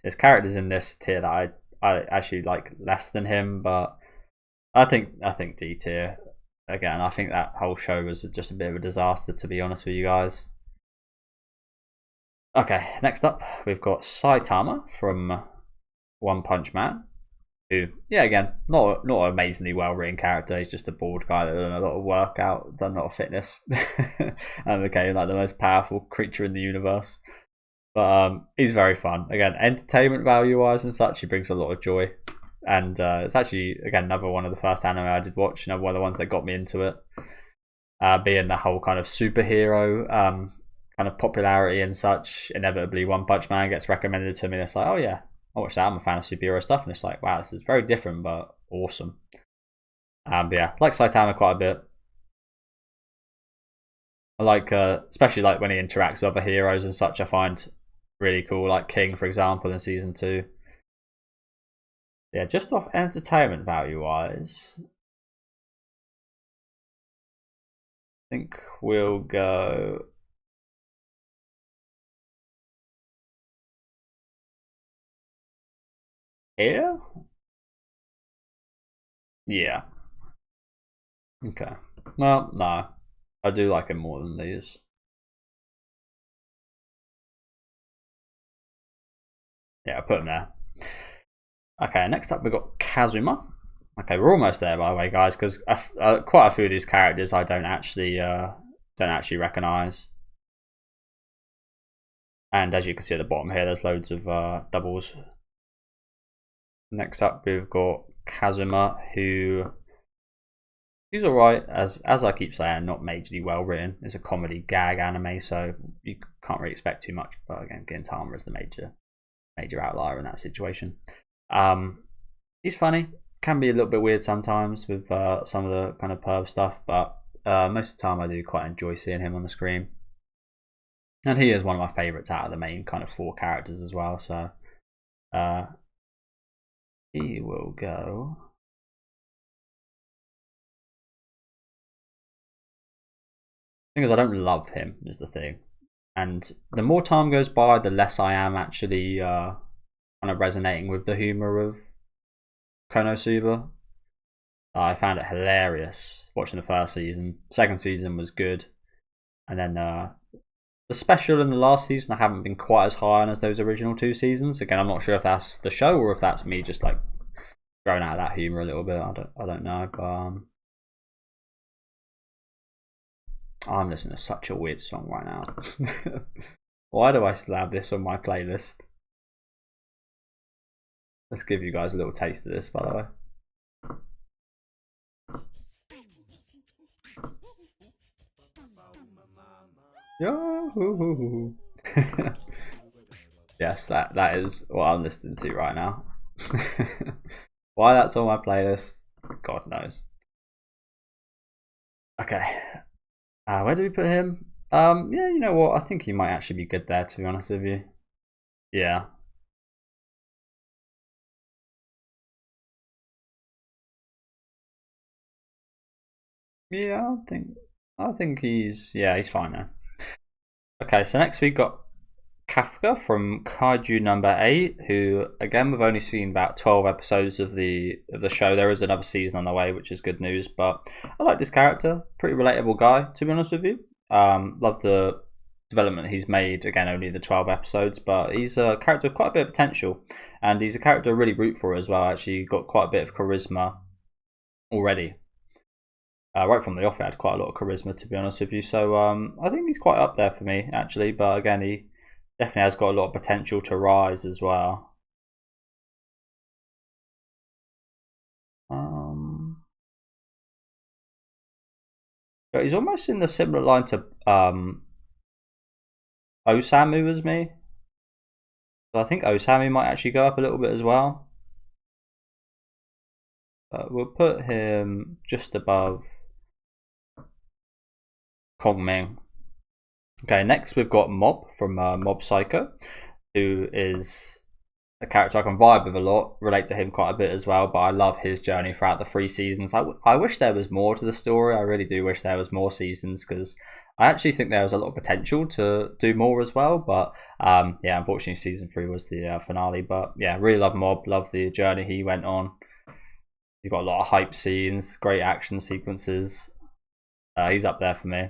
there's characters in this tier that I actually like less than him, but I think D tier again. I think that whole show was just a bit of a disaster, to be honest with you guys. Okay, next up we've got Saitama from One Punch Man, who, yeah, again, not an amazingly well written character. He's just a bald guy that done a lot of workout, done a lot of fitness, and became like the most powerful creature in the universe. But he's very fun. Again, entertainment value wise and such, he brings a lot of joy. And it's actually, again, another one of the first anime I did watch. You know, one of the ones that got me into it. Being the whole kind of superhero kind of popularity and such. Inevitably, One Punch Man gets recommended to me. And it's like, oh yeah, I watch that. I'm a fan of superhero stuff. And it's like, wow, this is very different but awesome. But yeah, I like Saitama quite a bit. I like, especially like when he interacts with other heroes and such. I find really cool, like King, for example, in season 2. Yeah, just off entertainment value wise, I think we'll go here. Yeah. Okay. Well, no, I do like him more than these. Yeah, I put him there. Okay, next up we've got Kazuma. Okay, we're almost there, by the way, guys, because quite a few of these characters I don't actually recognize. And as you can see at the bottom here, there's loads of doubles. Next up we've got Kazuma, he's alright, as I keep saying, not majorly well written. It's a comedy gag anime, so you can't really expect too much. But again, Gintama is the major outlier in that situation. He's funny, can be a little bit weird sometimes with some of the kind of perv stuff, but most of the time I do quite enjoy seeing him on the screen. And he is one of my favourites out of the main kind of 4 characters as well, so he will go. The thing is, I don't love him, is the thing. And the more time goes by, the less I am actually kind of resonating with the humour of Konosuba. I found it hilarious watching the first season. Second season was good. And then the special in the last season I haven't been quite as high on as those original 2 seasons. Again, I'm not sure if that's the show or if that's me just like growing out of that humour a little bit. I don't know, but I'm listening to such a weird song right now. Why do I still have this on my playlist? Let's give you guys a little taste of this, by the way. Yo! Yes, that is what I'm listening to right now. Why that's on my playlist, God knows. Okay, where do we put him? Yeah, you know what? I think he might actually be good there, to be honest with you. Yeah. Yeah, I think he's fine now. Okay, so next we've got Kafka from Kaiju number 8, who again we've only seen about 12 episodes of the show. There is another season on the way, which is good news. But I like this character, pretty relatable guy, to be honest with you. Love the development he's made. Again, only the 12 episodes, but he's a character with quite a bit of potential, and he's a character I really root for as well. Actually, got quite a bit of charisma already. right from the off, he had quite a lot of charisma, to be honest with you. So I think he's quite up there for me, actually. But again, he definitely has got a lot of potential to rise as well. But he's almost in the similar line to Osamu as me. So I think Osamu might actually go up a little bit as well. But we'll put him just above Kongming. Okay, next we've got Mob from Mob Psycho, who is a character I can vibe with a lot, relate to him quite a bit as well, but I love his journey throughout the 3 seasons. I wish there was more to the story. I really do wish there was more seasons, because I actually think there was a lot of potential to do more as well. But yeah, unfortunately season 3 was the finale. But yeah, really love Mob, love the journey he went on. He's got a lot of hype scenes, great action sequences. He's up there for me.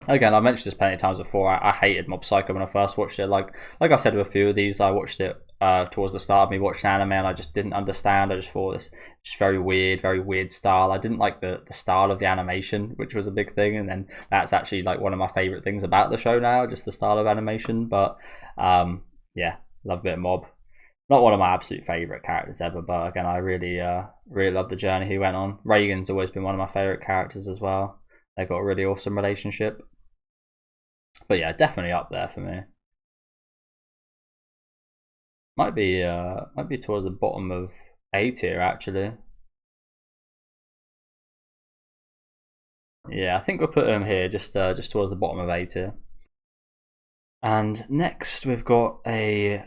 Again, I mentioned this plenty of times before. I hated Mob Psycho when I first watched it. Like I said with a few of these, I watched it towards the start of me watching anime, and I just didn't understand. I just thought this just very weird style. I didn't like the style of the animation, which was a big thing, and then that's actually like one of my favorite things about the show now, just the style of animation. But yeah, love a bit of Mob. Not one of my absolute favorite characters ever, but again, I really love the journey he went on. Reigen's always been one of my favorite characters as well. They've got a really awesome relationship. But yeah, definitely up there for me. Might be towards the bottom of A tier actually. Yeah, I think we'll put him here, just towards the bottom of A tier. And next we've got a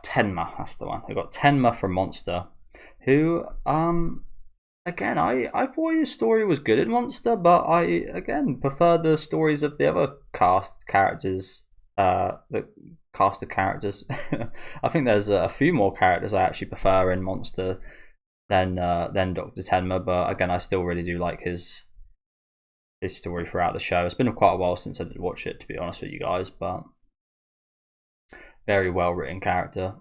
Tenma. That's the one. We've got Tenma from Monster, who again, I thought his story was good in Monster, but I again prefer the stories of the other characters. The cast of characters. I think there's a few more characters I actually prefer in Monster than Dr. Tenma, but again, I still really do like his story throughout the show. It's been quite a while since I did watch it, to be honest with you guys, but very well written character.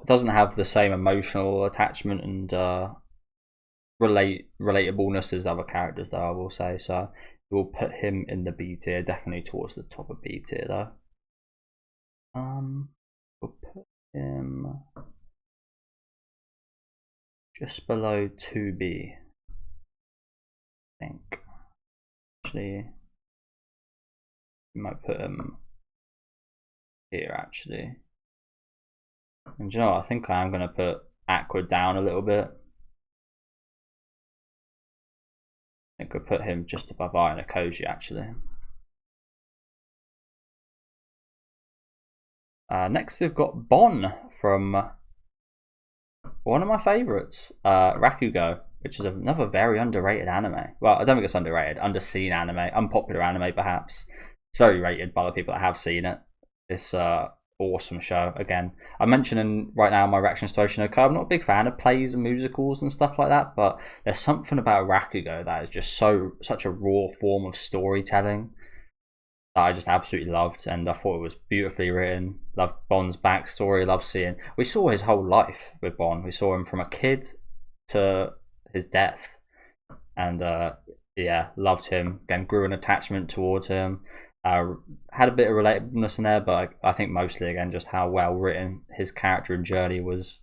Doesn't have the same emotional attachment and relatableness as other characters, though, I will say. So we'll put him in the B tier, definitely towards the top of B tier, though. We'll put him just below 2B, I think. Actually, we might put him here, actually. And you know what? I think I am going to put Aqua down a little bit. I think we'll put him just above Ayano Koji, actually. Next we've got Bon from one of my favourites, Rakugo, which is another very underrated anime. Well, I don't think it's underrated, underseen anime, unpopular anime perhaps. It's very rated by the people that have seen it. This awesome show. Again, I'm mentioning right now my reactions to Oshinoko. I'm not a big fan of plays and musicals and stuff like that, but there's something about Rakugo that is just such a raw form of storytelling that I just absolutely loved, and I thought it was beautifully written. Loved Bon's backstory. Loved seeing, we saw his whole life with Bon. We saw him from a kid to his death, and yeah, loved him. Again, grew an attachment towards him. Had a bit of relatableness in there, but I think mostly again just how well written his character and journey was,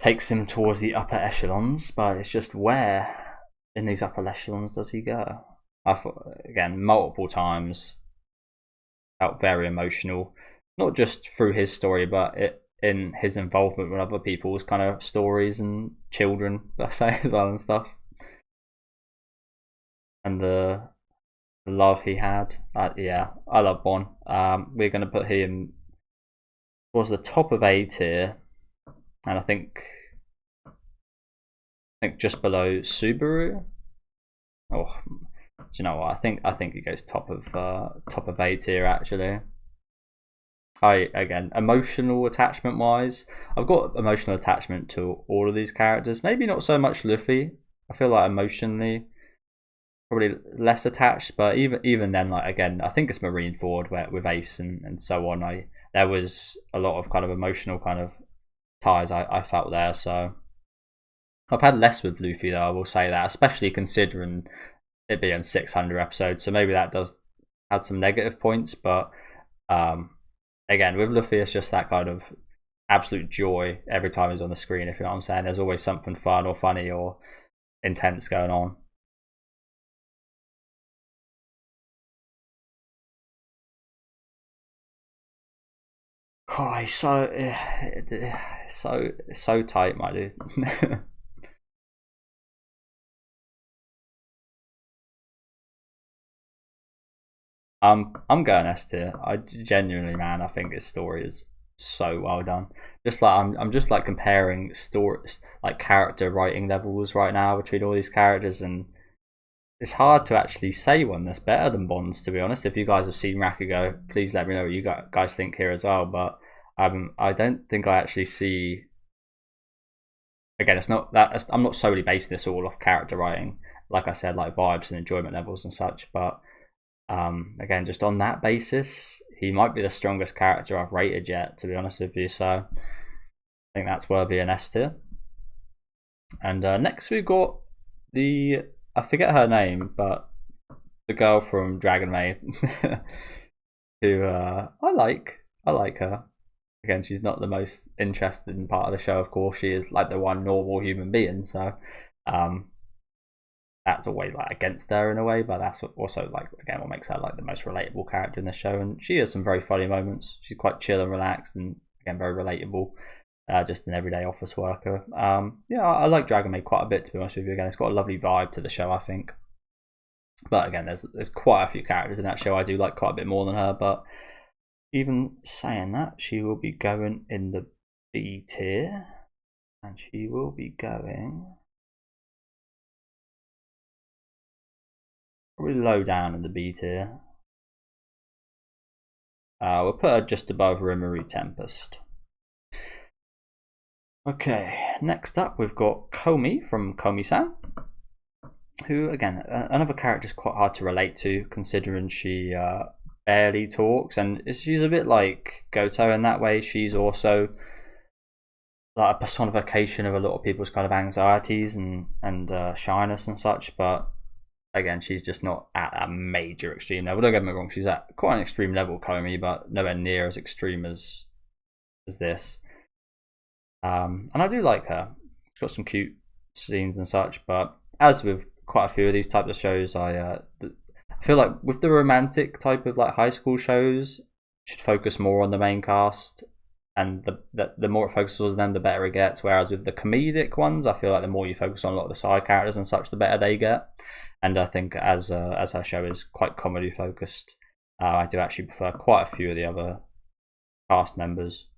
takes him towards the upper echelons. But it's just, where in these upper echelons does he go? I thought, again, multiple times felt very emotional, not just through his story, but in his involvement with other people's kind of stories and children, I say, as well, and stuff, and the love he had. Yeah, I love Bon. We're going to put him towards the top of A tier, and I think just below Subaru. Oh, do you know what? I think he goes top of A tier actually. Again, emotional attachment wise, I've got emotional attachment to all of these characters. Maybe not so much Luffy. I feel like emotionally probably less attached, but even then, like, again, I think it's Marineford where with Ace and so on. There was a lot of kind of emotional kind of ties I felt there. So I've had less with Luffy though, I will say that, especially considering it being 600 episodes. So maybe that does add some negative points, but again, with Luffy, it's just that kind of absolute joy every time he's on the screen, if you know what I'm saying. There's always something fun or funny or intense going on. Oh, he's so tight, my dude. I'm going S tier. I genuinely, man, I think his story is so well done. Just like I'm just like comparing stories, like character writing levels right now between all these characters, and it's hard to actually say one that's better than Bonds. To be honest, if you guys have seen Rakugo, please let me know what you guys think here as well. But I don't think I actually see. Again, it's not that I'm not solely basing this all off character writing. Like I said, like vibes and enjoyment levels and such, but again, just on that basis, he might be the strongest character I've rated yet, to be honest with you. So I think that's worthy an S tier. And next we've got I forget her name, but the girl from Dragon Maid, who I like her. Again, she's not the most interesting part of the show, of course. She is like the one normal human being, so that's always like against her in a way, but that's also like again what makes her like the most relatable character in the show. And she has some very funny moments. She's quite chill and relaxed, and again very relatable. Just an everyday office worker. Yeah, I like Dragon Maid quite a bit, to be honest with you. Again, it's got a lovely vibe to the show, I think. But again, there's quite a few characters in that show I do like quite a bit more than her. But even saying that, she will be going in the B tier, and she will be going probably low down in the B tier. We'll put her just above Rimuru Tempest. Okay, next up we've got Komi from Komi-san, who again another character is quite hard to relate to, considering she barely talks, and she's a bit like Goto in that way. She's also like a personification of a lot of people's kind of anxieties and shyness and such, but again, she's just not at a major extreme level. Don't get me wrong, she's at quite an extreme level, Komi, but nowhere near as extreme as this. And I do like her. She's got some cute scenes and such, but as with quite a few of these types of shows, I feel like with the romantic type of like high school shows, should focus more on the main cast, and the more it focuses on them, the better it gets. Whereas with the comedic ones, I feel like the more you focus on a lot of the side characters and such, the better they get. And I think as our show is quite comedy focused, I do actually prefer quite a few of the other cast members.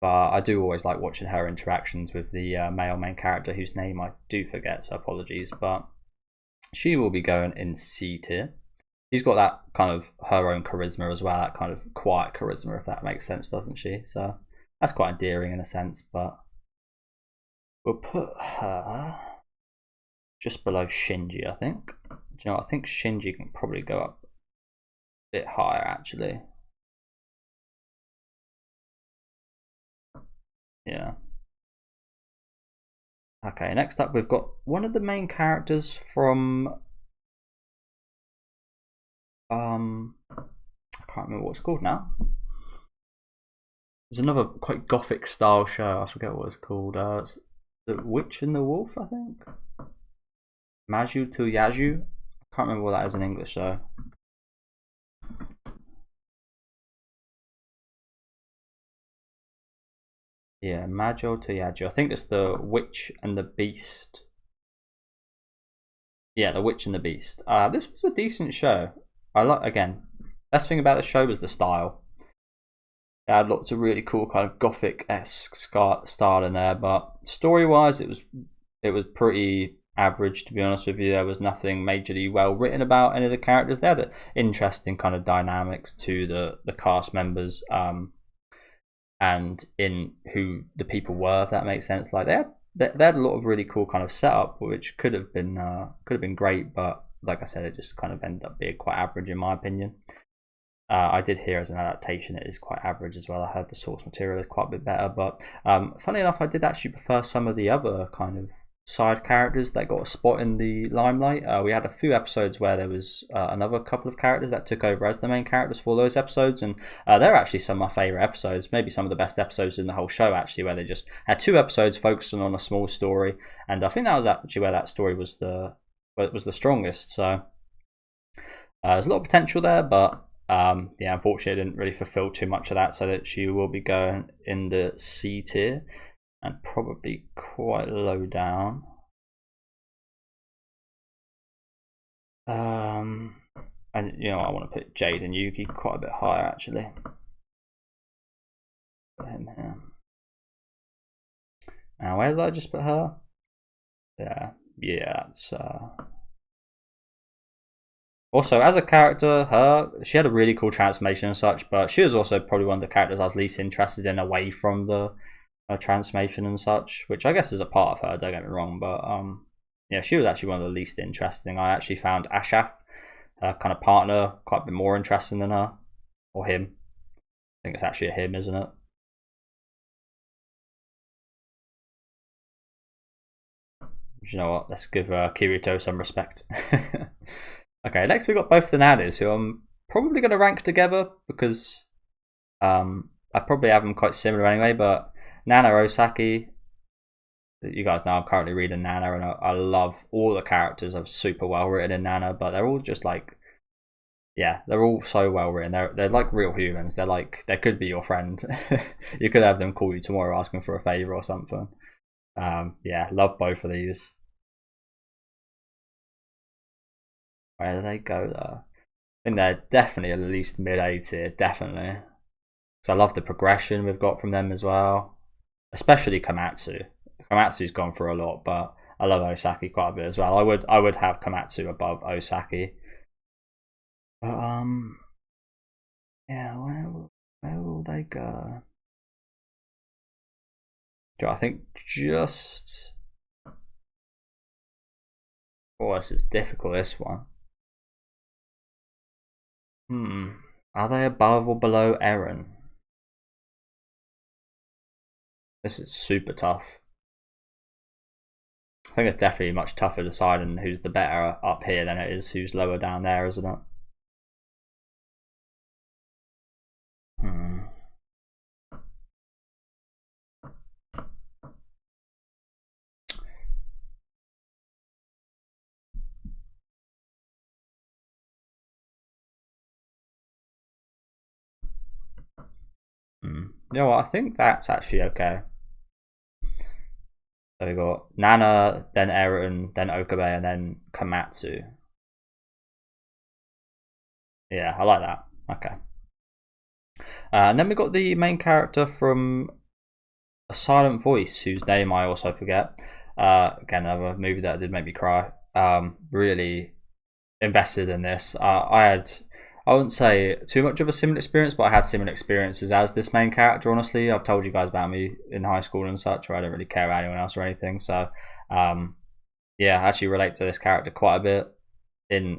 But I do always like watching her interactions with the male main character, whose name I do forget, so apologies. But she will be going in C tier. She's got that kind of her own charisma as well, that kind of quiet charisma, if that makes sense, doesn't she? So that's quite endearing in a sense, but we'll put her just below Shinji, I think. Do you know, I think Shinji can probably go up a bit higher, actually. Yeah. Okay, next up we've got one of the main characters from I can't remember what it's called now. There's another quite gothic style show, I forget what it's called. It's The Witch and the Wolf, I think. Maju to Yaju. I can't remember what that is in English though. Yeah, Majo to Yaju. I think it's The Witch and the Beast. Yeah, The Witch and the Beast. This was a decent show. I like, again, best thing about the show was the style. It had lots of really cool kind of gothic-esque style in there, but story-wise, it was pretty average, to be honest with you. There was nothing majorly well written about any of the characters. They had interesting kind of dynamics to the cast members, and in who the people were, if that makes sense. Like they had a lot of really cool kind of setup, which could have been great, but like I said, it just kind of ended up being quite average in my opinion. I did hear as an adaptation it is quite average as well. I heard the source material is quite a bit better, but funny enough, I did actually prefer some of the other kind of side characters that got a spot in the limelight. We had a few episodes where there was another couple of characters that took over as the main characters for those episodes, and they're actually some of my favourite episodes, maybe some of the best episodes in the whole show actually, where they just had 2 episodes focusing on a small story, and I think that was actually where that story was the strongest. So there's a lot of potential there, but yeah, unfortunately, I didn't really fulfill too much of that, so that she will be going in the C tier and probably quite low down. And you know, I want to put Jade and Yuki quite a bit higher actually. Put him here. Now, where did I just put her? Yeah, it's also, as a character, she had a really cool transformation and such, but she was also probably one of the characters I was least interested in away from the transformation and such, which I guess is a part of her, don't get me wrong, but yeah, she was actually one of the least interesting. I actually found Ashaf, her kind of partner, quite a bit more interesting than her, or him. I think it's actually a him, isn't it? You know what, let's give Kirito some respect. Okay, next we've got both the Nanas, who I'm probably going to rank together because I probably have them quite similar anyway, but Nana Osaki, you guys know I'm currently reading Nana, and I love all the characters. Are super well written in Nana, but they're all just like, yeah, they're all so well written. They're like real humans. They're like, they could be your friend. You could have them call you tomorrow asking for a favor or something. Yeah, love both of these. Where do they go though? I think they're definitely at least mid A tier, definitely. So I love the progression we've got from them as well, especially Komatsu. Komatsu's gone for a lot, but I love Osaki quite a bit as well. I would have Komatsu above Osaki. But yeah, where will they go? I think just, oh, this is difficult, this one. Are they above or below Eren? This is super tough. I think it's definitely much tougher deciding who's the better up here than it is who's lower down there, isn't it? You know what, I think that's actually okay. So we got Nana, then Eren, then Okabe, and then Komatsu. Yeah, I like that. Okay. And then we got the main character from A Silent Voice, whose name I also forget. Again, another movie that did make me cry. Really invested in this. I wouldn't say too much of a similar experience, but I had similar experiences as this main character. Honestly, I've told you guys about me in high school and such, where I don't really care about anyone else or anything. So, yeah, I actually relate to this character quite a bit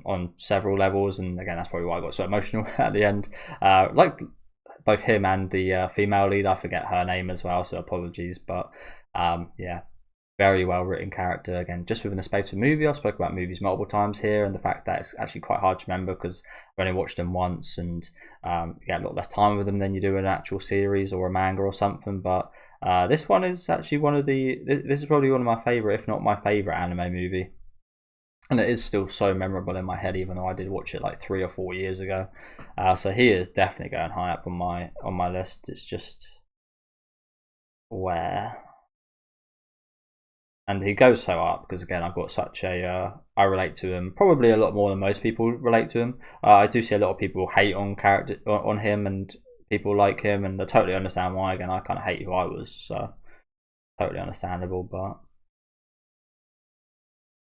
on several levels, and again, that's probably why I got so emotional at the end. Like both him and the female lead, I forget her name as well, so apologies. But yeah, very well written character. Again, just within the space of a movie. I've spoken about movies multiple times here, and the fact that it's actually quite hard to remember because I've only watched them once, and you get a lot less time with them than you do in an actual series or a manga or something. But this one is actually one of the. This is probably one of my favorite, if not my favorite, anime movie. And it is still so memorable in my head, even though I did watch it like 3 or 4 years ago. So he is definitely going high up on my list. It's just where, and he goes so up because again I've got such a I relate to him probably a lot more than most people relate to him. I do see a lot of people hate on him, and people like him, and I totally understand why. Again, I kind of hate who I was, so totally understandable. But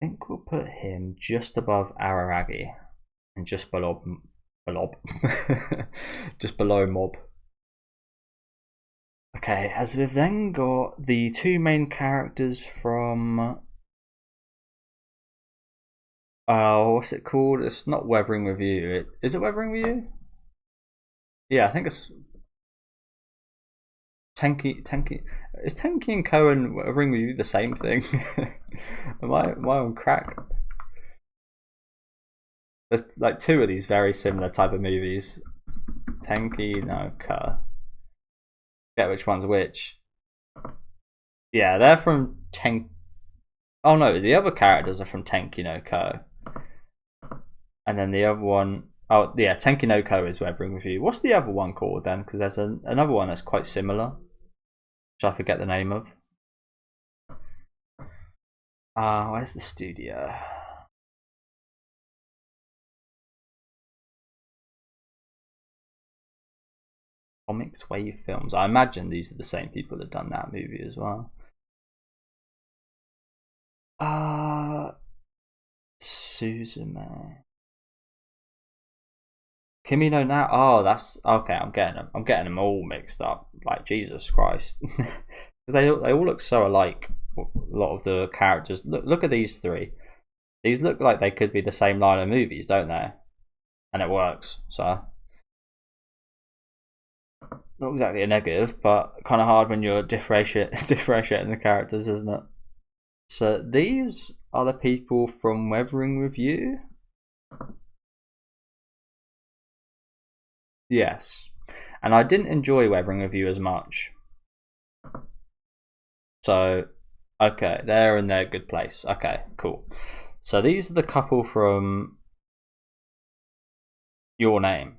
I think we'll put him just above Araragi and just below just below Mob. Okay, as we've then got the 2 main characters from what's it called? It's not Weathering with You. Is it Weathering with You? Yeah, I think it's Tenki. Is Tenki and Cohen Ring Review the same thing? Am I on crack? There's like two of these very similar type of movies. Tenki no Ka. Get which one's which. Yeah, they're from Ten. Oh no, the other characters are from Tenki no Ko. And then the other one, oh yeah, Tenki no Ko is Weathering with You. What's the other one called then? Because there's another one that's quite similar, which I forget the name of. Where's the studio? Comics Wave Films. I imagine these are the same people that done that movie as well. Suzume. Kimi no Na. Oh, that's okay. I'm getting them. I'm getting them all mixed up. Like Jesus Christ, because they all look so alike. A lot of the characters. Look at these three. These look like they could be the same line of movies, don't they? And it works. So not exactly a negative, but kind of hard when you're differentiating the characters, isn't it? So these are the people from Weathering with You. Yes, and I didn't enjoy Weathering with You as much. So, okay, they're in their good place. Okay, cool. So these are the couple from Your Name,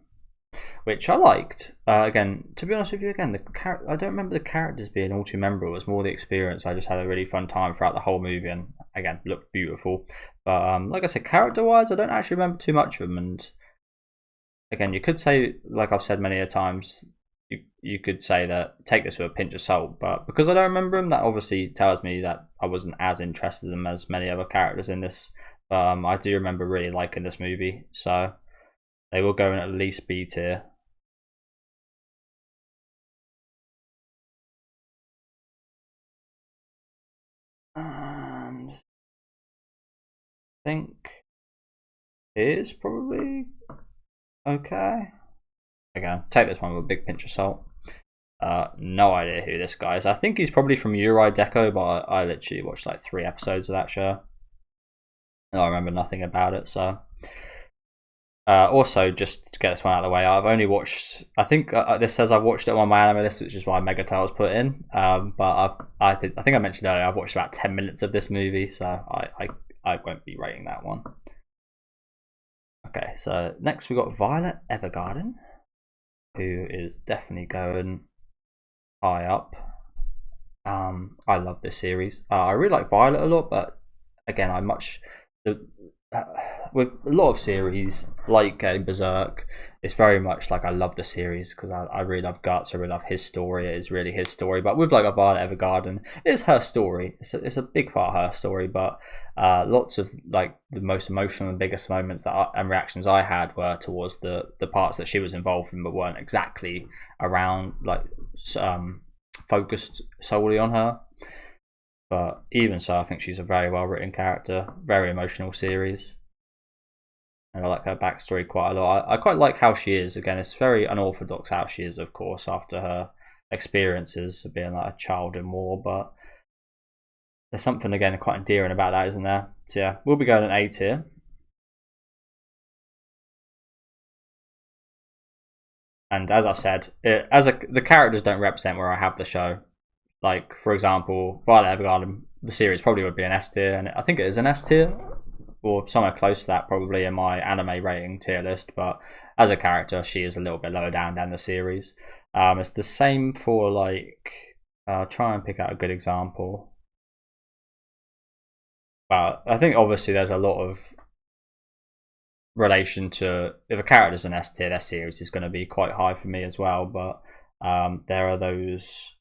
which I liked. Again, to be honest with you, again, I don't remember the characters being all too memorable. It was more the experience. I just had a really fun time throughout the whole movie, and again, looked beautiful. But like I said, character-wise, I don't actually remember too much of them. And again, you could say, like I've said many a times, you could say that take this with a pinch of salt. But because I don't remember them, that obviously tells me that I wasn't as interested in them as many other characters in this. I do remember really liking this movie, so they will go in at least B tier. And I think is probably okay. Again, take this one with a big pinch of salt. No idea who this guy is. I think he's probably from Yurei Deco, but I literally watched like 3 episodes of that show. And I remember nothing about it, so. Also, just to get this one out of the way, I've only watched. I think this says I've watched it on my anime list, which is why Megatale's put in. But I think I mentioned earlier I've watched about 10 minutes of this movie, so I won't be rating that one. Okay, so next we got Violet Evergarden, who is definitely going high up. I love this series. I really like Violet a lot, but again, with a lot of series like Berserk, it's very much like I love the series because I really love Guts. I really love his story. It is really his story. But with like a Violet Evergarden, it is her story. It's a big part of her story. But lots of like the most emotional and biggest moments and reactions I had were towards the parts that she was involved in, but weren't exactly around like focused solely on her. But even so, I think she's a very well written character, very emotional series. And I like her backstory quite a lot. I quite like how she is. Again, it's very unorthodox how she is, of course, after her experiences of being like a child in war. But there's something, again, quite endearing about that, isn't there? So yeah, we'll be going an A tier. And as I've said, the characters don't represent where I have the show. Like, for example, Violet Evergarden, the series probably would be an S tier, and I think it is an S tier, or somewhere close to that probably in my anime rating tier list. But as a character, she is a little bit lower down than the series. It's the same for like, try and pick out a good example. But I think obviously there's a lot of relation to if a character's an S tier, their series is going to be quite high for me as well. But there are those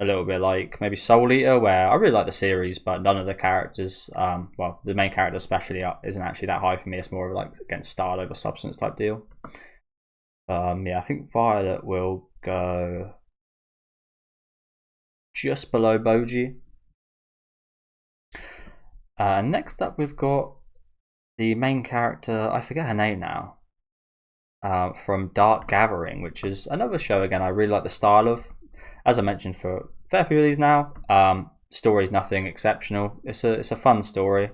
a little bit like maybe Soul Eater, where I really like the series, but none of the characters, well, the main character especially, isn't actually that high for me. It's more of like against style over substance type deal. Yeah, I think Violet will go just below Boji. Next up, we've got the main character. I forget her name now. from Dark Gathering, which is another show. Again, I really like the style of. As I mentioned for a fair few of these now, story is nothing exceptional. It's a fun story.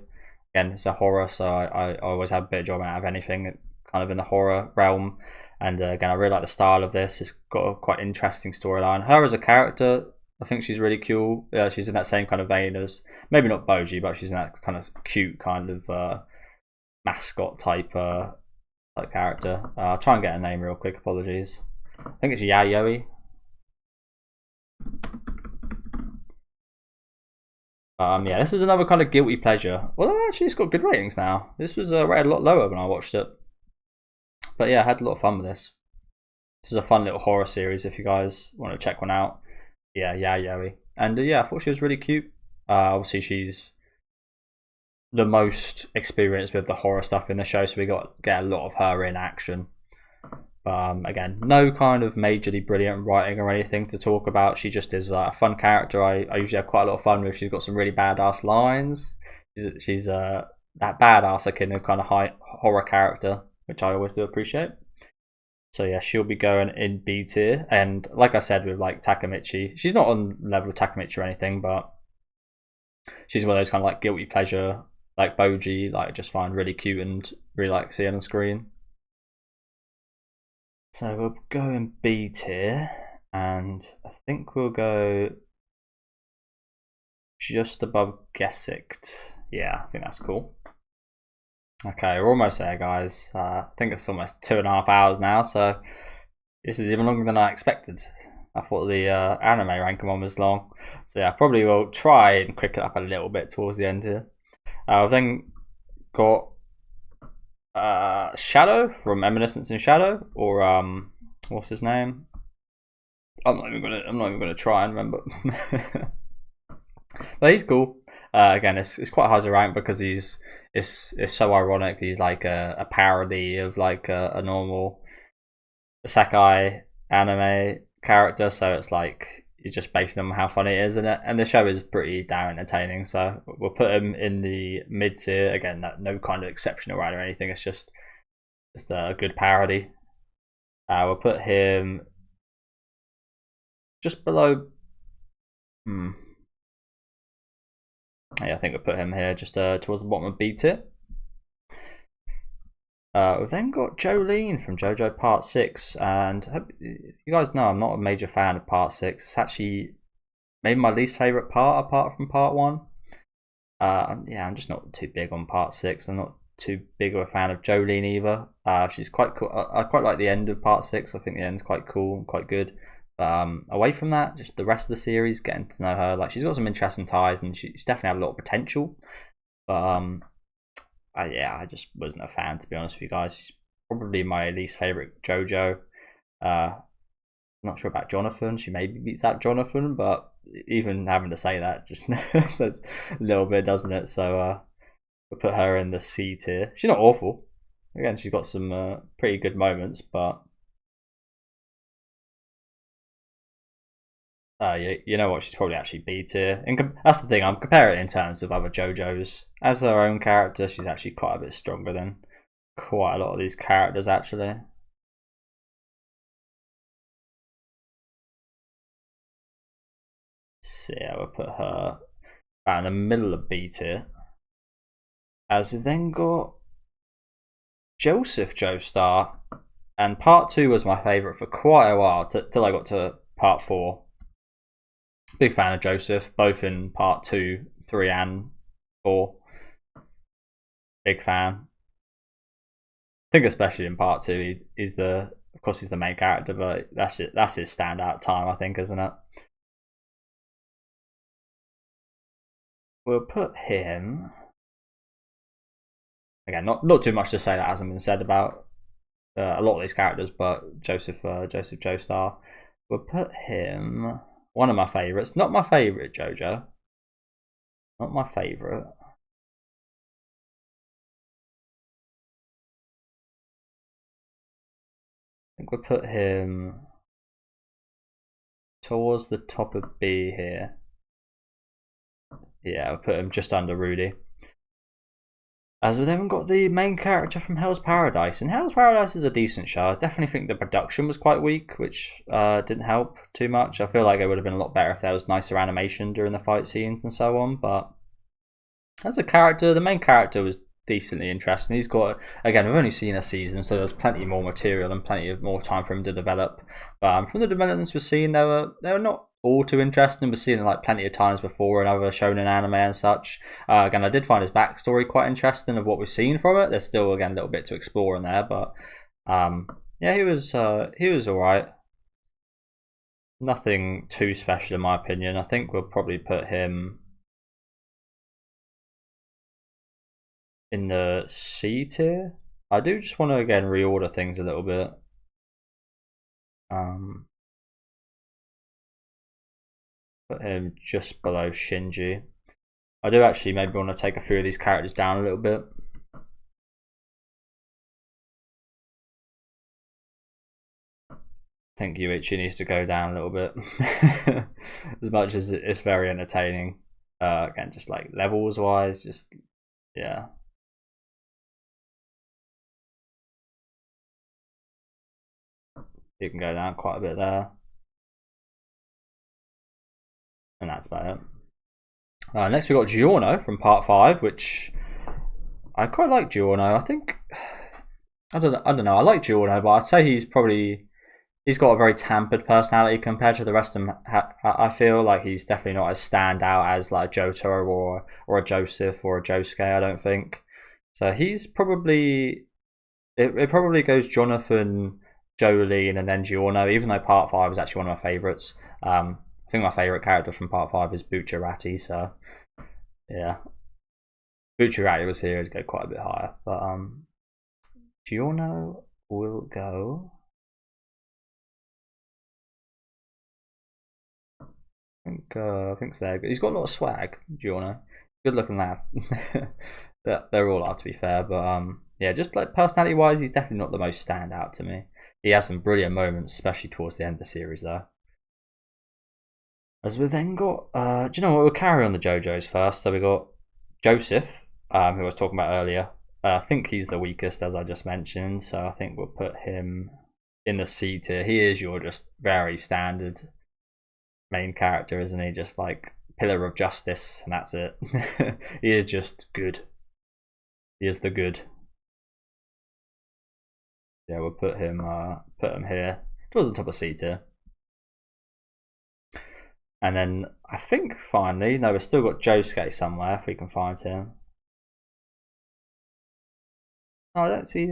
Again, it's a horror, so I always have a bit of enjoyment out of anything kind of in the horror realm. And again, I really like the style of this. It's got a quite interesting storyline. Her as a character, I think she's really cool. She's in that same kind of vein as, maybe not Boji, but she's in that kind of cute kind of mascot type character. I'll try and get a name real quick. Apologies. I think it's Yayoi. Yeah, this is another kind of guilty pleasure. Well, actually, it's got good ratings now. This was rated a lot lower when I watched it. But yeah, I had a lot of fun with this. This is a fun little horror series if you guys want to check one out. Yeah, Yayoi. And yeah, I thought she was really cute. Obviously, she's the most experienced with the horror stuff in the show, so we get a lot of her in action. Again, no kind of majorly brilliant writing or anything to talk about. She just is a fun character. I usually have quite a lot of fun with. She's got some really badass lines. She's that badass akin of kind of high horror character, which I always do appreciate. So yeah, she'll be going in B tier. And like I said with like Takemichi, she's not on level with Takemichi or anything, but she's one of those kind of like guilty pleasure, like Boji, like just find really cute and really like seeing on screen. So we'll go in B tier, and I think we'll go just above Gesicht. Yeah, I think that's cool. Okay, we're almost there, guys. I think it's almost 2.5 hours now, so this is even longer than I expected. I thought the anime ranking one was long, so yeah, I probably will try and quicken it up a little bit towards the end here. I've then got Shadow from Evanescence in Shadow, or what's his name? I'm not even gonna try and remember. But he's cool. Again, it's quite hard to rank because it's so ironic. He's like a parody of like a normal isekai anime character, so it's like you're just basing on how funny it is in it, and the show is pretty damn entertaining. So we'll put him in the mid tier. Again, no kind of exceptional ride or anything. It's just a good parody. We'll put him just below. Yeah, I think we'll put him here just towards the bottom of B tier. We've then got Jolyne from JoJo Part 6, and you guys know I'm not a major fan of Part 6. It's actually maybe my least favourite part apart from Part 1. Yeah, I'm just not too big on Part 6. I'm not too big of a fan of Jolyne either. She's quite cool. I quite like the end of Part 6. I think the end's quite cool and quite good. Away from that, just the rest of the series, getting to know her, like she's got some interesting ties and she's definitely had a lot of potential. But yeah, I just wasn't a fan, to be honest with you guys. She's probably my least favorite JoJo. Not sure about Jonathan. She maybe beats out Jonathan, but even having to say that just says a little bit, doesn't it? So we'll put her in the C tier. She's not awful. Again, she's got some pretty good moments, but you know what? She's probably actually B tier. That's the thing. I'm comparing it in terms of other JoJos. As her own character, she's actually quite a bit stronger than quite a lot of these characters, actually. So yeah, we'll put her about in the middle of B tier. As we've then got Joseph Joestar, and Part 2 was my favourite for quite a while till I got to Part 4. Big fan of Joseph, both in Part 2, 3 and 4. Big fan. I think especially in Part 2, he's of course he's the main character, but that's it. That's his standout time, I think, isn't it? We'll put him again. Not too much to say that hasn't been said about a lot of these characters, but Joseph Joestar. We'll put him one of my favorites. Not my favorite JoJo. Not my favorite. I think we'll put him towards the top of B here. Yeah, we'll put him just under Rudy. As we then got the main character from Hell's Paradise, and Hell's Paradise is a decent show. I definitely think the production was quite weak, which didn't help too much. I feel like it would have been a lot better if there was nicer animation during the fight scenes and so on. But as a character, the main character was decently interesting. He's got, again, we've only seen a season, so there's plenty more material and plenty of more time for him to develop. But from the developments we've seen, they were not all too interesting. We've seen it like plenty of times before in other shonen anime and such. Again, I did find his backstory quite interesting of what we've seen from it. There's still, again, a little bit to explore in there, but yeah, he was alright. Nothing too special in my opinion. I think we'll probably put him in the C tier. I do just want to again reorder things a little bit. Put him just below Shinji. I do actually maybe want to take a few of these characters down a little bit. I think Yuichi needs to go down a little bit. As much as it's very entertaining. Again, just like levels wise, just yeah. You can go down quite a bit there. And that's about it. Next we got Giorno from part 5, which I quite like Giorno. I think I don't know. I like Giorno, but I'd say he's got a very tempered personality compared to the rest of them. I feel like he's definitely not as stand out as like a Jotaro or a Joseph or a Josuke. I don't think so. He's probably it probably goes Jonathan, Jolene, and then Giorno. Even though part 5 is actually one of my favorites. I think my favourite character from part 5 is Bucciarati, so yeah. Bucciarati was here to go quite a bit higher. But Giorno will go. I think so. There. He's got a lot of swag, Giorno. Good looking lad. They're all are, to be fair, but yeah, just like personality wise, he's definitely not the most standout to me. He has some brilliant moments, especially towards the end of the series though. As we then got, do you know what? We'll carry on the JoJo's first. So we got Joseph, who I was talking about earlier. I think he's the weakest, as I just mentioned. So I think we'll put him in the C tier. He is your just very standard main character, isn't he? Just like pillar of justice, and that's it. He is just good. He is the good. Yeah, we'll put him here towards the top of C tier. And then I think finally, no, we've still got Josuke somewhere if we can find him. Oh, I don't see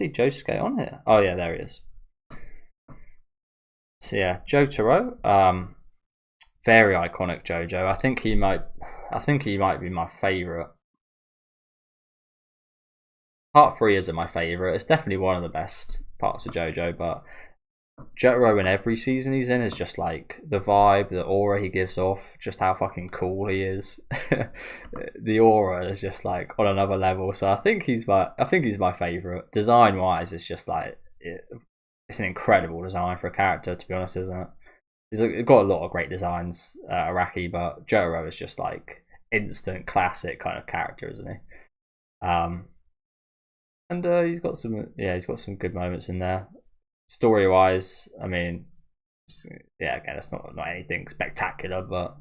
Josuke on here. Oh yeah, there he is. So yeah, Jotaro, very iconic JoJo. I think he might be my favourite. Part 3 isn't my favourite. It's definitely one of the best parts of JoJo, but Jotaro in every season he's in is just like the vibe, the aura he gives off, just how fucking cool he is. The aura is just like on another level. So I think he's my favorite. Design wise, it's just like it's an incredible design for a character, to be honest, isn't it? He's got a lot of great designs, Araki, but Jotaro is just like instant classic kind of character, isn't he? And he's got some good moments in there. Story wise, I mean, yeah, again, it's not anything spectacular, but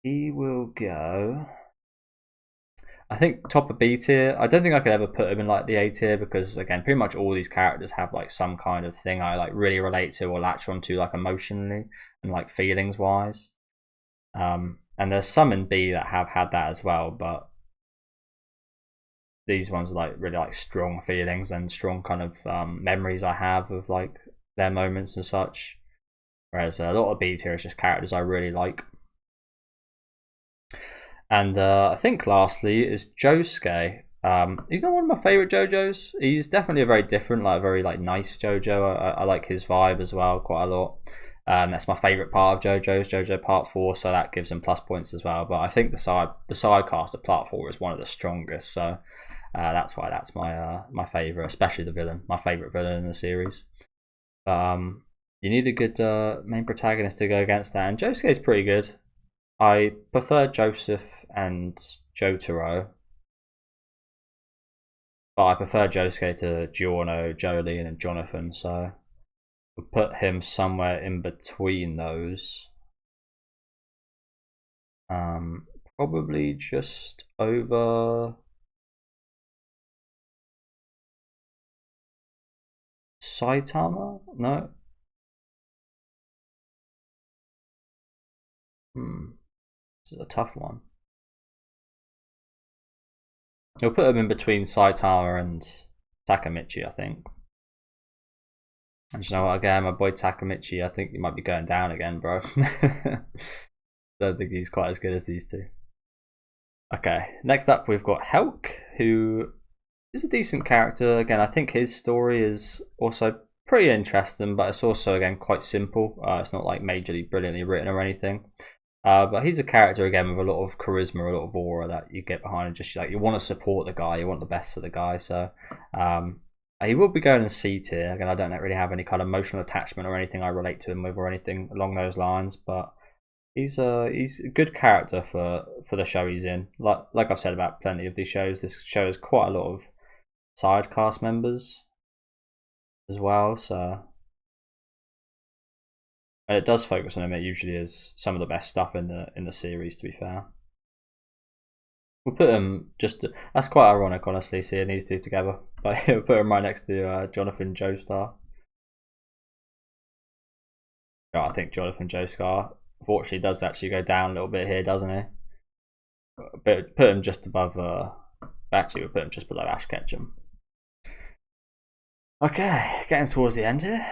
he will go. I think top of B tier. I don't think I could ever put him in like the A tier because again, pretty much all these characters have like some kind of thing I like really relate to or latch onto like emotionally and like feelings wise. And there's some in B that have had that as well, but these ones are like really like strong feelings and strong kind of memories I have of like their moments and such. Whereas a lot of B tier is just characters I really like. And I think lastly is Josuke. He's not one of my favorite JoJos. He's definitely a very different, like very like nice JoJo. I like his vibe as well quite a lot. And that's my favorite part of JoJo's JoJo Part 4, so that gives him plus points as well. But I think the side cast of Part 4 is one of the strongest, so that's why that's my favorite, especially the villain, my favorite villain in the series. You need a good main protagonist to go against that, and Josuke's pretty good. I prefer Joseph and Jotaro, but I prefer Josuke to Giorno, Jolene, and Jonathan, so we'll put him somewhere in between those. Probably just over Saitama? No? This is a tough one. We'll put him in between Saitama and Takamichi, I think. And you know what, again, my boy Takamichi, I think he might be going down again, bro. Don't think he's quite as good as these two. Okay, next up we've got Helk, who is a decent character. Again, I think his story is also pretty interesting, but it's also, again, quite simple. It's not like majorly brilliantly written or anything. But he's a character, again, with a lot of charisma, a lot of aura that you get behind, and just like you want to support the guy, you want the best for the guy. So he will be going in C tier. Again, I don't really have any kind of emotional attachment or anything I relate to him with or anything along those lines, but he's a good character for the show he's in. Like I've said about plenty of these shows, this show has quite a lot of side cast members as well, so and it does focus on him. It usually is some of the best stuff in the series, to be fair. We'll put him that's quite ironic, honestly, seeing these two together, but we'll put him right next to Jonathan Joestar. Oh, I think Jonathan Joestar unfortunately does actually go down a little bit here, doesn't he? But put him just above actually we'll put him just below Ash Ketchum. Okay, getting towards the end here.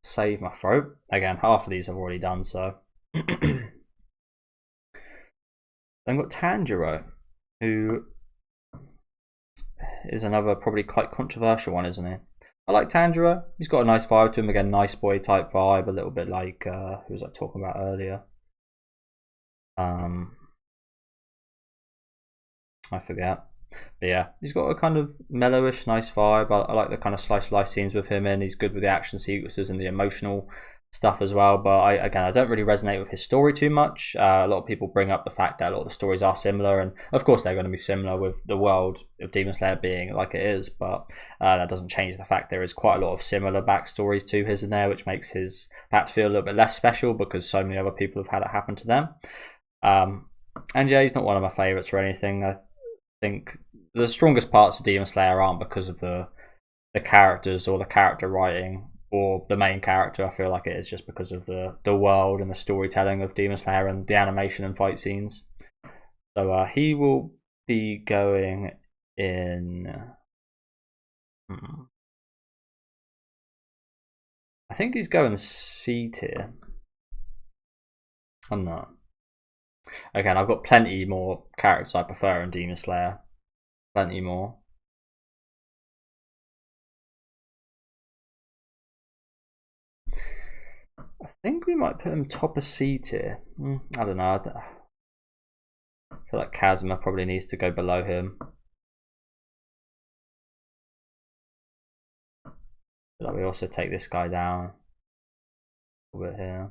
Save my throat. Again, half of these I've already done, so. Then got Tanjiro, who is another probably quite controversial one, isn't he? I like Tanjiro. He's got a nice vibe to him. Again, nice boy type vibe, a little bit like who was I talking about earlier? I forget. But yeah, he's got a kind of mellowish, nice vibe. I like the kind of slice life scenes with him in. He's good with the action sequences and the emotional stuff as well. But I don't really resonate with his story too much. A lot of people bring up the fact that a lot of the stories are similar, and of course they're going to be similar with the world of Demon Slayer being like it is. But that doesn't change the fact there is quite a lot of similar backstories to his in there, which makes his perhaps feel a little bit less special because so many other people have had it happen to them. And yeah, he's not one of my favorites or anything. I think the strongest parts of Demon Slayer aren't because of the characters or the character writing or the main character. I feel like it is just because of the world and the storytelling of Demon Slayer and the animation and fight scenes. So he will be going in. I think he's going C tier. I'm not. Again, I've got plenty more characters I prefer in Demon Slayer. Plenty more. I think we might put him top of C tier. I don't know. I feel like Kazuma probably needs to go below him. But we also take this guy down a little bit here.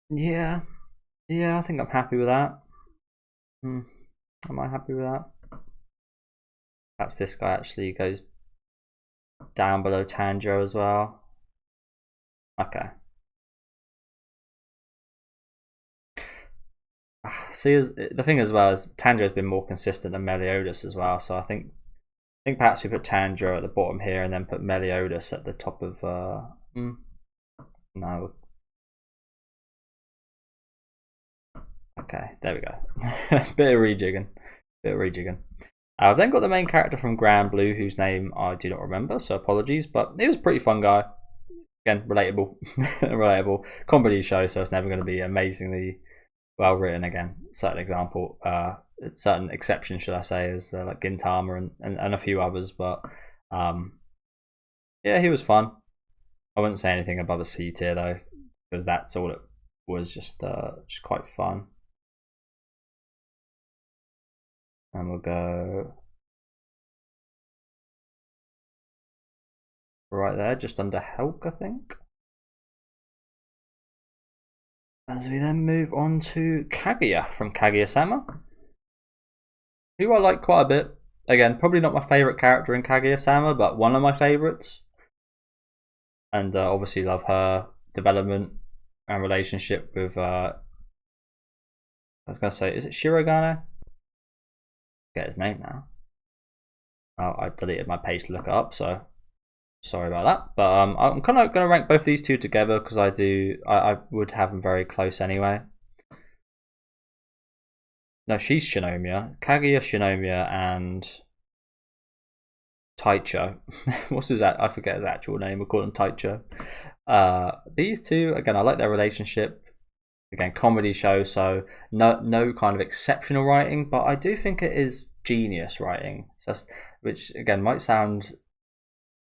Yeah, I think I'm happy with that. Am I happy with that? Perhaps this guy actually goes down below Tanjiro as well. Okay. See, the thing as well is Tanjiro's been more consistent than Meliodas as well, so I think perhaps we put Tanjiro at the bottom here and then put Meliodas at the top of. No. Okay, there we go. Bit of rejigging. I've then got the main character from Grand Blue, whose name I do not remember, so apologies. But he was a pretty fun guy. Again, relatable, relatable comedy show, so it's never going to be amazingly well written. Again, certain example, certain exception, should I say, is like Gintama and a few others. But yeah, he was fun. I wouldn't say anything above a C tier though, because that's all it was. Just quite fun. And we'll go right there, just under Helk, I think. As we then move on to Kaguya from Kaguya-sama, who I like quite a bit. Again, probably not my favourite character in Kaguya-sama, but one of my favourites. And obviously love her development and relationship with, I was going to say, is it Shirogane? Get his name now. Oh, I deleted my page to look it up, so sorry about that. But I'm kind of going to rank both these two together because I would have them very close anyway. No, she's Shinomiya. Kaguya, Shinomiya, and Taicho. What's his? I forget his actual name. We'll call him Taicho. These two, again, I like their relationship. Again, comedy show, so no kind of exceptional writing, but I do think it is genius writing. So, which again might sound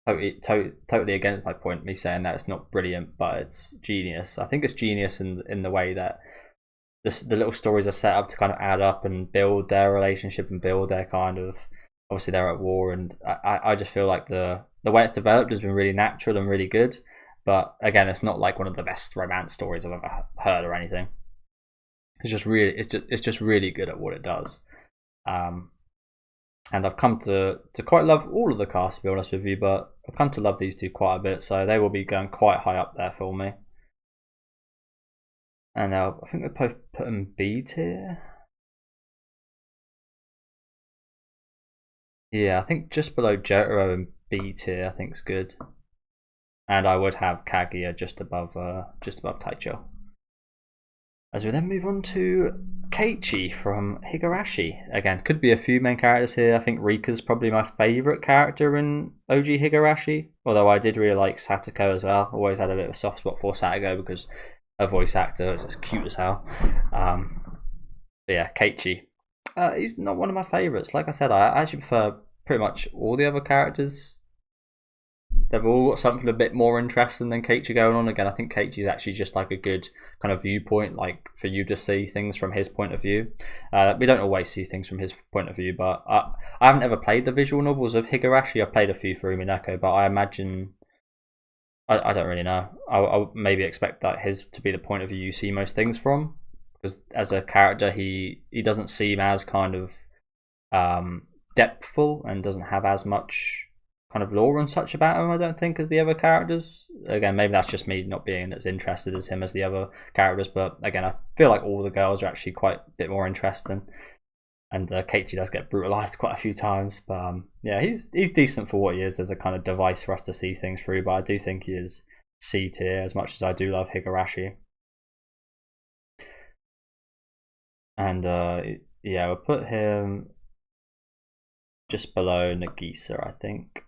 totally against my point, me saying that it's not brilliant, but it's genius. I think it's genius in the way that the little stories are set up to kind of add up and build their relationship and build their kind of, obviously they're at war, and I just feel like the way it's developed has been really natural and really good. But again, it's not like one of the best romance stories I've ever heard or anything. It's just really good at what it does. And I've come to quite love all of the cast, to be honest with you, but I've come to love these two quite a bit, so they will be going quite high up there for me. And I think they both put them B tier. Yeah, I think just below Jotaro and B tier, I think is good. And I would have Kaguya just above Taicho. As we then move on to Keiichi from Higurashi. Again, could be a few main characters here. I think Rika's probably my favourite character in OG Higurashi. Although I did really like Satoko as well. Always had a bit of a soft spot for Satoko because her voice actor is just cute as hell. But yeah, Keiichi. He's not one of my favourites. Like I said, I actually prefer pretty much all the other characters. They've all got something a bit more interesting than Keiichi going on. Again, I think Keiichi is actually just like a good kind of viewpoint, like for you to see things from his point of view. We don't always see things from his point of view, but I haven't ever played the visual novels of Higurashi. I've played a few for Umineko, but I imagine, I don't really know. I'll maybe expect that his to be the point of view you see most things from, because as a character, he doesn't seem as kind of depthful and doesn't have as much kind of lore and such about him, I don't think, as the other characters. Again, maybe that's just me not being as interested as him as the other characters, but again, I feel like all the girls are actually quite a bit more interesting. And Keiichi does get brutalized quite a few times, but yeah, he's decent for what he is as a kind of device for us to see things through, but I do think he is C tier as much as I do love Higurashi. And yeah, we'll put him just below Nagisa, I think.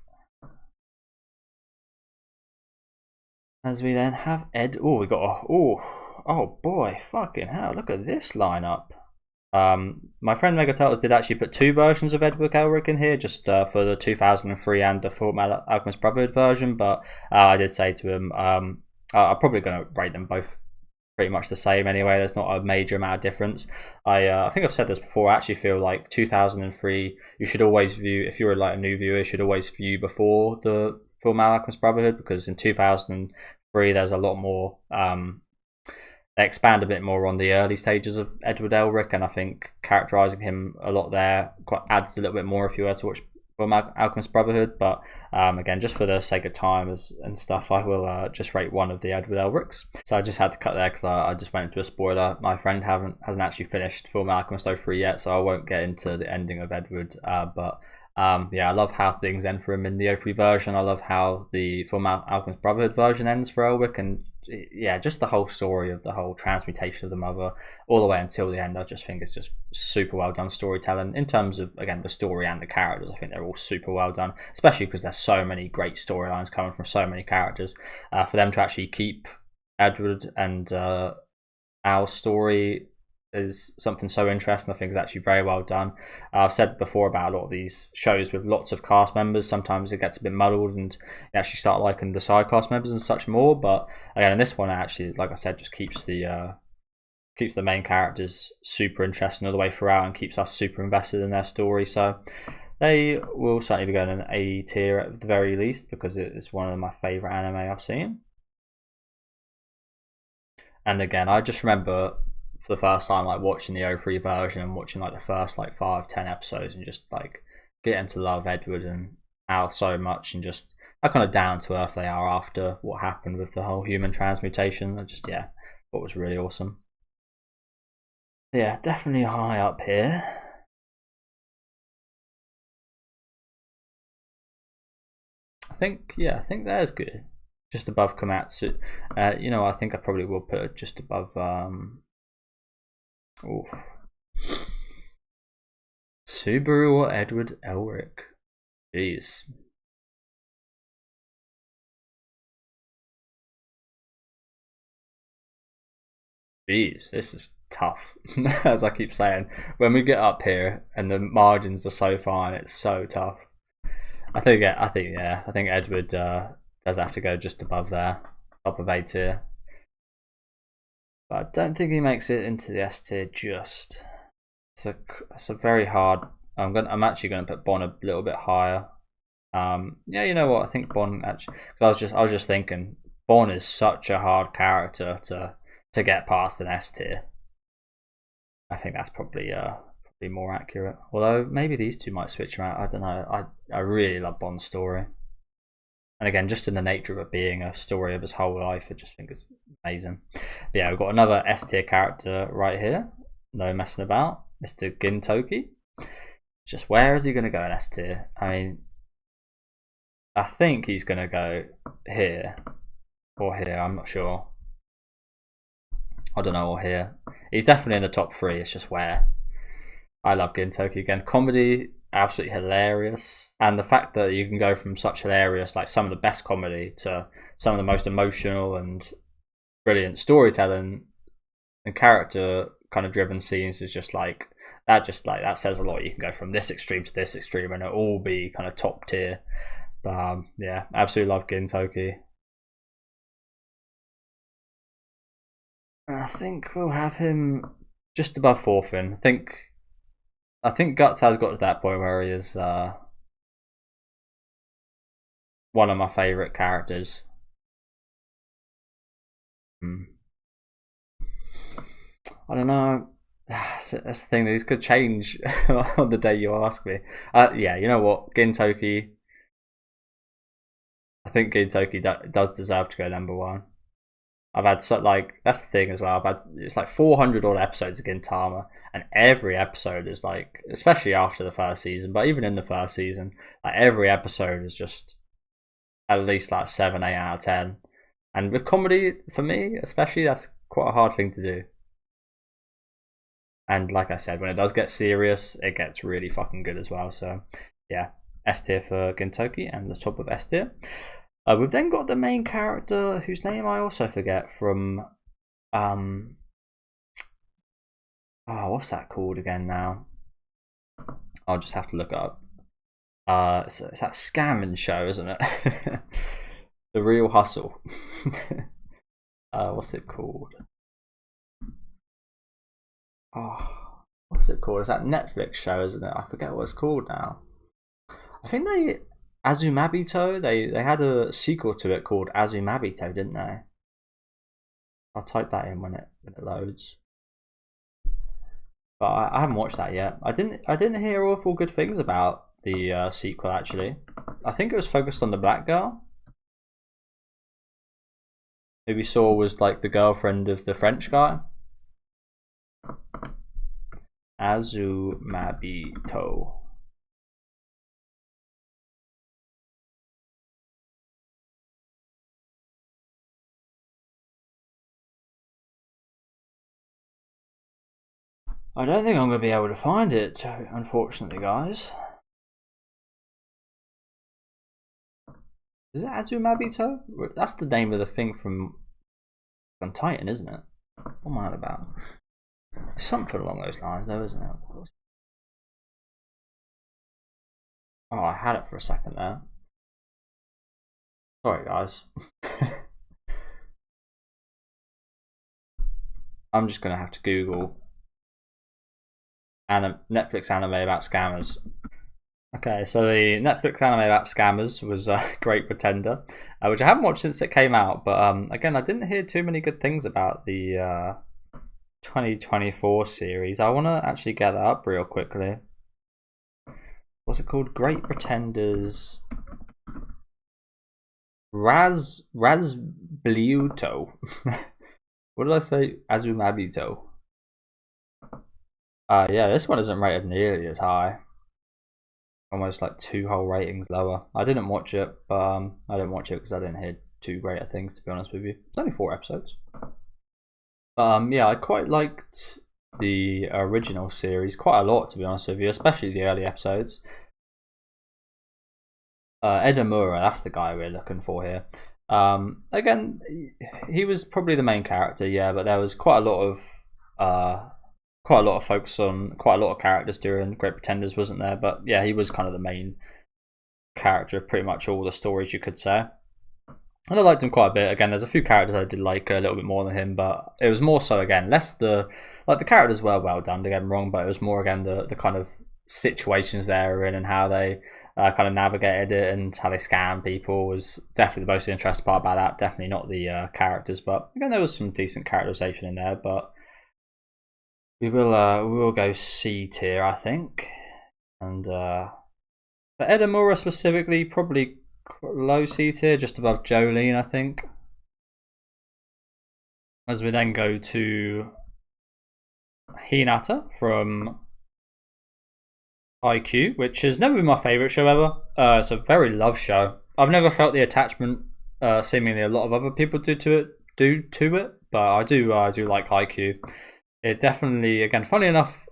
As we then have Ed. Oh, we got oh boy, fucking hell! Look at this lineup. My friend Megaturtles did actually put two versions of Edward Elric in here, just for the 2003 and the Fullmetal Alchemist Brotherhood version. But I did say to him, I'm probably going to rate them both pretty much the same anyway. There's not a major amount of difference. I think I've said this before. I actually feel like 2003, you should always view, if you're like a new viewer, you should always view before the Fullmetal Alchemist Brotherhood, because in 2003 there's a lot more. They expand a bit more on the early stages of Edward Elric, and I think characterizing him a lot there adds a little bit more if you were to watch Fullmetal Alchemist Brotherhood. But again, just for the sake of time and stuff, I will just rate one of the Edward Elrics. So I just had to cut there because I just went into a spoiler. My friend hasn't actually finished Fullmetal Alchemist 03 yet, so I won't get into the ending of Edward. But yeah, I love how things end for him in the 03 version. I love how the Fullmetal Alchemist Brotherhood version ends for Elric, and yeah, just the whole story of the whole transmutation of the mother all the way until the end. I just think it's just super well done storytelling in terms of, again, the story and the characters. I think they're all super well done, especially because there's so many great storylines coming from so many characters. For them to actually keep Edward and Al's story is something so interesting. I think is actually very well done. I've said before about a lot of these shows with lots of cast members, sometimes it gets a bit muddled and you actually start liking the side cast members and such more. But again, in this one, actually, like I said, just keeps the main characters super interesting all the way throughout and keeps us super invested in their story. So they will certainly be going in A tier at the very least, because it is one of my favourite anime I've seen. And again, I just remember for the first time like watching the O3 version and watching like the first like 5-10 episodes and just like getting to love Edward and Al so much, and just how kind of down to earth they are after what happened with the whole human transmutation. I just, yeah, what was really awesome. Yeah, definitely high up here. I think there's good. Just above Komatsu. You know, I think I probably will put it just above Subaru or Edward Elric. Jeez. Jeez, this is tough. As I keep saying, when we get up here and the margins are so fine, it's so tough. I think Edward does have to go just above there, top of A tier. But I don't think he makes it into the S tier just. It's a very hard. I'm actually going to put Bon a little bit higher. Yeah, you know what? I think Bon actually. Because I was just thinking, Bon is such a hard character to get past an S tier. I think that's probably more accurate. Although maybe these two might switch around. I don't know. I really love Bon's story. And again, just in the nature of it being a story of his whole life, I just think it's amazing. But yeah, we've got another S tier character right here. No messing about. Mr. Gintoki. Just where is he going to go in S tier? I mean, I think he's going to go here or here. I'm not sure. I don't know, or here. He's definitely in the top 3. It's just where. I love Gintoki again. Comedy, absolutely hilarious. And the fact that you can go from such hilarious, like some of the best comedy, to some of the most emotional and brilliant storytelling and character kind of driven scenes is just like that says a lot. You can go from this extreme to this extreme and it'll all be kind of top tier. But yeah, absolutely love Gintoki. I think we'll have him just above Thorfinn. I think Guts has got to that point where he is one of my favourite characters. I don't know. That's the thing. These could change on the day you ask me. Yeah, you know what? Gintoki. I think Gintoki does deserve to go number 1. I've had that's the thing as well. It's like 400 odd episodes of Gintama, and every episode is like, especially after the first season, but even in the first season, like every episode is just at least like 7, 8 out of 10. And with comedy, for me especially, that's quite a hard thing to do. And like I said, when it does get serious, it gets really fucking good as well. So yeah, S tier for Gintoki and the top of S tier. We've then got the main character whose name I also forget from what's that called again now? I'll just have to look it up. It's that scamming show, isn't it? The Real Hustle. What's it called? Oh, what's it called? It's that Netflix show, isn't it? I forget what it's called now. I think Azumabito, they had a sequel to it called Azumabito, didn't they? I'll type that in when it loads. But I haven't watched that yet. I didn't hear awful good things about the sequel actually. I think it was focused on the black girl who we saw was like the girlfriend of the French guy. Azumabito. I don't think I'm going to be able to find it, unfortunately, guys. Is it Azumabito? That's the name of the thing from Titan, isn't it? What am I on about? Something along those lines, though, isn't it? Oh, I had it for a second there. Sorry, guys. I'm just going to have to Google Netflix anime about scammers. Okay, so the Netflix anime about scammers was Great Pretender, which I haven't watched since it came out. But again, I didn't hear too many good things about the 2024 series. I want to actually get that up real quickly. What's it called? Great Pretenders. Razbliuto. What did I say? Azumabito. Yeah, this one isn't rated nearly as high. Almost like 2 whole ratings lower. I didn't watch it, but I didn't watch it because I didn't hear too great of things, to be honest with you. It's only 4 episodes. Yeah, I quite liked the original series quite a lot, to be honest with you, especially the early episodes. Edamura, that's the guy we're looking for here. Again, he was probably the main character, yeah, but there was quite a lot of focus on quite a lot of characters during Great Pretenders, wasn't there? But yeah, he was kind of the main character of pretty much all the stories, you could say. And I liked him quite a bit. Again, there's a few characters I did like a little bit more than him, but it was more so, again, less the characters were well done, don't get me wrong, but it was more, again, the kind of situations they're in and how they kind of navigated it and how they scam people was definitely the most interesting part about that. Definitely not the characters, but again, there was some decent characterization in there. But we will go C tier, I think, and for Edamura specifically, probably low C tier, just above Jolene, I think. As we then go to Hinata from IQ, which has never been my favourite show ever. It's a very loved show. I've never felt the attachment seemingly a lot of other people do to it, but I do like IQ. It definitely, again, funny enough,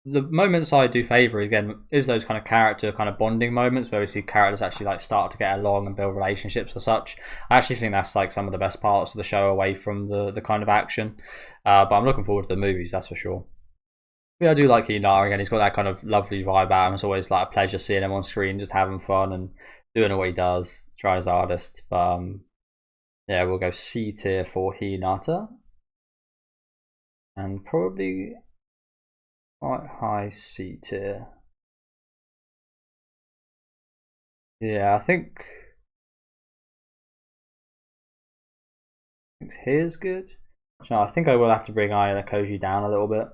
the moments I do favour again is those kind of character kind of bonding moments where we see characters actually like start to get along and build relationships or such. I actually think that's like some of the best parts of the show away from the kind of action. But I'm looking forward to the movies, that's for sure. Yeah, I do like Hinata again. He's got that kind of lovely vibe about him. It's always like a pleasure seeing him on screen, just having fun and doing what he does, trying his hardest. But yeah, we'll go C tier for Hinata, and probably quite high C tier. Yeah, I think here's good. So I think I will have to bring Ayano Koji down a little bit.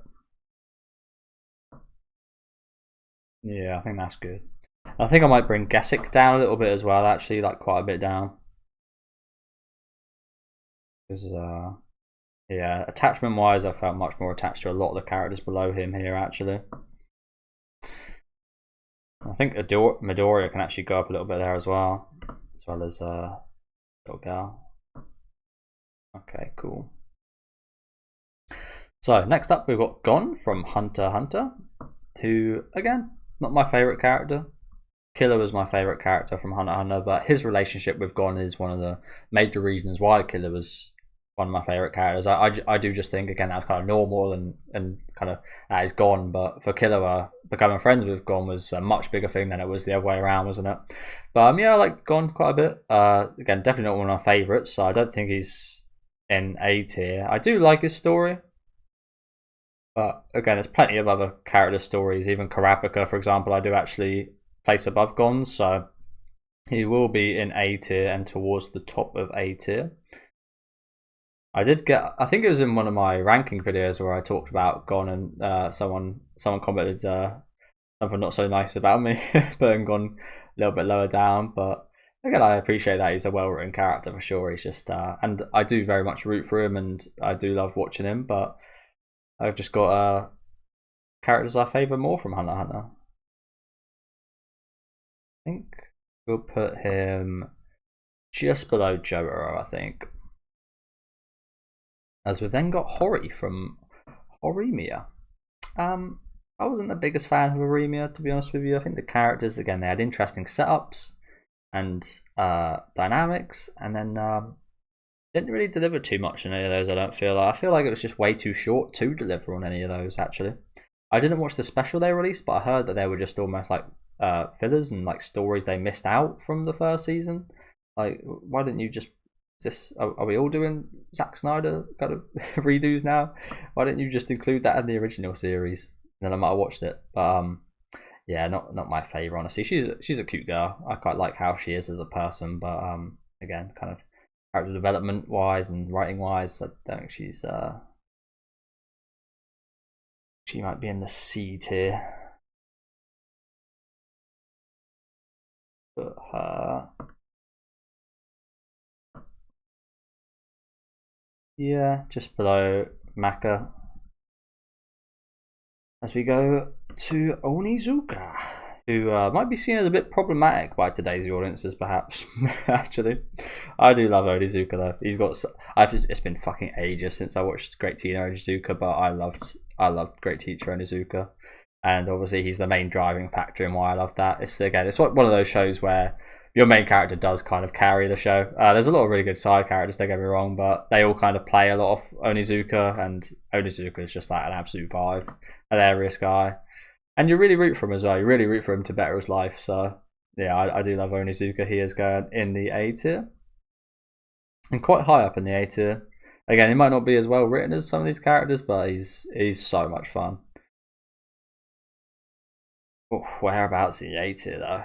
Yeah, I think that's good. I think I might bring Gesick down a little bit as well, actually, like quite a bit down. Because, yeah, attachment wise, I felt much more attached to a lot of the characters below him here, actually. I think Midoriya can actually go up a little bit there as well as little girl. Okay, cool. So next up, we've got Gon from Hunter x Hunter, who again, not my favorite character. Killer was my favorite character from Hunter x Hunter, but his relationship with Gon is one of the major reasons why Killer was one of my favorite characters. I do just think again that's kind of normal and kind of that is Gon, but for Killer, becoming friends with Gon was a much bigger thing than it was the other way around, wasn't it? But yeah, I liked Gon quite a bit. Again, definitely not one of my favorites, so I don't think he's in A tier. I do like his story. But again, there's plenty of other character stories. Even Kurapika, for example, I do actually place above Gon's, so he will be in A tier and towards the top of A tier. I think it was in one of my ranking videos where I talked about Gon and someone commented something not so nice about me, putting Gon a little bit lower down. But again, I appreciate that he's a well-written character for sure. He's just and I do very much root for him, and I do love watching him, but I've just got characters I favour more from Hunter x Hunter. I think we'll put him just below Jotaro, I think. As we've then got Hori from Horimiya. I wasn't the biggest fan of Horimiya, to be honest with you. I think the characters, again, they had interesting setups and dynamics, and then didn't really deliver too much in any of those. I feel like it was just way too short to deliver on any of those. Actually, I didn't watch the special they released, but I heard that they were just almost like fillers and like stories they missed out from the first season. Like, why didn't you just are we all doing Zack Snyder kind of redos now? Why didn't you just include that in the original series? And then I might have watched it. But yeah, not my favourite, honestly. She's a cute girl. I quite like how she is as a person, but again, kind of character development wise and writing wise, I don't think she might be in the C tier. But yeah, just below Maka. As we go to Onizuka, who might be seen as a bit problematic by today's audiences, perhaps. Actually, I do love Onizuka though. He's got. It's been fucking ages since I watched Great Teacher Onizuka, but I loved Great Teacher Onizuka, and obviously he's the main driving factor in why I love that. It's one of those shows where your main character does kind of carry the show. There's a lot of really good side characters, don't get me wrong, but they all kind of play a lot of Onizuka, and Onizuka is just like an absolute vibe, hilarious guy. And you really root for him as well. You really root for him to better his life. So, yeah, I do love Onizuka. He is going in the A tier. And quite high up in the A tier. Again, he might not be as well written as some of these characters, but he's so much fun. Oh, whereabouts in the A tier, though?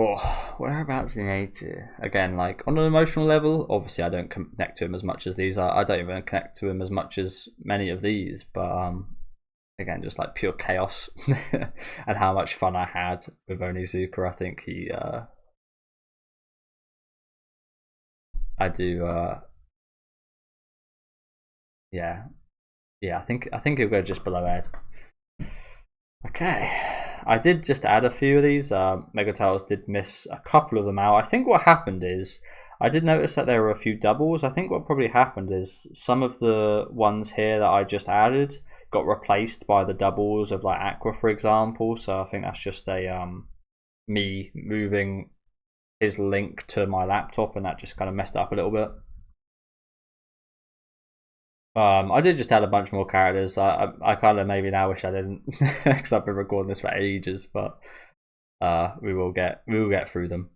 Oh, whereabouts in the A tier? Again, like on an emotional level, obviously I don't connect to him as much as these are. I don't even connect to him as much as many of these, but again, just like pure chaos and how much fun I had with Onizuka. I think I do. Yeah, I think he'll go just below Ed. Okay, I did just add a few of these. Megatowers did miss a couple of them out. I think what happened is I did notice that there were a few doubles. I think what probably happened is some of the ones here that I just added got replaced by the doubles of like Aqua, for example. So I think that's just a me moving his link to my laptop, and that just kind of messed up a little bit. I did just add a bunch more characters. I kind of maybe now wish I didn't, because I've been recording this for ages. But we will get through them.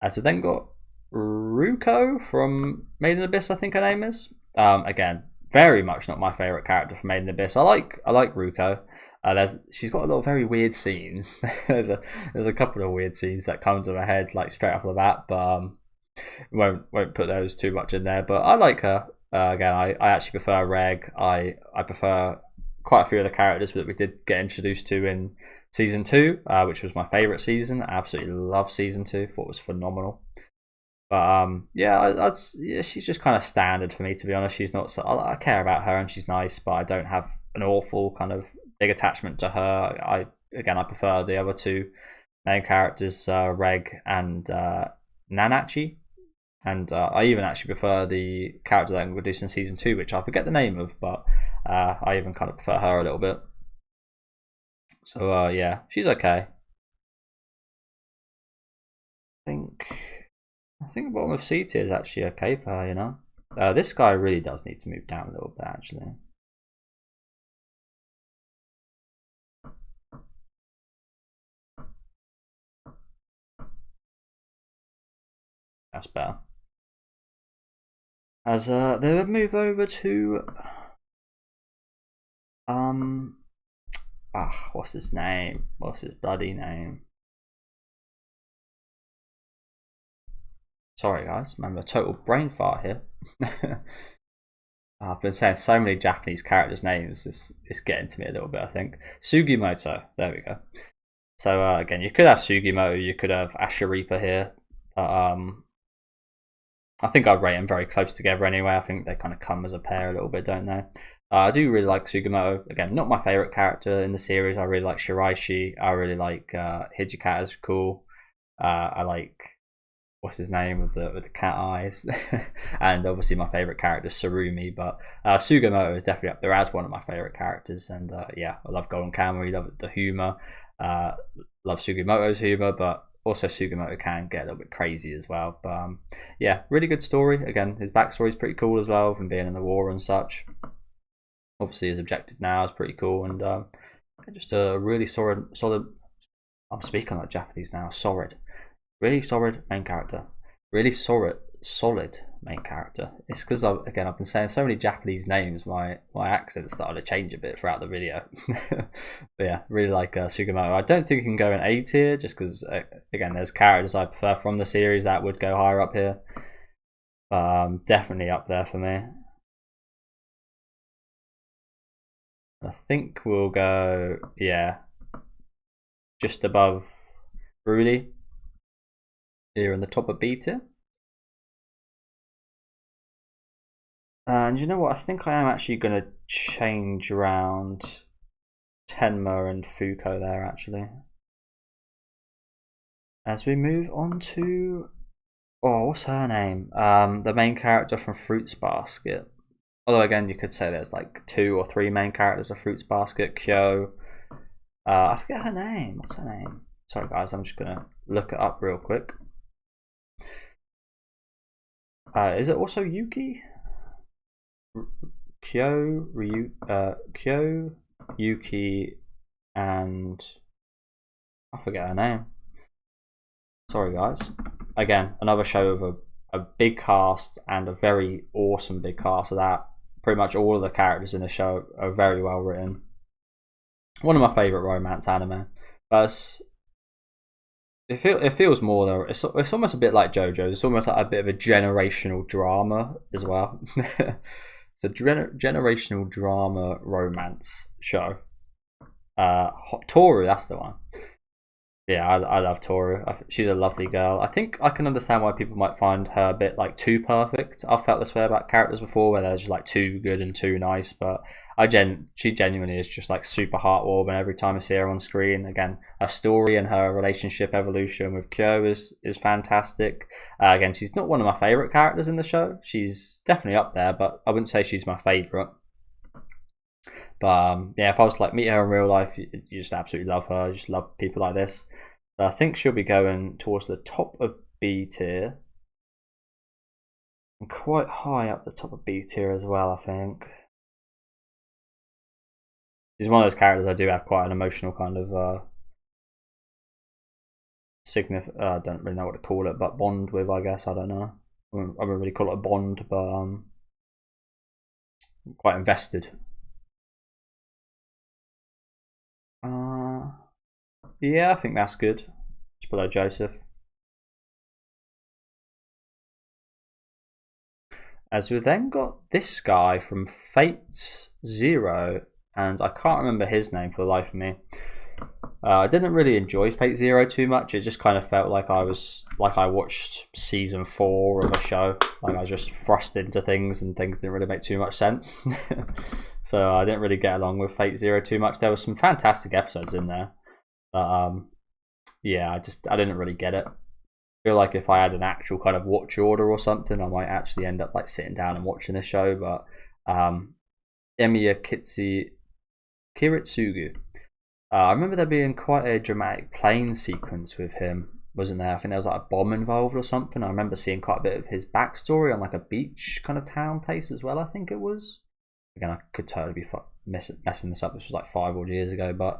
So then got Ruko from Made in Abyss, I think her name is. Again, very much not my favorite character from Made in Abyss. I like Ruko. She's got a lot of very weird scenes. there's a couple of weird scenes that come to my head like straight off the bat, but won't put those too much in there. But I like her. Again, I actually prefer Reg. I prefer quite a few of the characters that we did get introduced to in season 2, which was my favourite season. I absolutely love season 2. Thought it was phenomenal. But yeah, she's just kind of standard for me, to be honest. She's not so. I care about her and she's nice, but I don't have an awful kind of big attachment to her. I prefer the other two main characters, Reg and Nanachi. And I even actually prefer the character that I introduced in season 2, which I forget the name of, but I even kind of prefer her a little bit. So yeah, she's okay. I think bottom of C tier is actually okay for her, you know. This guy really does need to move down a little bit, actually. That's better. As they would move over to what's his name? What's his bloody name? Sorry guys, remember total brain fart here. I've been saying so many Japanese characters' names, it's getting to me a little bit, I think. Sugimoto, there we go. So again, you could have Sugimoto, you could have Asharipa here. I think I'd rate them very close together anyway. I think they kind of come as a pair a little bit, don't they? I do really like Sugimoto. Again, not my favourite character in the series. I really like Shiraishi. I really like Hijikata's cool. I like, what's his name with the cat eyes, and obviously my favourite character is Sarumi. But Sugimoto is definitely up there as one of my favourite characters. And yeah, I love Golden Kamuy, love the humour, love Sugimoto's humour, but also Sugimoto can get a little bit crazy as well. But yeah, really good story. Again, his backstory is pretty cool as well, from being in the war and such. Obviously his objective now is pretty cool, and just a really solid I'm speaking like Japanese now. Solid. Really solid main character. Really solid main character. It's because again I've been saying so many Japanese names, my accent started to change a bit throughout the video. But yeah, really like Sugimoto. I don't think he can go in A tier just because again there's characters I prefer from the series that would go higher up here. Definitely up there for me. I think we'll go, yeah, just above Broly here in the top of B tier. And you know what? I think I am actually going to change around Tenma and Fuko there, actually. As we move on to, oh, what's her name? The main character from Fruits Basket. Although again, you could say there's like 2 or 3 main characters of Fruits Basket. Kyo. I forget her name. What's her name? Sorry guys, I'm just gonna look it up real quick. Is it also Yuki? Kyo, Kyo, Yuki, and I forget her name. Sorry guys. Again, another show of a big cast and a very awesome big cast of that. Pretty much all of the characters in the show are very well written. One of my favourite romance anime. But it feels more though. It's almost a bit like JoJo's. It's almost like a bit of a generational drama as well. It's a generational drama romance show. Toru, that's the one. Yeah, I love Toru. She's a lovely girl. I think I can understand why people might find her a bit like too perfect. I've felt this way about characters before, where they're just like too good and too nice. But she genuinely is just like super heartwarming every time I see her on screen. Again, her story and her relationship evolution with Kyo is fantastic. Again, she's not one of my favorite characters in the show. She's definitely up there, but I wouldn't say she's my favorite. But yeah, if I was to like meet her in real life, you just absolutely love her. You just love people like this. So I think she'll be going towards the top of B tier, and quite high up the top of B tier as well. I think she's one of those characters I do have quite an emotional kind of I don't really know what to call it, but bond with, I guess. I don't know. I wouldn't really call it a bond, but I'm quite invested. Yeah, I think that's good. Just below Joseph. As we've then got this guy from Fate Zero, and I can't remember his name for the life of me. I didn't really enjoy Fate Zero too much. It just kind of felt like I watched season 4 of a show. Like I was just thrust into things, and things didn't really make too much sense. So I didn't really get along with Fate Zero too much. There were some fantastic episodes in there, but yeah, I didn't really get it. I feel like if I had an actual kind of watch order or something, I might actually end up like sitting down and watching this show. But Emiya Kiritsugu. I remember there being quite a dramatic plane sequence with him, wasn't there? I think there was like a bomb involved or something. I remember seeing quite a bit of his backstory on like a beach kind of town place as well, I think it was. Again, I could totally be messing this up. This was like 5 odd years ago. But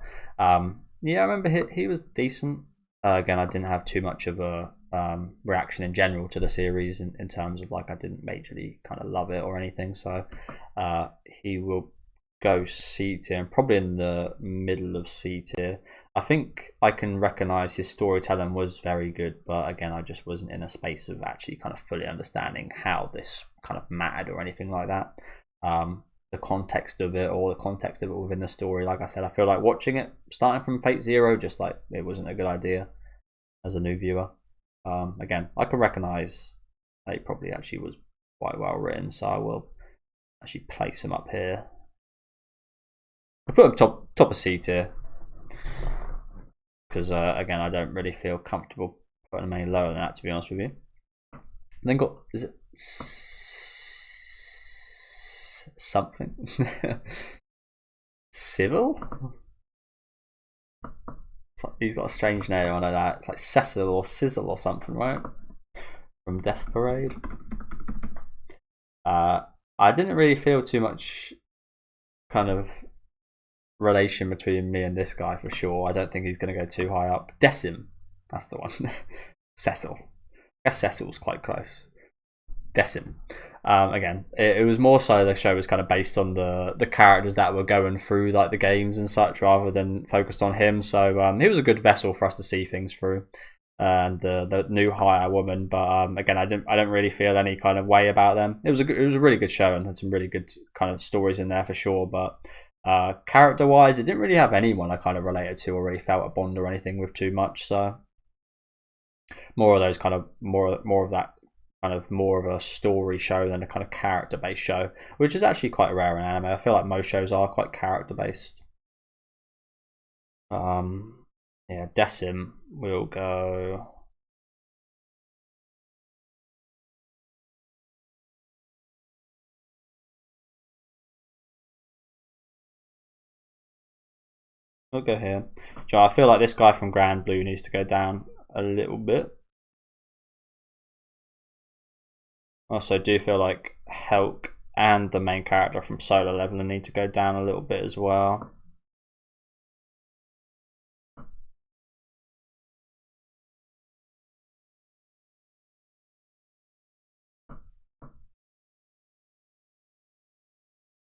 yeah, I remember he was decent. Again, I didn't have too much of a reaction in general to the series in terms of like I didn't majorly kind of love it or anything. So he will go C tier, and probably in the middle of C tier. I think I can recognize his storytelling was very good, but again, I just wasn't in a space of actually kind of fully understanding how this kind of mattered or anything like that. The context of it, or the context of it within the story, like I said, I feel like watching it starting from Fate Zero, just like it wasn't a good idea as a new viewer. Again, I can recognize that he probably actually was quite well written, so I will actually place him up here. I put him top of C tier because again, I don't really feel comfortable putting him any lower than that, to be honest with you. Then got, is it something? Civil? It's like, he's got a strange name, I know that. It's like Cecil or Sizzle or something, right? From Death Parade. I didn't really feel too much kind of relation between me and this guy for sure. I don't think he's going to go too high up. Decim, that's the one. Cecil. I guess Cecil's quite close. Decim. Again, it was more so the show was kind of based on the characters that were going through like the games and such, rather than focused on him. So he was a good vessel for us to see things through. And the new hire woman, but again, I don't really feel any kind of way about them. It was a really good show and had some really good kind of stories in there for sure. But character wise, it didn't really have anyone I kind of related to or really felt a bond or anything with too much. So more of those kind of more of that kind of more of a story show than a kind of character based show, which is actually quite rare in anime. I feel like most shows are quite character based. Yeah, Decim will go. We'll go here. So I feel like this guy from Grand Blue needs to go down a little bit. Also, do feel like Helk and the main character from Solo Leveling need to go down a little bit as well.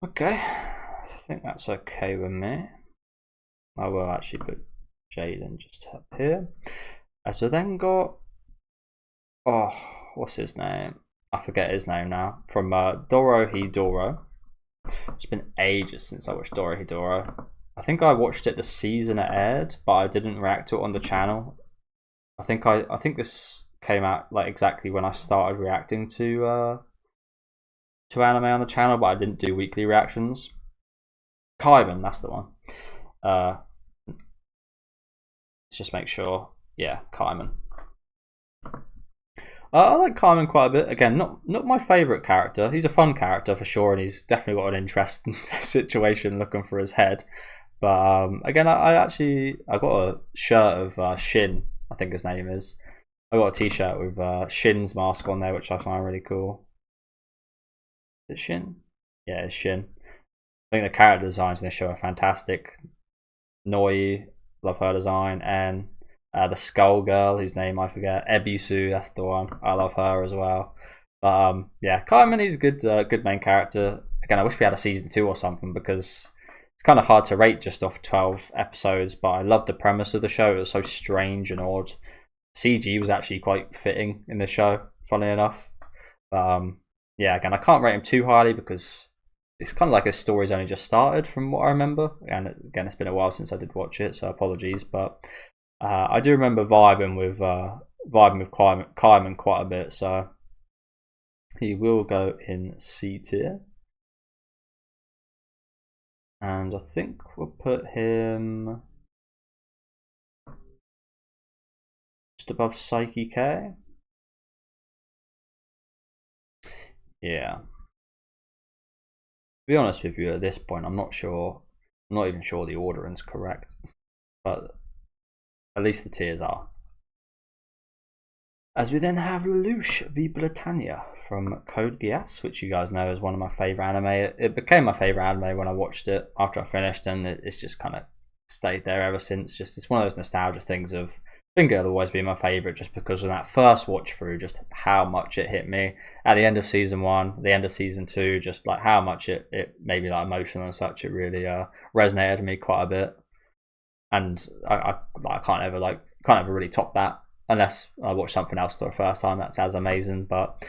Okay, I think that's okay with me. I will actually put Jaden just up here. So then got, oh, what's his name? I forget his name now. From Dorohedoro. It's been ages since I watched Dorohedoro. I think I watched it the season it aired, but I didn't react to it on the channel. I think this came out like exactly when I started reacting to anime on the channel, but I didn't do weekly reactions. Kaiban, that's the one. Let's just make sure. Yeah, Kaiman. I like Kaiman quite a bit. Again, not my favourite character. He's a fun character for sure, and he's definitely got an interesting situation looking for his head. But again, I got a shirt of Shin, I think his name is. I got a t-shirt with Shin's mask on there, which I find really cool. Is it Shin? Yeah, it's Shin. I think the character designs in this show are fantastic. Noi, love her design, and the Skull Girl, whose name I forget, Ebisu, that's the one. I love her as well. But yeah, Kaiman, he's a good main character. Again, I wish we had a season 2 or something, because it's kind of hard to rate just off 12 episodes. But I love the premise of the show. It was so strange and odd. CG was actually quite fitting in the show, funnily enough. Yeah, again, I can't rate him too highly because it's kind of like his story's only just started from what I remember. And again, it's been a while since I did watch it, so apologies. But I do remember vibing with Kaiman quite a bit, so he will go in C tier. And I think we'll put him just above Saiki K. Yeah. To be honest with you, at this point, I'm not even sure the ordering's correct, but at least the tiers are. As we then have Lelouch v Britannia from Code Geass, which you guys know is one of my favourite anime. It became my favourite anime when I watched it after I finished, and it's just kind of stayed there ever since. Just it's one of those nostalgia things of, I think it'll always be my favourite just because of that first watch through, just how much it hit me at the end of season 1, the end of season 2, just like how much it made me like emotional and such. It really resonated with me quite a bit, and I can't ever really top that unless I watch something else for the first time that's as amazing. But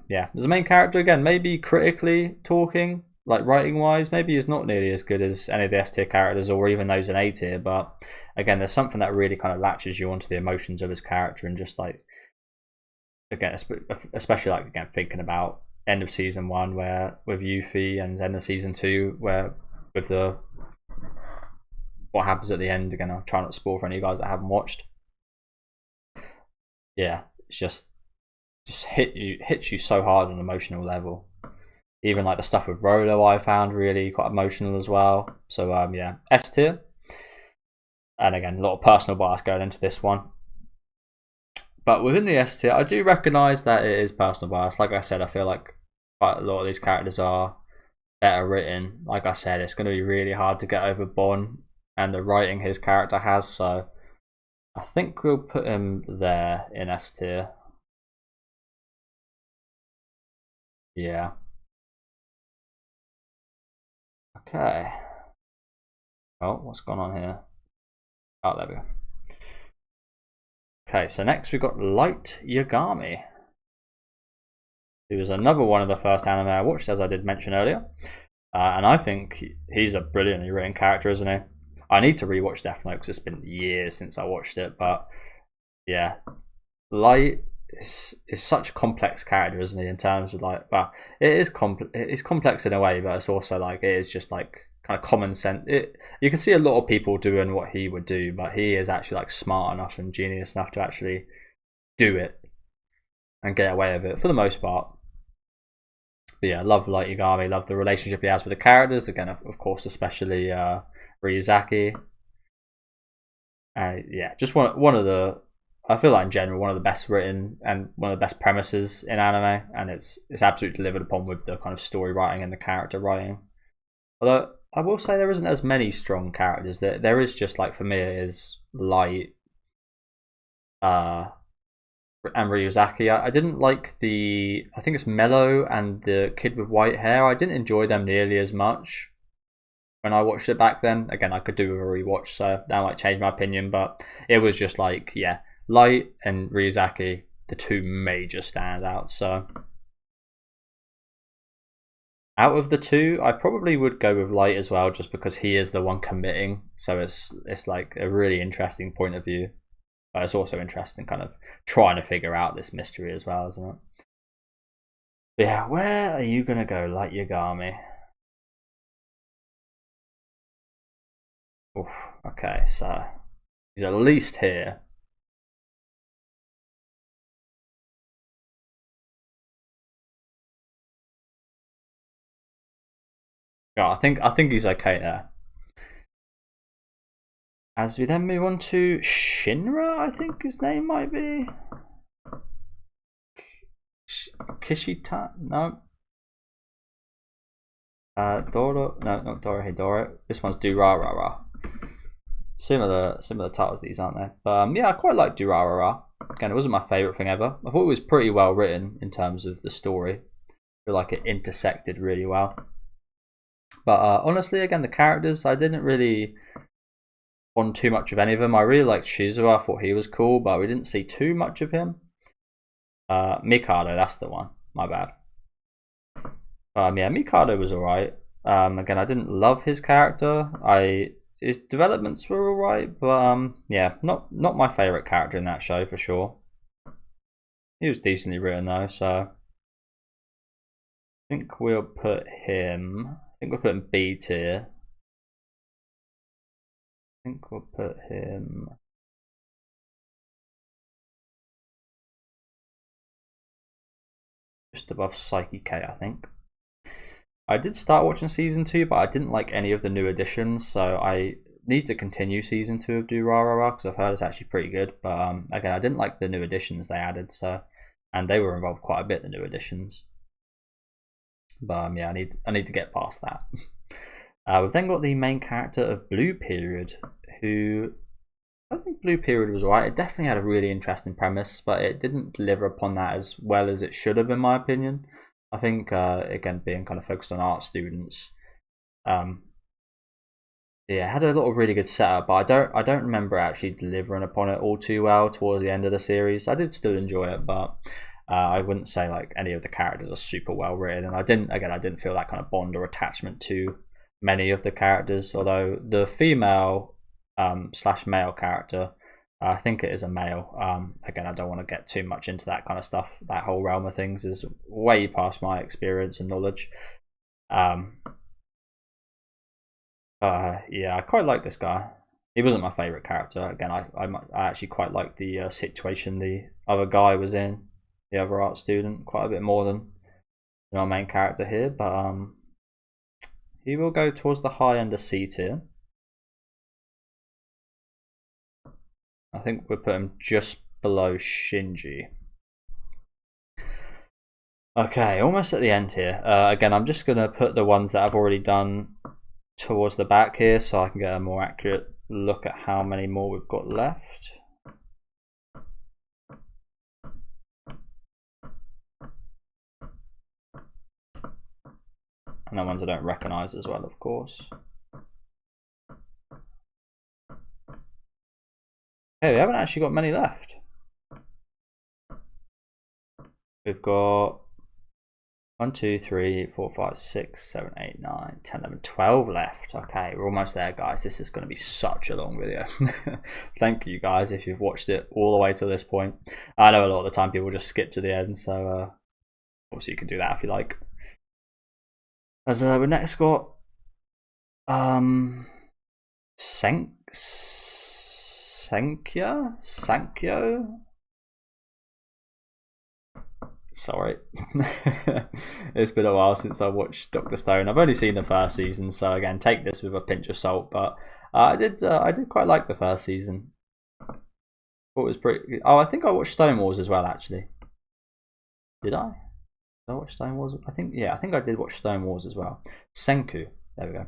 yeah, as a main character, again, maybe critically talking, like writing wise, maybe he's not nearly as good as any of the S tier characters or even those in A tier, but again, there's something that really kind of latches you onto the emotions of his character, and just like, again, especially like, again, thinking about end of season 1 where with Yuffie, and end of season 2 where with what happens at the end. Again, I'll try not to spoil for any of you guys that haven't watched. Yeah, it's just hits you so hard on an emotional level. Even like the stuff with Rolo I found really quite emotional as well. So yeah, S tier. And again, a lot of personal bias going into this one. But within the S tier, I do recognise that it is personal bias. Like I said, I feel like quite a lot of these characters are better written. Like I said, it's going to be really hard to get over Bon and the writing his character has. So I think we'll put him there in S tier. Yeah. Okay. Oh, what's going on here? Oh, there we go. Okay, so next we've got Light Yagami, who was another one of the first anime I watched, as I did mention earlier. And I think he's a brilliantly written character, isn't he? I need to rewatch Death Note because it's been years since I watched it. But yeah, Light is such a complex character, isn't he? In terms of like, well, it's complex in a way, but it's also like it is just like kind of common sense. You can see a lot of people doing what he would do, but he is actually like smart enough and genius enough to actually do it and get away with it for the most part. But yeah, love Light Yagami, love the relationship he has with the characters. Again, of course, especially Ryuzaki. Yeah, just one of the, I feel like in general, one of the best written and one of the best premises in anime, and it's absolutely delivered upon with the kind of story writing and the character writing. Although I will say there isn't as many strong characters. There is just like for me it is Light, and Ryuzaki. I didn't like I think it's Mello and the kid with white hair. I didn't enjoy them nearly as much when I watched it back then. Again, I could do a rewatch, so that might change my opinion, but it was just like, yeah, Light and Ryuzaki, the two major standouts. So out of the two, I probably would go with Light as well, just because he is the one committing. So it's like a really interesting point of view. But it's also interesting kind of trying to figure out this mystery as well, isn't it? But yeah, where are you going to go, Light Yagami? Oof, okay, so he's at least here. Yeah, I think he's okay there. As we then move on to Shinra, I think his name might be Kishita. No. Doro. No, not Dorohedoro. This one's Durarara. Similar titles these, aren't they? But yeah, I quite like Durarara. Again, it wasn't my favourite thing ever. I thought it was pretty well written in terms of the story. I feel like it intersected really well. But honestly, again, the characters, I didn't really on too much of any of them. I really liked Shizuo. I thought he was cool, but we didn't see too much of him. Mikado, that's the one. My bad. Yeah, Mikado was alright. Again, I didn't love his character. His developments were alright, but yeah, not my favourite character in that show for sure. He was decently written though, so I think we'll put him. I think we'll put him B tier. I think we'll put him just above Psyche K, I think. I did start watching season 2, but I didn't like any of the new additions, so I need to continue season 2 of Durarara because I've heard it's actually pretty good. But again, I didn't like the new additions they added, so and they were involved quite a bit, the new additions. But yeah, I need to get past that. We've then got the main character of Blue Period, who I think Blue Period was alright. It definitely had a really interesting premise, but it didn't deliver upon that as well as it should have, in my opinion. I think again, being kind of focused on art students, yeah, it had a lot of really good setup, but I don't remember actually delivering upon it all too well towards the end of the series. I did still enjoy it, but I wouldn't say like any of the characters are super well written, and I didn't feel that kind of bond or attachment to many of the characters. Although the female slash male character, I think it is a male. Again, I don't want to get too much into that kind of stuff. That whole realm of things is way past my experience and knowledge. Yeah, I quite like this guy. He wasn't my favorite character. Again, I actually quite liked the situation the other guy was in, the other art student, quite a bit more than our main character here. But he will go towards the high end of C tier. I think we'll put him just below Shinji. Okay, almost at the end here. Again, I'm just going to put the ones that I've already done towards the back here so I can get a more accurate look at how many more we've got left. And the ones I don't recognize as well, of course. Okay, we haven't actually got many left. We've got 1, 2, 3, 4, 5, 6, 7, 8, 9, 10, 11, 12 left. Okay, we're almost there, guys. This is going to be such a long video. Thank you, guys, if you've watched it all the way to this point. I know a lot of the time people just skip to the end, so obviously you can do that if you like. As we next got Sankyo. Sorry, it's been a while since I watched Dr. Stone. I've only seen the first season, so again, take this with a pinch of salt. But I did quite like the first season. Thought it was pretty. Oh, I think I watched Stone Wars as well. Actually, did I? Did I watch Stone Wars? I think I did watch Stone Wars as well. Senku. There we go.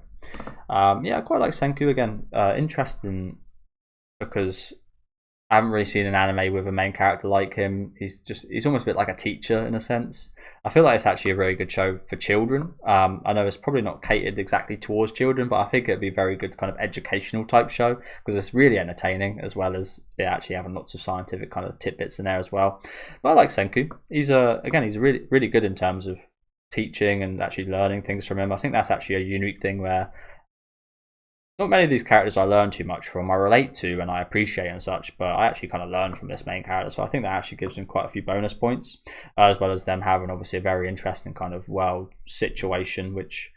Yeah, I quite like Senku again. Interesting because I haven't really seen an anime with a main character like him. He's almost a bit like a teacher in a sense. I feel like it's actually a very good show for children. I know it's probably not catered exactly towards children, but I think it'd be a very good kind of educational type show because it's really entertaining as well as it actually having lots of scientific kind of tidbits in there as well. But I like Senku. He's really really good in terms of teaching and actually learning things from him. I think that's actually a unique thing where not many of these characters I learn too much from. I relate to and I appreciate and such, but I actually kind of learn from this main character. So I think that actually gives them quite a few bonus points, as well as them having obviously a very interesting kind of world situation, which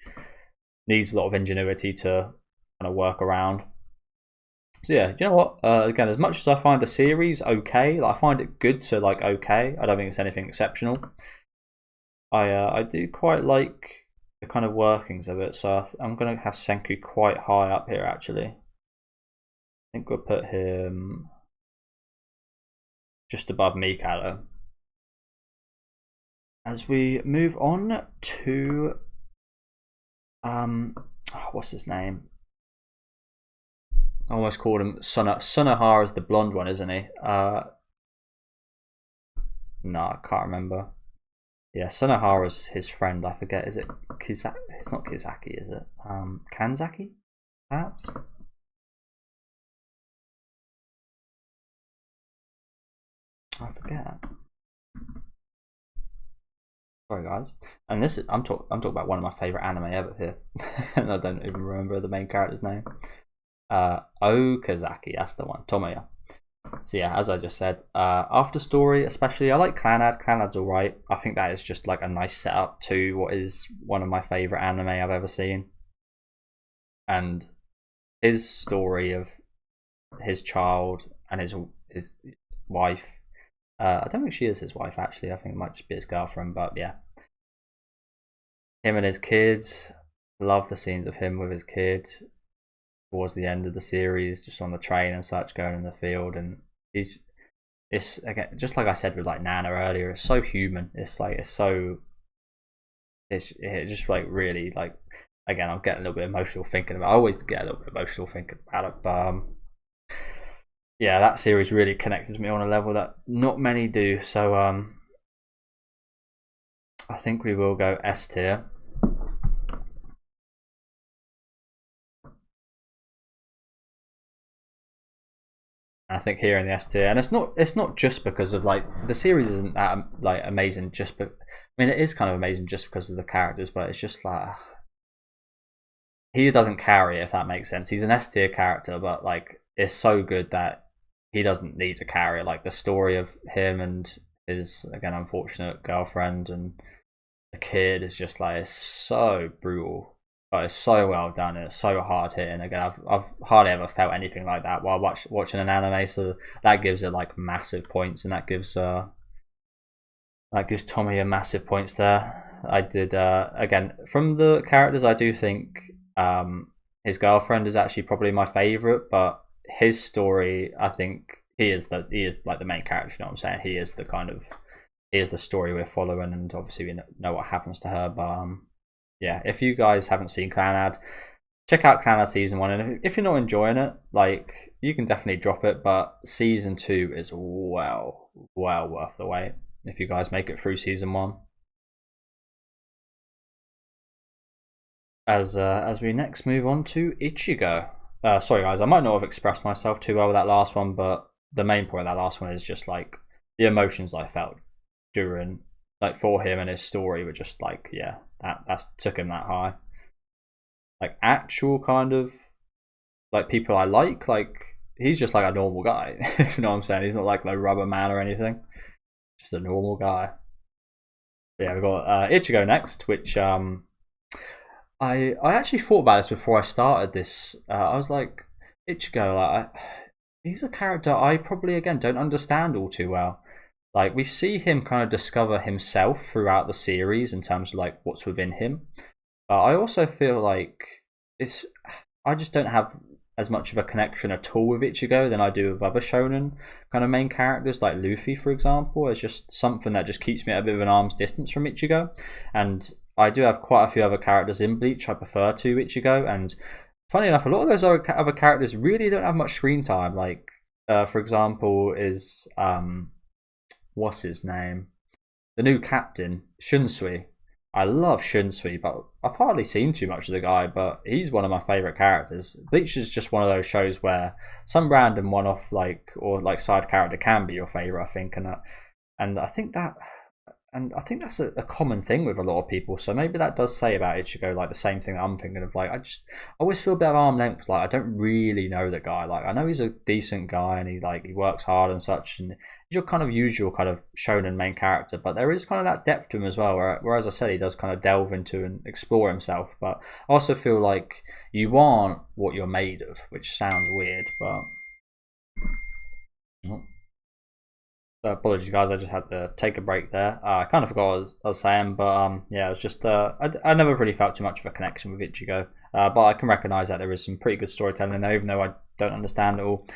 needs a lot of ingenuity to kind of work around. So yeah, you know what? Again, as much as I find the series okay, like I find it good to like okay. I don't think it's anything exceptional. I do quite like the kind of workings of it, so I'm going to have Senku quite high up here actually. I think we'll put him just above Mikado. As we move on to what's his name? I almost called him Sunohara's the blonde one, isn't he? No, I can't remember. Yeah, Sunohara's his friend. I forget. Is it Kizaki? It's not Kizaki, is it? Kanzaki, perhaps. I forget. Sorry, guys. And this is I'm talking about one of my favorite anime ever here, and I don't even remember the main character's name. Okazaki. That's the one. Tomoya. So yeah, as I just said, After Story especially, I like Clannad. Clannad's alright. I think that is just like a nice setup to what is one of my favourite anime I've ever seen. And his story of his child and his wife, I don't think she is his wife actually, I think it might just be his girlfriend, but yeah. Him and his kids, love the scenes of him with his kids towards the end of the series, just on the train and such, going in the field, and it's again just like I said with like Nana earlier, it's so human. It's just like really like, again, I'm getting a little bit emotional thinking about it. I always get a little bit emotional thinking about it, but yeah, that series really connected me on a level that not many do. So I think we will go S tier. I think here in the S tier, and it's not just because of like the series isn't that like amazing. I mean, it is kind of amazing just because of the characters, but it's just like he doesn't carry it, if that makes sense. He's an S tier character, but like it's so good that he doesn't need to carry it. Like the story of him and his, again, unfortunate girlfriend and the kid is just like, it's so brutal. But it's so well done and it's so hard hitting. Again, I've hardly ever felt anything like that while watching an anime, so that gives it like massive points, and that gives Tommy a massive points there. I did again, from the characters, I do think his girlfriend is actually probably my favorite, but his story, I think he is like the main character. You know what I'm saying? He is the kind of is the story we're following, and obviously we know what happens to her. But yeah, if you guys haven't seen Clannad, check out Clannad season 1, and if you're not enjoying it, like, you can definitely drop it. But season 2 is well worth the wait if you guys make it through season 1. As we next move on to Ichigo. Sorry guys, I might not have expressed myself too well with that last one, but the main point of that last one is just like the emotions I felt during, like, for him and his story were just like, yeah, that's took him that high. Like, actual kind of like people I like he's just like a normal guy. If you know what I'm saying. He's not like no rubber man or anything. Just a normal guy. But yeah, we've got Ichigo next, which I actually thought about this before I started this. I was like, Ichigo, like, he's a character I probably, again, don't understand all too well. Like, we see him kind of discover himself throughout the series in terms of like what's within him. I also feel like I just don't have as much of a connection at all with Ichigo than I do with other shonen kind of main characters, like Luffy, for example. It's just something that just keeps me at a bit of an arm's distance from Ichigo. And I do have quite a few other characters in Bleach I prefer to Ichigo, and funny enough, a lot of those other characters really don't have much screen time. Like, for example, is what's his name? The new captain, Shunsui. I love Shunsui, but I've hardly seen too much of the guy, but he's one of my favourite characters. Bleach is just one of those shows where some random one-off or side character can be your favourite, I think, and I think that's a common thing with a lot of people. So maybe that does say about Ichigo like the same thing that I'm thinking of. Like, I always feel a bit of arm length. Like, I don't really know the guy. Like, I know he's a decent guy and he works hard and such, and he's your kind of usual kind of shonen main character. But there is kind of that depth to him as well. Where as I said, he does kind of delve into and explore himself. But I also feel like you aren't what you're made of, which sounds weird, but. Apologies, guys. I just had to take a break there. I kind of forgot what I was saying, but yeah, it was just I never really felt too much of a connection with Ichigo, but I can recognise that there is some pretty good storytelling in there, even though I don't understand it all.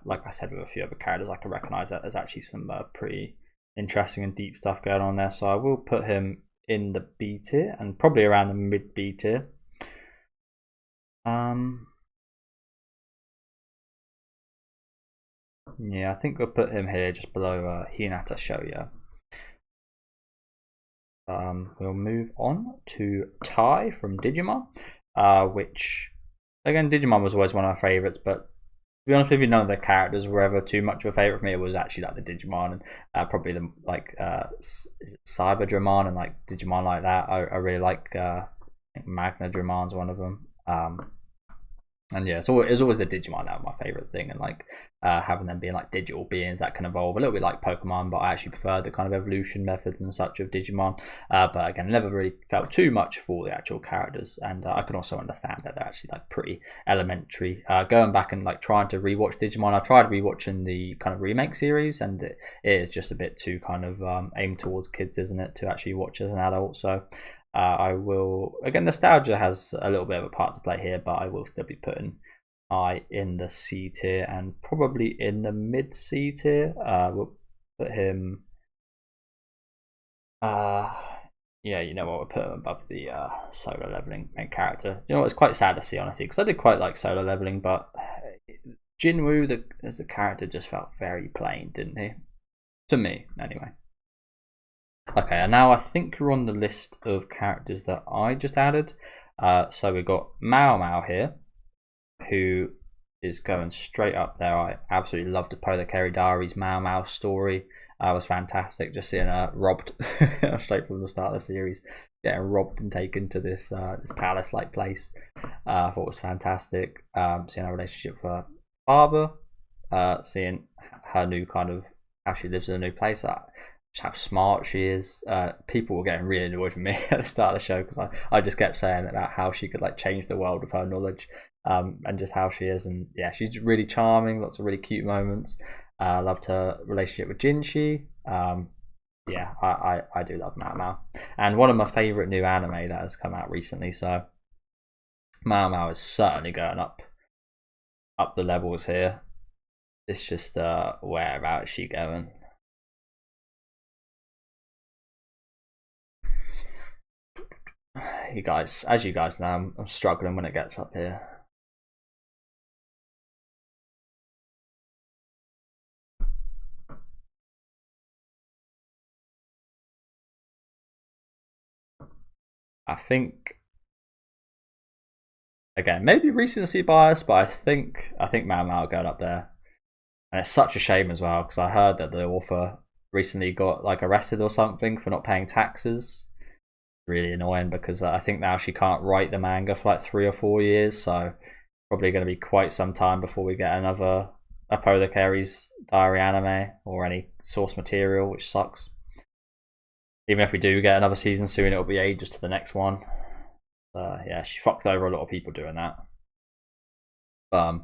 Like I said, with a few other characters, I can recognise that there's actually some pretty interesting and deep stuff going on there. So I will put him in the B tier and probably around the mid B tier. Yeah, I think we'll put him here just below Hinata Shoya. We'll move on to Tai from Digimon, which, again, Digimon was always one of my favourites, but to be honest with you, none of the characters were ever too much of a favourite for me. It was actually like the Digimon and probably the is it Cyberdramon and like Digimon like that. I really like Magna Dramon's one of them. And yeah, so it's always the Digimon that was my favourite thing, and like having them being like digital beings that can evolve a little bit like Pokemon, but I actually prefer the kind of evolution methods and such of Digimon. But again, never really felt too much for the actual characters, and I can also understand that they're actually like pretty elementary. Going back and like trying to rewatch Digimon, I tried rewatching the kind of remake series, and it is just a bit too kind of aimed towards kids, isn't it, to actually watch as an adult? So. I will, again, nostalgia has a little bit of a part to play here, but I will still be putting I in the C tier and probably in the mid C tier. We'll put him, yeah, you know what, we'll put him above the solo leveling main character. You know what, it's quite sad to see, honestly, because I did quite like solo leveling, but Jinwoo as the character just felt very plain, didn't he? To me, anyway. Okay, and now I think we're on the list of characters that I just added. So we've got Mao Mao here, who is going straight up there. I absolutely loved the Polar Diaries Mao Mao story. It was fantastic, just seeing her robbed straight from the start of the series, getting robbed and taken to this this palace-like place. I thought it was fantastic. Seeing her relationship with her father, seeing her new kind of how she lives in a new place. How smart she is. People were getting really annoyed with me at the start of the show because I just kept saying about how she could like change the world with her knowledge, and just how she is. And yeah, she's really charming. Lots of really cute moments. Loved her relationship with Jinshi. Yeah, I do love Mao Mao, and one of my favorite new anime that has come out recently. So Mao Mao is certainly going up the levels here. It's just whereabouts is she going? you guys, as you guys know, I'm struggling when it gets up here. I think, again, maybe recency bias, but I think Mao Mao going up there, and it's such a shame as well because I heard that the author recently got like arrested or something for not paying taxes. Really annoying because I think now she can't write the manga for like 3 or 4 years, so probably going to be quite some time before we get another Apothecary's Diary anime or any source material, which sucks. Even if we do get another season soon, it'll be ages to the next one. Yeah, she fucked over a lot of people doing that.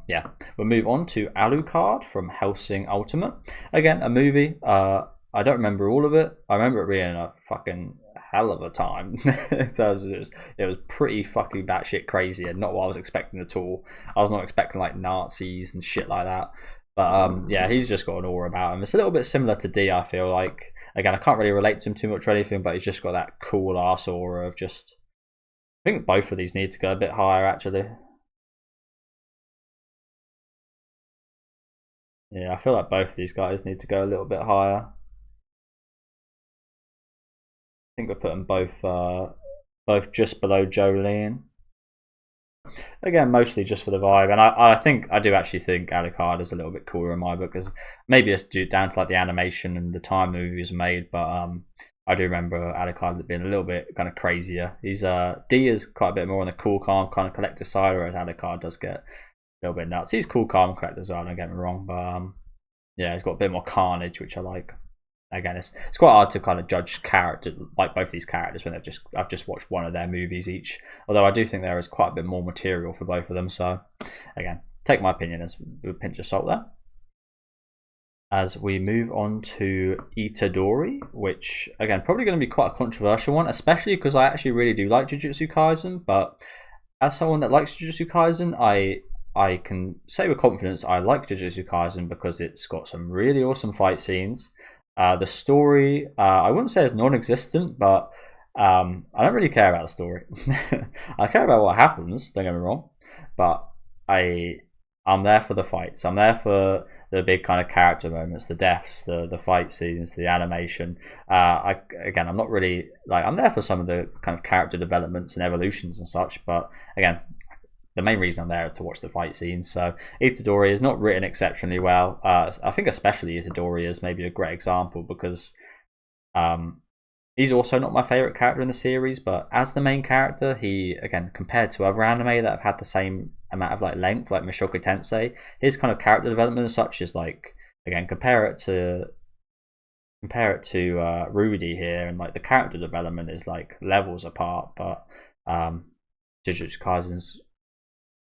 Yeah, we'll move on to Alucard from Hellsing Ultimate. Again, a movie. I don't remember all of it. I remember it being a fucking hell of a time. It was pretty fucking batshit crazy and not what I was expecting at all. I was not expecting like Nazis and shit like that. But yeah, he's just got an aura about him. It's a little bit similar to D, I feel like. Again, I can't really relate to him too much or anything, but he's just got that cool ass aura of just... I think both of these need to go a bit higher, actually. Yeah, I feel like both of these guys need to go a little bit higher. I think we're putting both just below Jolene. Again, mostly just for the vibe, and I do actually think Alucard is a little bit cooler in my book, because maybe it's due down to like the animation and the time the movie was made, but I do remember Alucard being a little bit kind of crazier. He's D is quite a bit more on the cool, calm kind of collector side, whereas Alucard does get a little bit nuts. He's cool, calm collector as well, don't get me wrong, but yeah, he's got a bit more carnage, which I like. Again, it's quite hard to kind of judge character, like both these characters, when I've just watched one of their movies each. Although I do think there is quite a bit more material for both of them. So again, take my opinion as a pinch of salt there. As we move on to Itadori, which again probably going to be quite a controversial one, especially because I actually really do like Jujutsu Kaisen. But as someone that likes Jujutsu Kaisen, I can say with confidence I like Jujutsu Kaisen because it's got some really awesome fight scenes. The story, I wouldn't say it's non-existent, but I don't really care about the story. I care about what happens, don't get me wrong, but I'm there for the fights. I'm there for the big kind of character moments, the deaths, the fight scenes, the animation. Again, I'm not really, like, I'm there for some of the kind of character developments and evolutions and such, but again, the main reason I'm there is to watch the fight scenes. So Itadori is not written exceptionally well. I think especially Itadori is maybe a great example because he's also not my favourite character in the series, but as the main character, he, again, compared to other anime that have had the same amount of like length, like Mushoku Tensei, his kind of character development and such is like, again, compare it to Rudy here, and like the character development is like levels apart, but Jujutsu Kaisen's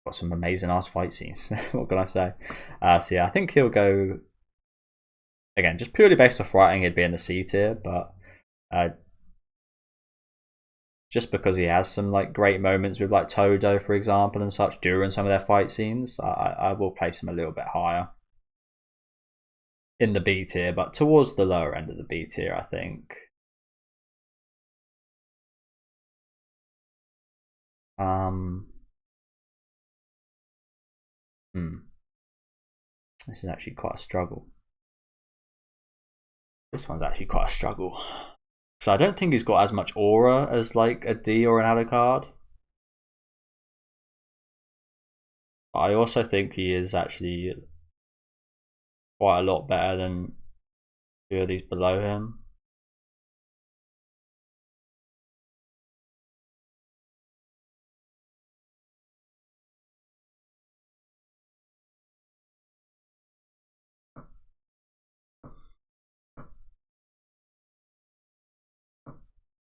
got some amazing ass fight scenes. What can I say? So yeah, I think he'll go, again, just purely based off writing, he'd be in the C tier, but just because he has some like great moments with like Todo, for example, and such during some of their fight scenes, I will place him a little bit higher in the B tier, but towards the lower end of the B tier, I think. This is actually quite a struggle. This one's actually quite a struggle. So I don't think he's got as much aura as like a D or an Alucard. But I also think he is actually quite a lot better than two of these below him.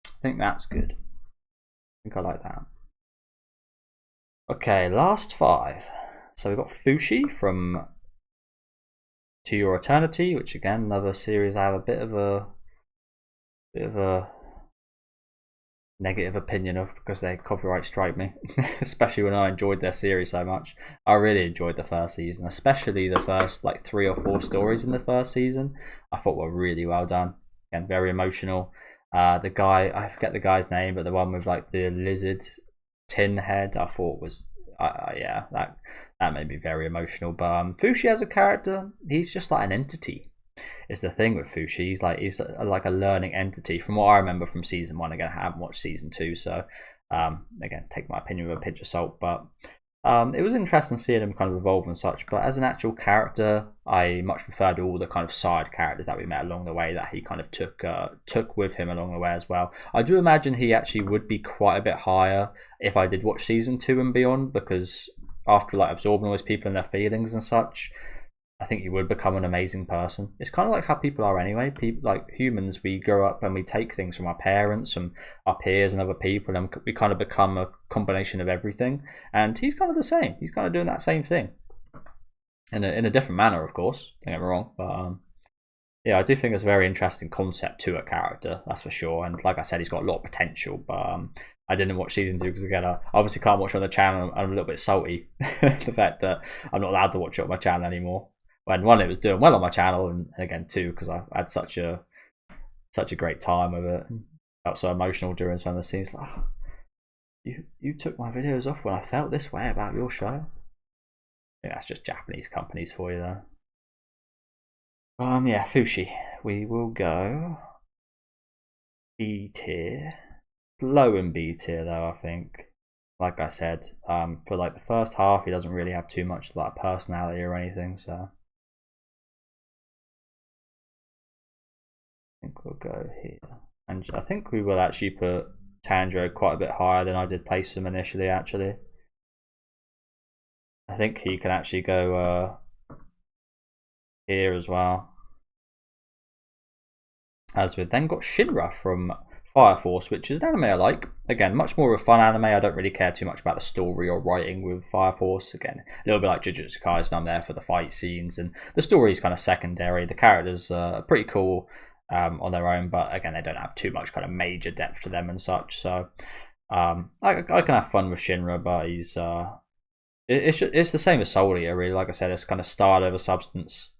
I think that's good. I think I like that. Okay, last 5. So we've got Fushi from To Your Eternity, which again, another series I have a bit of a negative opinion of because they copyright strike me, especially when I enjoyed their series so much. I really enjoyed the first season, especially the first like 3 or 4 stories in the first season. I thought were really well done and very emotional. The guy, I forget the guy's name, but the one with like the lizard tin head, I thought was yeah, that made me very emotional. But Fushi as a character, he's just like an entity. Is the thing with Fushi. He's like a learning entity from what I remember from season 1. Again, I haven't watched season 2, so again, take my opinion with a pinch of salt. But it was interesting seeing him kind of evolve and such. But as an actual character, I much preferred all the kind of side characters that we met along the way that he kind of took with him along the way as well. I do imagine he actually would be quite a bit higher if I did watch season 2 and beyond, because after like absorbing all those people and their feelings and such, I think you would become an amazing person. It's kind of like how people are anyway. People, like humans, we grow up and we take things from our parents, from our peers and other people, and we kind of become a combination of everything. And he's kind of the same. He's kind of doing that same thing in a different manner, of course. Don't get me wrong, but yeah, I do think it's a very interesting concept to a character, that's for sure. And like I said, he's got a lot of potential, but I didn't watch season 2 because again, I obviously can't watch it on the channel. I'm a little bit salty the fact that I'm not allowed to watch it on my channel anymore. When one, it was doing well on my channel, and again two, because I had such a great time with it. I felt so emotional during some of the scenes. Like, oh, you took my videos off when I felt this way about your show. I think that's just Japanese companies for you, though. Yeah, Fushi. We will go B tier. Low in B tier though, I think. Like I said, for like the first half, he doesn't really have too much like personality or anything, so I think we'll go here. And I think we will actually put Tanjiro quite a bit higher than I did place him initially, actually. I think he can actually go here as well. As we've then got Shinra from Fire Force, which is an anime I like. Again, much more of a fun anime. I don't really care too much about the story or writing with Fire Force. Again, a little bit like Jujutsu Kaisen, I'm there for the fight scenes, and the story is kind of secondary. The characters are pretty cool on their own, but again, they don't have too much kind of major depth to them and such. So I can have fun with Shinra, but he's it's the same as Soul Eater, really. Like I said, it's kind of style over substance.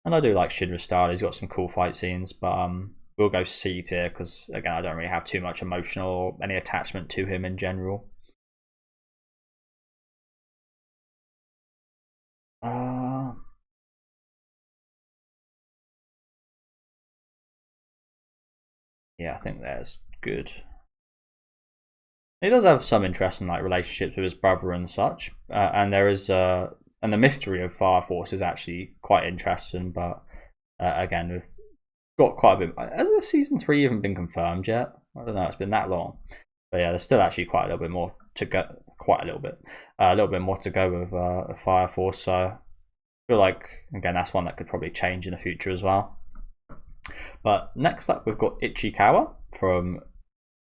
And I do like Shinra's style. He's got some cool fight scenes, but we'll go C tier because, again, I don't really have too much emotional or any attachment to him in general. Yeah, I think that's good. He does have some interesting like relationships with his brother and such, and there is and the mystery of Fire Force is actually quite interesting. But again, we've got quite a bit. Has the season 3 even been confirmed yet? I don't know. It's been that long, but yeah, there's still actually quite a little bit more to go. Quite a little bit more to go with Fire Force. So I feel like again that's one that could probably change in the future as well. But next up, we've got Ichikawa from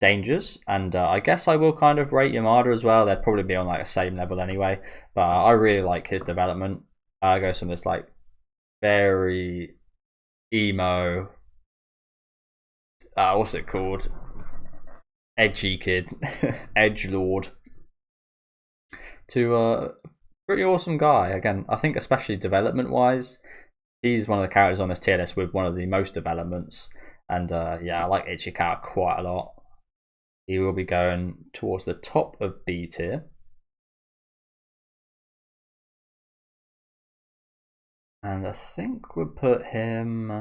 Dangers, and I guess I will kind of rate Yamada as well. They'd probably be on like the same level anyway, but I really like his development. I go from this like very emo, what's it called, edgy kid, edgelord, to a pretty awesome guy. Again, I think especially development wise, he's one of the characters on this tier list with one of the most developments. And yeah, I like Ichikawa quite a lot. He will be going towards the top of B tier. And I think we'll put him...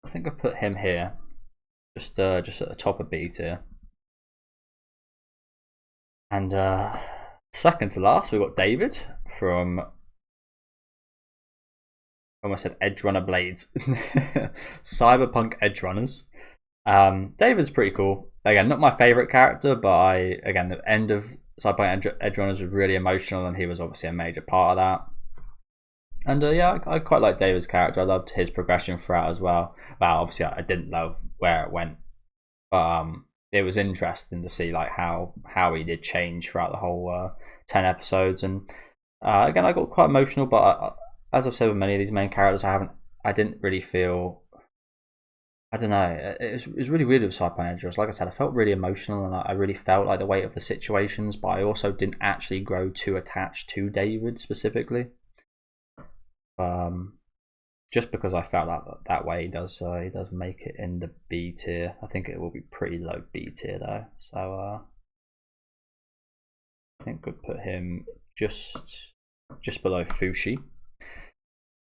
I think I'll put him here. Just at the top of B tier. And second to last, we've got David from... I almost said Edgerunner Blades. Cyberpunk Edgerunners. David's pretty cool. Again, not my favourite character, but again, the end of Cyberpunk Edgerunners was really emotional, and he was obviously a major part of that. And yeah, I quite like David's character. I loved his progression throughout as well. Well, obviously, I didn't love where it went, but it was interesting to see like how he did change throughout the whole 10 episodes. And again, I got quite emotional, but as I've said with many of these main characters, I didn't really feel, I don't know, it was really weird with Cyberpunk Edgerunners. Like I said, I felt really emotional, and I really felt like the weight of the situations, but I also didn't actually grow too attached to David specifically. Just because I felt like that way he does make it in the B tier. I think it will be pretty low B tier though. So I think we'd put him just below Fushi.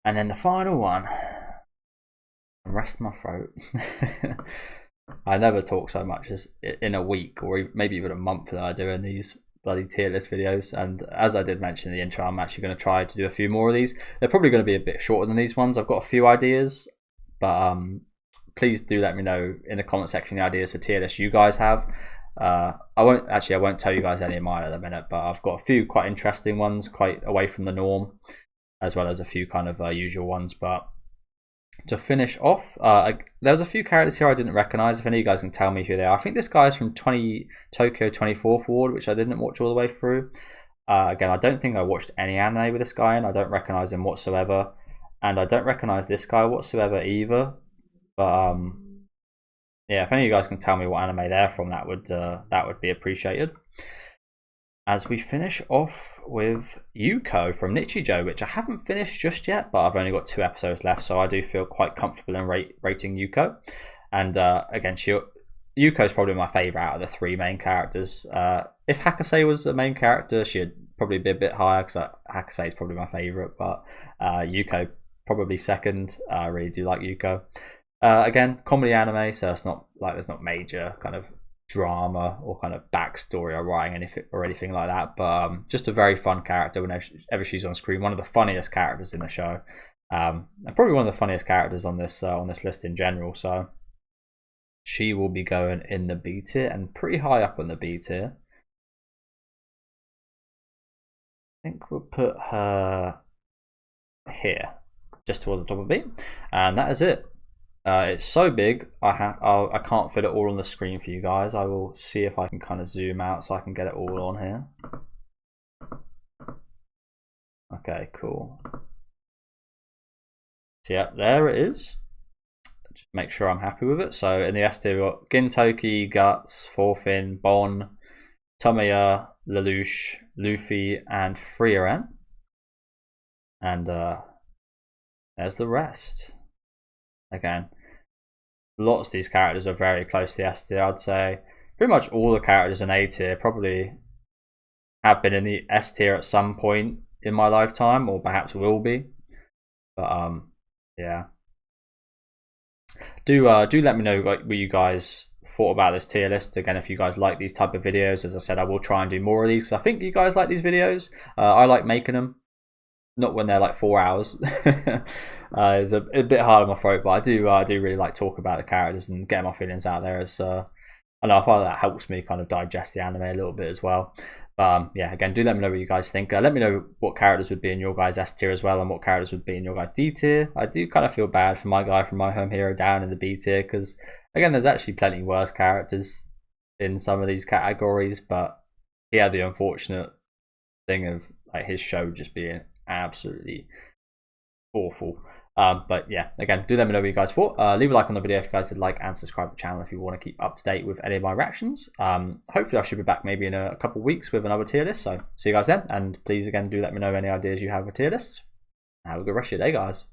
And then the final one, rest my throat. I never talk so much as in a week or maybe even a month that I do in these bloody tier list videos. And as I did mention in the intro, I'm actually going to try to do a few more of these. They're probably going to be a bit shorter than these ones. I've got a few ideas, but please do let me know in the comment section the ideas for tier lists you guys have. I won't tell you guys any of mine at the minute, but I've got a few quite interesting ones, quite away from the norm, as well as a few kind of usual ones. But to finish off, there was a few characters here I didn't recognize. If any of you guys can tell me who they are. I think this guy is from Tokyo 24th Ward, which I didn't watch all the way through. Again, I don't think I watched any anime with this guy in. I don't recognize him whatsoever, and I don't recognize this guy whatsoever either. But yeah, if any of you guys can tell me what anime they're from, that would be appreciated. As we finish off with Yuko from Nichijou, which I haven't finished just yet, but I've only got 2 episodes left, so I do feel quite comfortable in rating Yuko. And again, Yuko is probably my favourite out of the 3 main characters. If Hakase was the main character, she'd probably be a bit higher, because Hakase is probably my favourite, but Yuko probably second. I really do like Yuko. Again, comedy anime, so it's not like there's not major kind of drama or kind of backstory or writing anything like that, but just a very fun character whenever she's on screen. One of the funniest characters in the show, and probably one of the funniest characters on this list in general. So she will be going in the B tier and pretty high up on the B tier. I think we'll put her here, just towards the top of B, and that is it. It's so big, I can't fit it all on the screen for you guys. I will see if I can kind of zoom out so I can get it all on here. Okay, cool. So yeah, there it is. Just make sure I'm happy with it. So in the S tier, we've got Gintoki, Guts, Thorfinn, Bon, Tomoya, Lelouch, Luffy, and Frieren. And there's the rest. Again, lots of these characters are very close to the S tier. I'd say pretty much all the characters in A tier probably have been in the S tier at some point in my lifetime, or perhaps will be. But yeah, do let me know what you guys thought about this tier list. Again, if you guys like these type of videos, as I said, I will try and do more of these, because I think you guys like these videos. I like making them. Not when they're like 4 hours. It's a bit hard on my throat, but I do really like talk about the characters and getting my feelings out there. As I know, I find that helps me kind of digest the anime a little bit as well. But yeah, again, do let me know what you guys think. Let me know what characters would be in your guys' S tier as well, and what characters would be in your guys' D tier. I do kind of feel bad for my guy from My Home Hero down in the B tier, because again, there's actually plenty worse characters in some of these categories, but he had the unfortunate thing of like his show just being absolutely awful. But yeah, again, do let me know what you guys thought. Leave a like on the video if you guys did like, and subscribe to the channel if you want to keep up to date with any of my reactions. Hopefully I should be back maybe in a couple of weeks with another tier list, so see you guys then. And please again, do let me know any ideas you have for tier lists. Have a good rest of your day, guys.